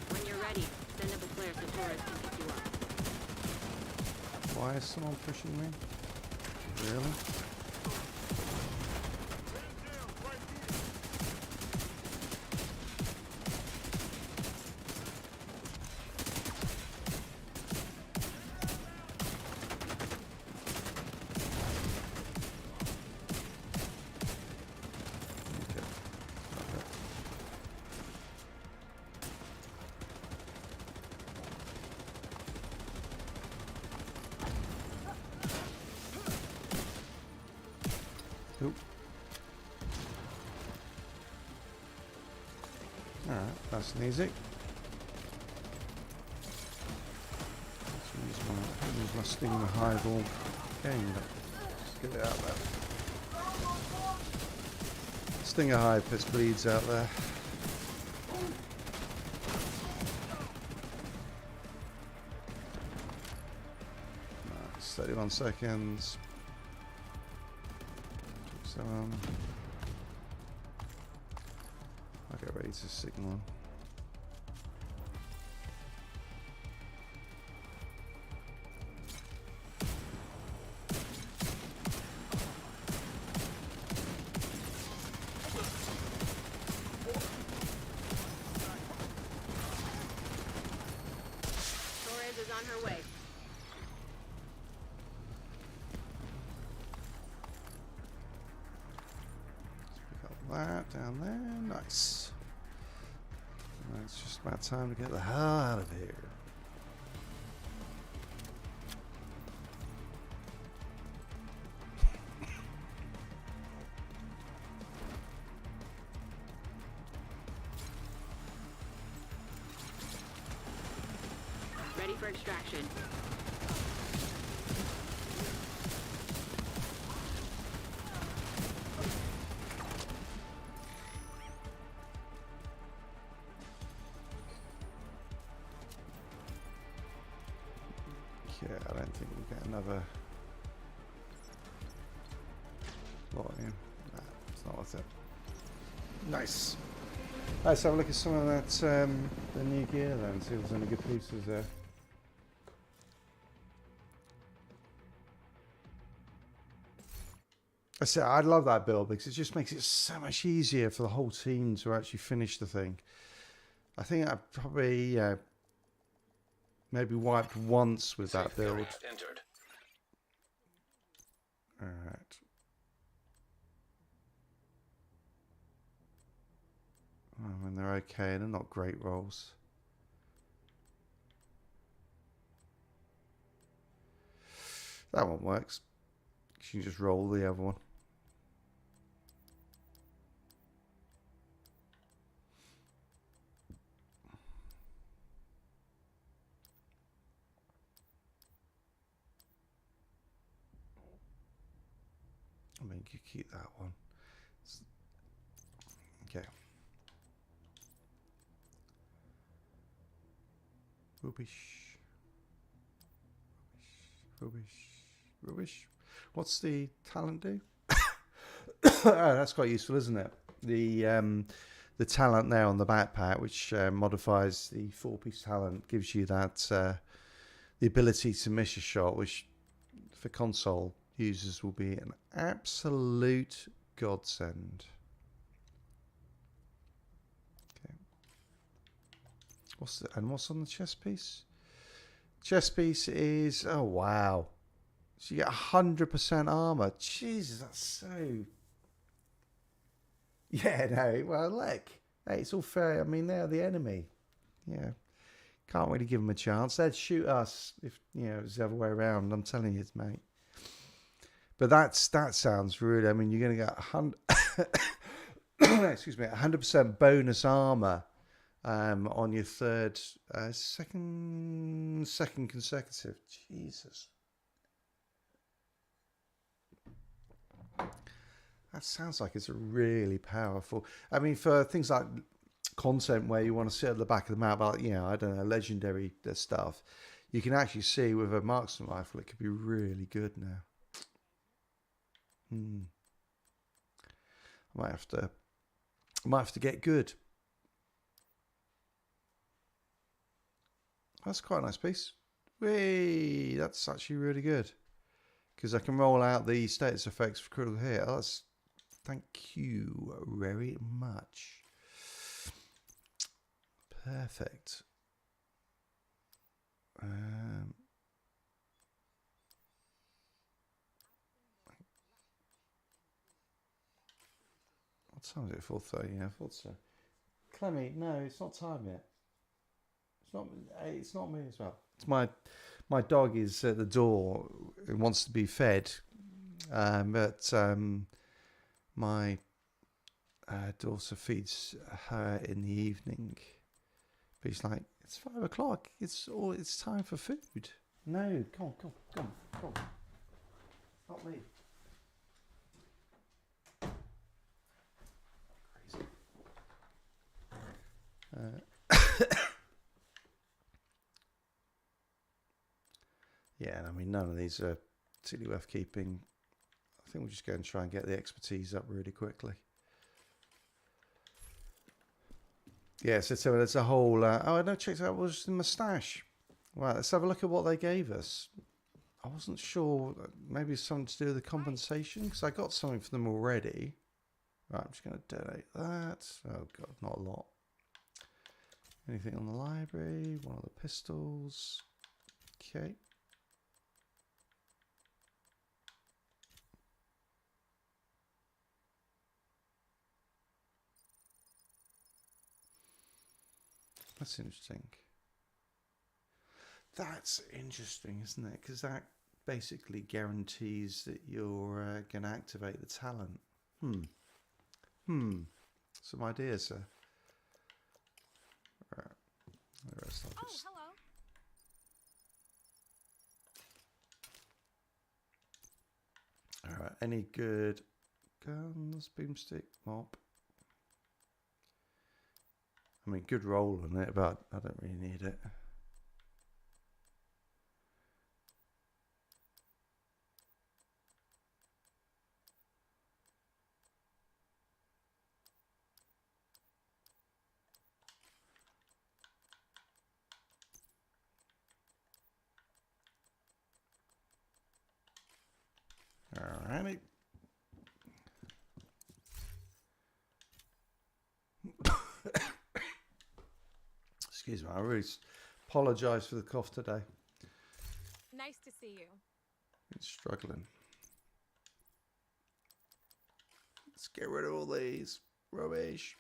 When you're ready, send up a flare so Torres can pick you up. Why is someone pushing me? Really? Okay. Okay. Oop. Alright, that's an easy. Let's use my sting the hive all game, but just get it out there. Stinger hive puts bleeds out there. Nice, 31 seconds. 7. I'll get ready to signal him. Torres is on her way. Pick up that down there. Nice. Now it's just about time to get the hell out of here. Ready for extraction. Yeah, I don't think we'll get another lot in. Nah, it's not worth it. Nice. Let's have a look at some of that the new gear then, see if there's any good pieces there. I said I love that build because it just makes it so much easier for the whole team to actually finish the thing. I think I probably maybe wiped once with that Safe area build. entered. All right. I mean, they're okay. They're not great rolls. That one works. You can just roll the other one. I mean, you keep that one. Okay. Rubbish. Rubbish. What's the talent do? Oh, that's quite useful, isn't it? The talent there on the backpack, which modifies the 4-piece talent, gives you that the ability to miss a shot, which for console users will be an absolute godsend. Okay. What's on the chest piece? Chest piece is, oh wow, so you get 100% armor. Jesus, that's so. Yeah, no. Well, look, hey, it's all fair. I mean, they're the enemy. Yeah, can't really give them a chance. They'd shoot us if it was the other way around. I'm telling you, mate. But that sounds really. I mean, you're going to get 100. Excuse me, 100% bonus armor on your second consecutive. Jesus. That sounds like it's a really powerful. I mean, for things like content where you want to sit at the back of the map, like, I don't know, legendary stuff, you can actually see with a marksman rifle, it could be really good now. I might have to get good. That's quite a nice piece. Whee! That's actually really good. Because I can roll out the status effects for critical hit. Thank you very much. Perfect. What time is it? 4:30. Yeah, 4:30. Clemmy, no, it's not time yet. It's not me as well. It's my dog is at the door and wants to be fed, but my daughter feeds her in the evening. But he's like, it's 5 o'clock. It's time for food. No, come on. Not me. Crazy. Yeah, I mean, none of these are particularly worth keeping. I think we'll just go and try and get the expertise up really quickly. Yeah, so there's a whole... oh, no, check that was the moustache. Right, let's have a look at what they gave us. I wasn't sure. Maybe something to do with the compensation, because I got something for them already. Right, I'm just going to donate that. Oh, God, not a lot. Anything on the library? One of the pistols. Okay. That's interesting. That's interesting, isn't it? Because that basically guarantees that you're going to activate the talent. Some ideas, sir. Right. The rest I'll just... hello. Alright, any good guns, boomstick, mop? I mean, good roll on it, but I don't really need it. Alrighty. Excuse me, I really apologise for the cough today. Nice to see you. It's struggling. Let's get rid of all these rubbish.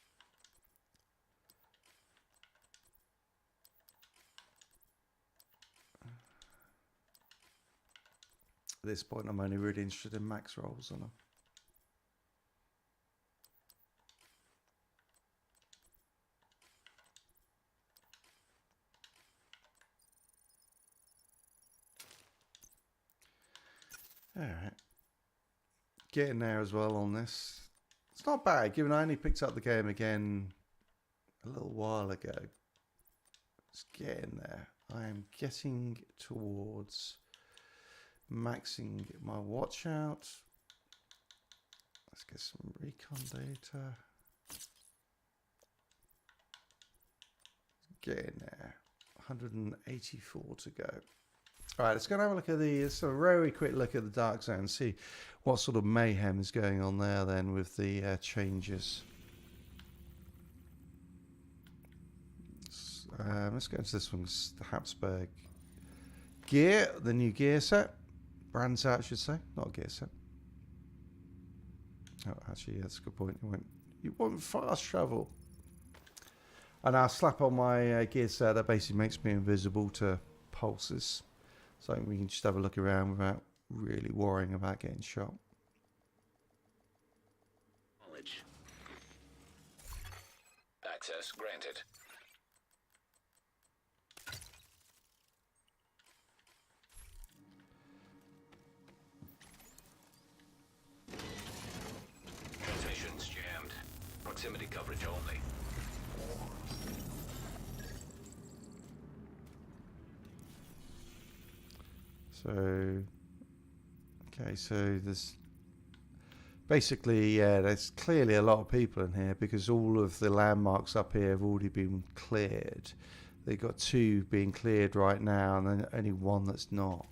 At this point, I'm only really interested in max rolls on them. Alright. Getting there as well on this. It's not bad, given I only picked up the game again a little while ago. It's getting there. I am getting towards maxing my watch out. Let's get some recon data. Getting there. 184 to go. All right, let's go and have a look at let's have a very quick look at the Dark Zone and see what sort of mayhem is going on there then with the changes. Let's go into this one's the Habsburg gear, the new gear set. Brand set, I should say, not a gear set. Oh, actually, that's a good point. You want fast travel. And I'll slap on my gear set that basically makes me invisible to pulses. So we can just have a look around without really worrying about getting shot. Knowledge. Access granted. Transmissions jammed. Proximity coverage only. So, okay, so there's basically, yeah, there's clearly a lot of people in here because all of the landmarks up here have already been cleared. They've got 2 being cleared right now and then only 1 that's not.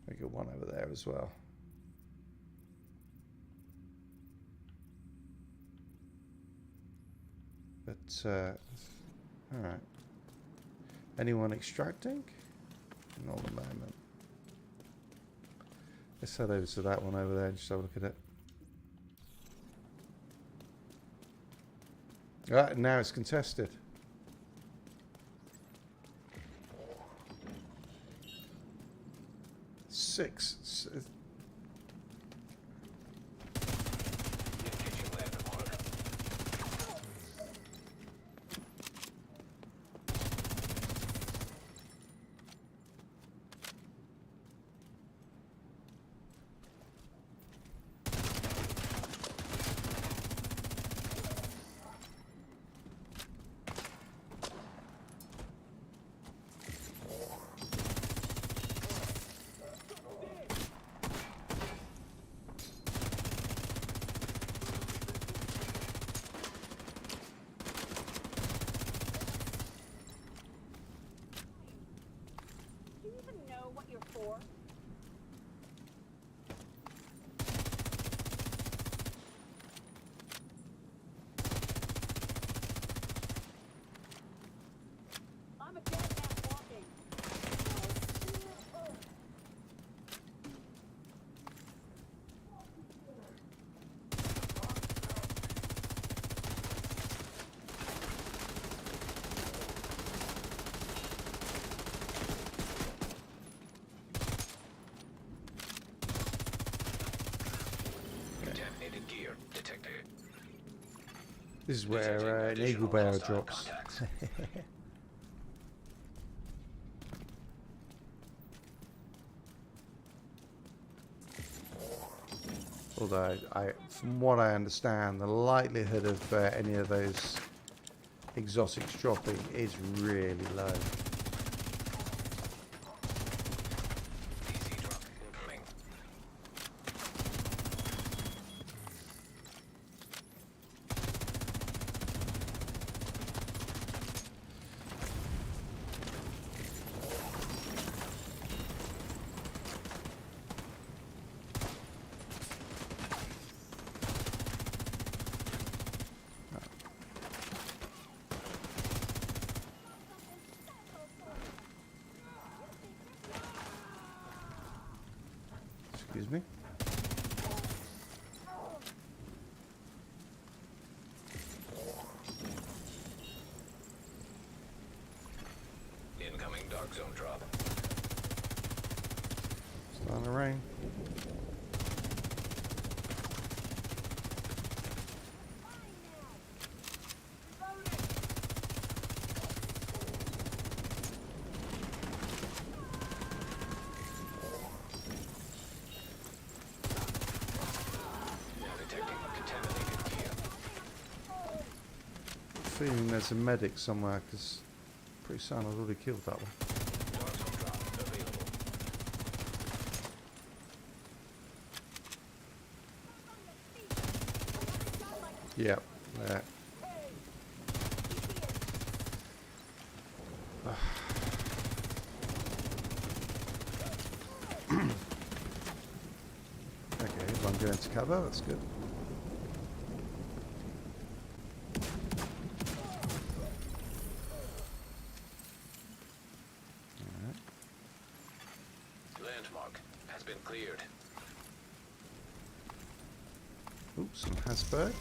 We got 1 over there as well. But, alright. Anyone extracting? Not at the moment. Let's head over to that one over there and just have a look at it. Right, now it's contested. 6. This is where an eagle bearer drops. Although, from what I understand, the likelihood of any of those exotics dropping is really low. Excuse me. Incoming dark zone drop. Starting to rain. Now detecting contaminated gear. Feeling there's a medic somewhere because pretty soon I've already killed that one. Dark zone drop available. Yep, there. Okay, everyone going to cover, that's good. Landmark has been cleared. Oops, some Hasberg.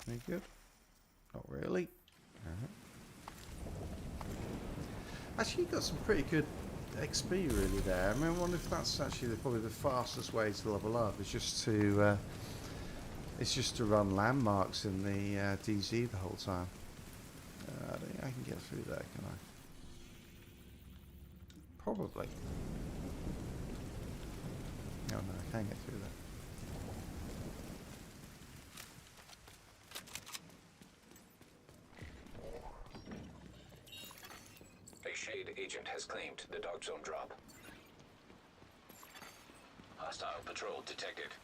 Very good. Not really. Alright. Actually, you got some pretty good XP really there. I mean, I wonder if that's actually probably the fastest way to level up. Is just to run landmarks in the DZ the whole time. I don't think I can get through there, can I? Probably. No, I can't get through there. A Shade agent has claimed the dark zone drop. Hostile patrol detected.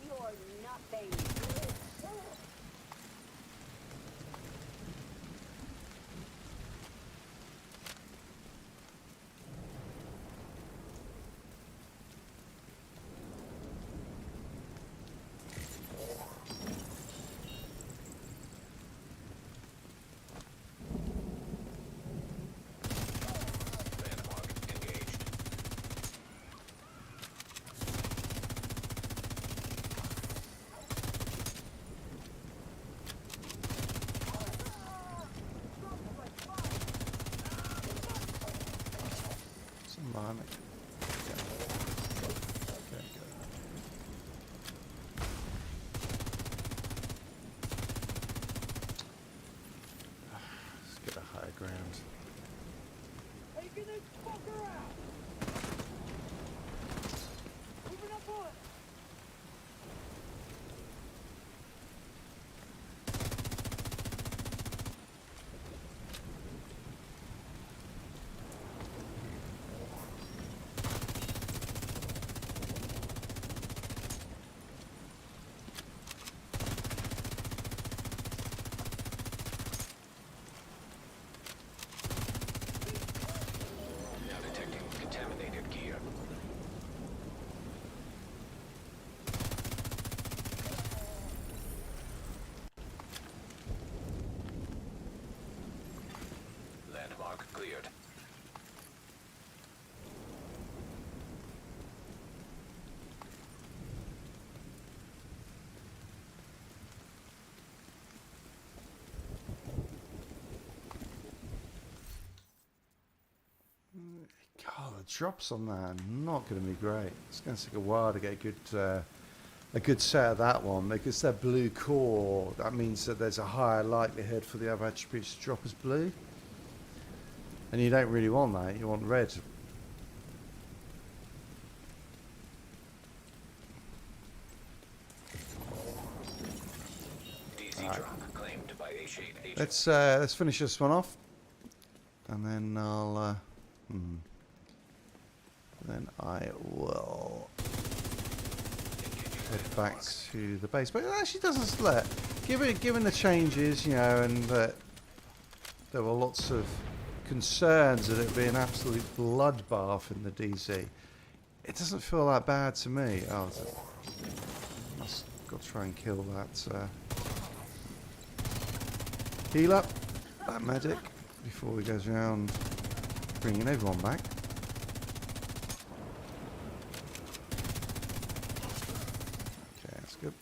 You're nothing. Landmark engaged. Some behind me. Okay. Okay, go. Let's get a higher ground. Taking this fucker out. Moving up on it. Now detecting contaminated gear. Landmark cleared. God, the drops on that are not going to be great. It's going to take a while to get a good set of that one because they're blue core. That means that there's a higher likelihood for the other attributes to drop as blue, and you don't really want that. You want red. DZ drop claimed by a Shade agent. Let's finish this one off, and then then I will head back to the base. But it actually doesn't split. Given the changes, you know, and that there were lots of concerns that it would be an absolute bloodbath in the DZ. It doesn't feel that bad to me. Oh, must got to try and kill that. Heal up that medic before he goes around bringing everyone back. Okay, that's good.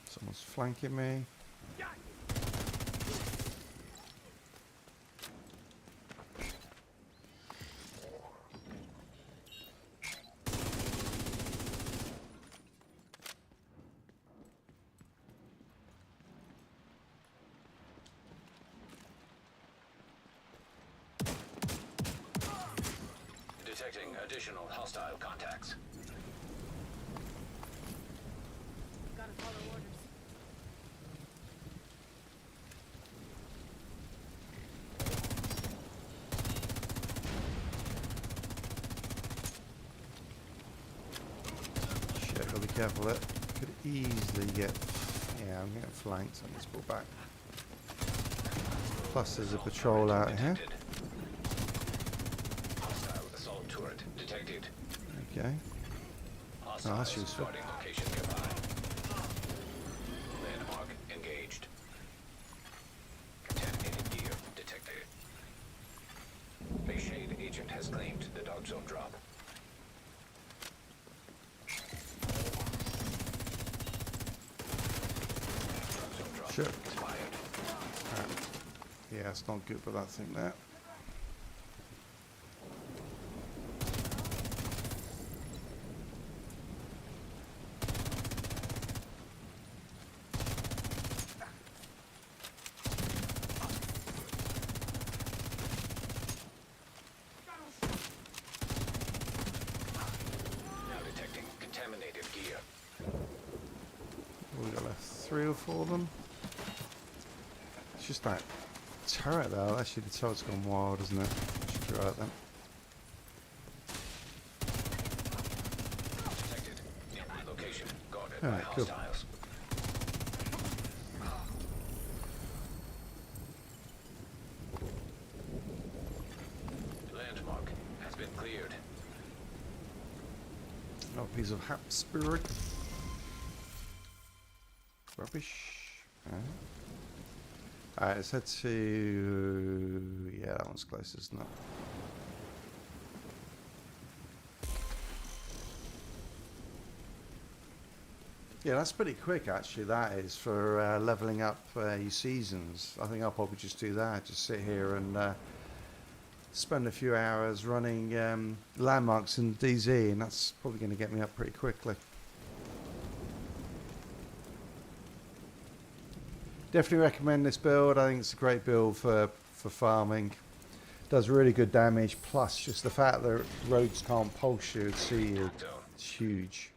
Someone's flanking me. Detecting additional hostile contacts. Gotta follow orders. Shit, gotta be careful. That could easily get. Yeah, I'm getting flanked. I need to pull back. Plus, there's a patrol out here. Hostile assault turret detected. Okay. Hostile that's useful. guarding location nearby. Landmark engaged. Contaminated gear detected. A shade agent has claimed the dark zone drop. Dark zone drop Sure. expired. Yeah, it's not good, but that thing there. Now detecting contaminated gear. We've got like 3 or 4 of them. It's just that turret though. Actually, the turret's gone wild, isn't it? Should throw it then. Detected. Nearby location guarded Alright, by cool. hostiles. Landmark has been cleared. Oh, a piece of hap spirit. Rubbish. Alright, let's head to. Yeah, that one's close, isn't it? Yeah, that's pretty quick actually, that is, for leveling up your seasons. I think I'll probably just do that, just sit here and spend a few hours running landmarks in DZ, and that's probably going to get me up pretty quickly. Definitely recommend this build. I think it's a great build for farming. Does really good damage, plus just the fact that roads can't pulse you and see you. It's huge.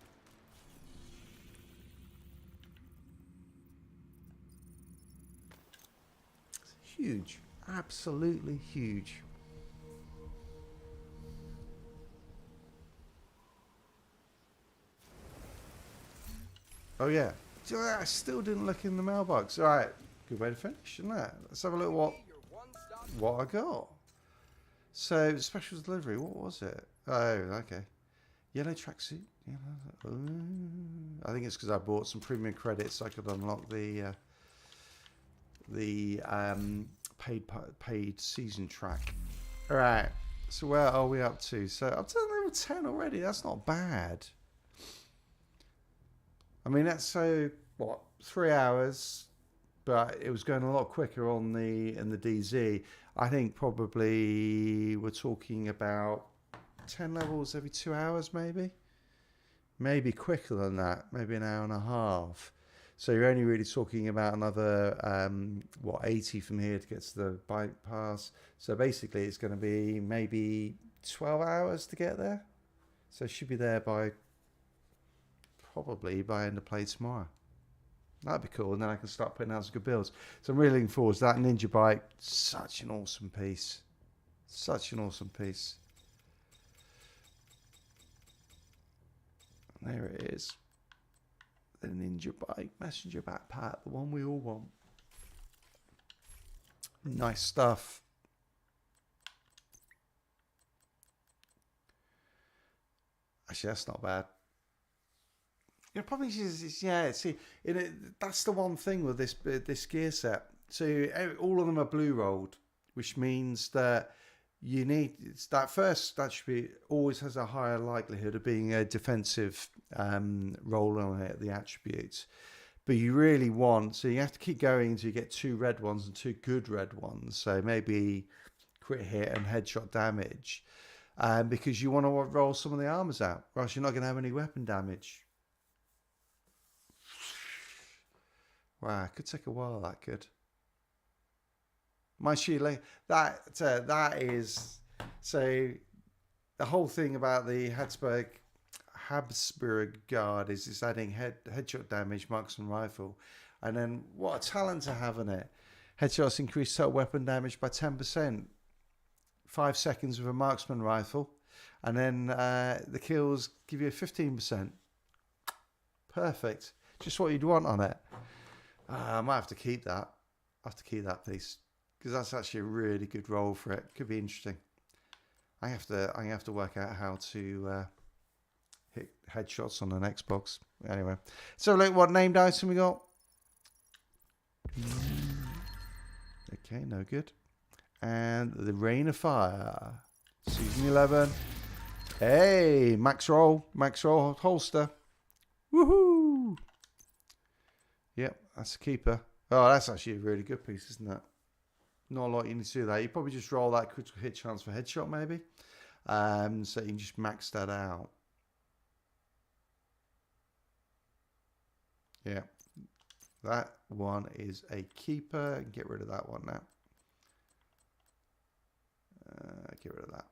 Huge. Absolutely huge. Oh yeah. I still didn't look in the mailbox. Alright. Good way to finish, isn't it? Let's have a look what I got. So, special delivery, what was it? Oh, okay. Yellow tracksuit. I think it's because I bought some premium credits so I could unlock the paid season track. Alright. So where are we up to? So I'm to level 10 already. That's not bad. I mean, that's so what, 3 hours, but it was going a lot quicker on in the DZ. I think probably we're talking about 10 levels every 2 hours, maybe quicker than that, maybe an hour and a half. So you're only really talking about another 80 from here to get to the bike pass. So basically, it's going to be maybe 12 hours to get there. So it should be there probably by end of play tomorrow. That'd be cool, and then I can start putting out some good builds. So I'm really looking forward to that. Ninja bike, such an awesome piece. Such an awesome piece. And there it is. The Ninja bike, messenger backpack, the one we all want. Nice stuff. Actually, that's not bad. The problem is yeah. See, that's the one thing with this gear set. So all of them are blue rolled, which means that you need that first attribute always has a higher likelihood of being a defensive roll on it, the attributes. But you really want, so you have to keep going until you get 2 red ones and 2 good red ones. So maybe crit hit and headshot damage, because you want to roll some of the armors out, or else you're not going to have any weapon damage. Wow, it could take a while. That could. My shielding, that is, so the whole thing about the Habsburg guard is it's adding headshot damage, marksman rifle, and then what a talent to have in it. Headshots increase total weapon damage by 10%, 5 seconds with a marksman rifle, and then the kills give you a 15%. Perfect, just what you'd want on it. I might have to keep that. I have to keep that piece because that's actually a really good roll for it. Could be interesting. I have to work out how to hit headshots on an Xbox. Anyway, so look what named item we got. Okay, no good. And the Rain of Fire, season 11. Hey, max roll holster. Woohoo! Yep, that's a keeper. Oh, that's actually a really good piece, isn't it? Not a lot you need to do that. You probably just roll that critical hit chance for headshot, maybe. So you can just max that out. Yeah, that one is a keeper. Get rid of that one now. Get rid of that.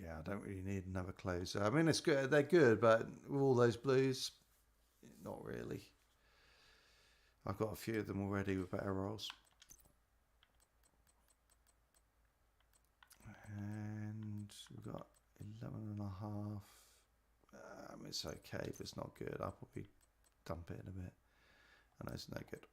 Yeah, I don't really need another closer. I mean, it's good. They're good, but with all those blues, not really. I've got a few of them already with better rolls. And we've got 11.5. It's okay, but it's not good. I'll probably dump it in a bit. I know it's no good.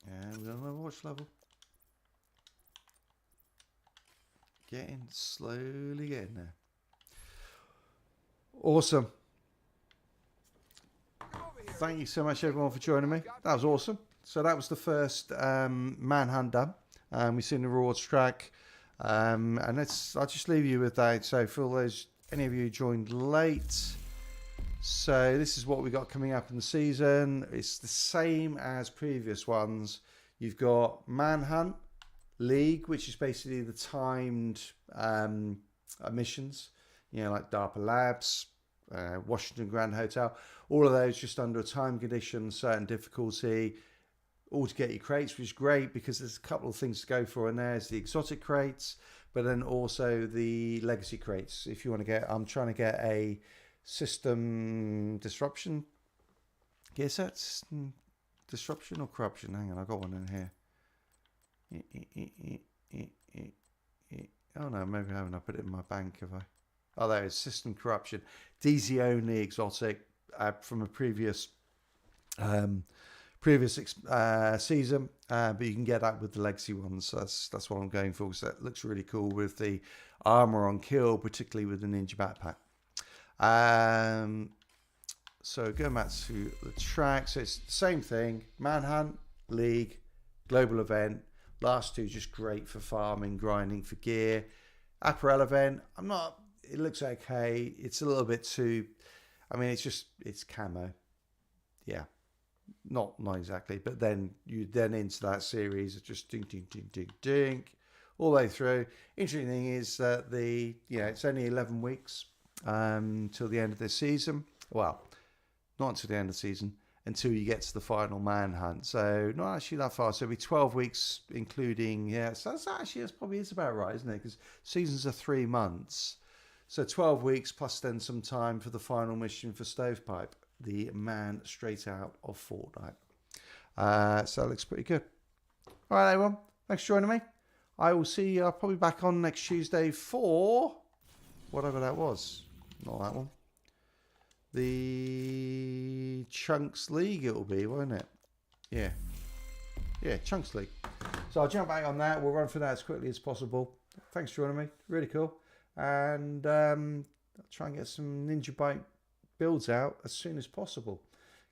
And we're on the watch level. Slowly getting there. Awesome. Thank you so much everyone for joining me. That was awesome. So that was the first manhunt done. We've seen the rewards track. And I'll just leave you with that. So for all those, any of you who joined late, so this is what we got coming up in the season. It's the same as previous ones. You've got Manhunt League, which is basically the timed missions, like DARPA Labs, Washington Grand Hotel, all of those just under a time condition, certain difficulty, all to get your crates, which is great because there's a couple of things to go for in there. There's the exotic crates, but then also the legacy crates. If you want to get, I'm trying to get a system disruption gear set. System disruption or corruption? Hang on, I got one in here. Oh no, maybe I haven't. I put it in my bank, have I? Oh, there it is. System corruption. DZ only exotic from a previous season, but you can get that with the legacy ones. So that's what I'm going for. So that looks really cool with the armor on kill, particularly with the ninja backpack. So going back to the track, so it's the same thing: Manhunt, League, Global Event. Last two just great for farming, grinding for gear. Apparel Event, it looks okay. It's a little bit too, it's camo. Yeah, not exactly. But then you into that series of just ding, ding, ding, ding, ding, all the way through. Interesting thing is that it's only 11 weeks till the end of this season. Well, not until the end of the season, until you get to the final manhunt. So not actually that far. So it'll be 12 weeks, including, so that's probably is about right, isn't it? Because seasons are 3 months. So 12 weeks plus then some time for the final mission for Stovepipe, the man straight out of Fortnite. So that looks pretty good. All right, everyone. Thanks for joining me. I will see you. I'll probably back on next Tuesday for whatever that was. Not that one. the Chunks League it will be, won't it? Yeah. Yeah, Chunks League. So I'll jump back on that. We'll run through that as quickly as possible. Thanks for joining me. Really cool. And I'll try and get some Ninja Bike builds out as soon as possible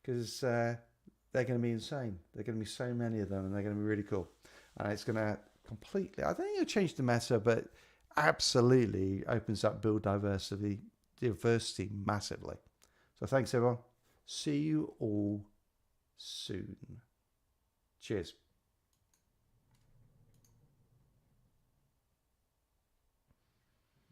because they're going to be insane. There are going to be so many of them and they're going to be really cool. And it's going to completely, I don't think it'll change the meta, but absolutely opens up build diversity massively. So thanks everyone. See you all soon. Cheers.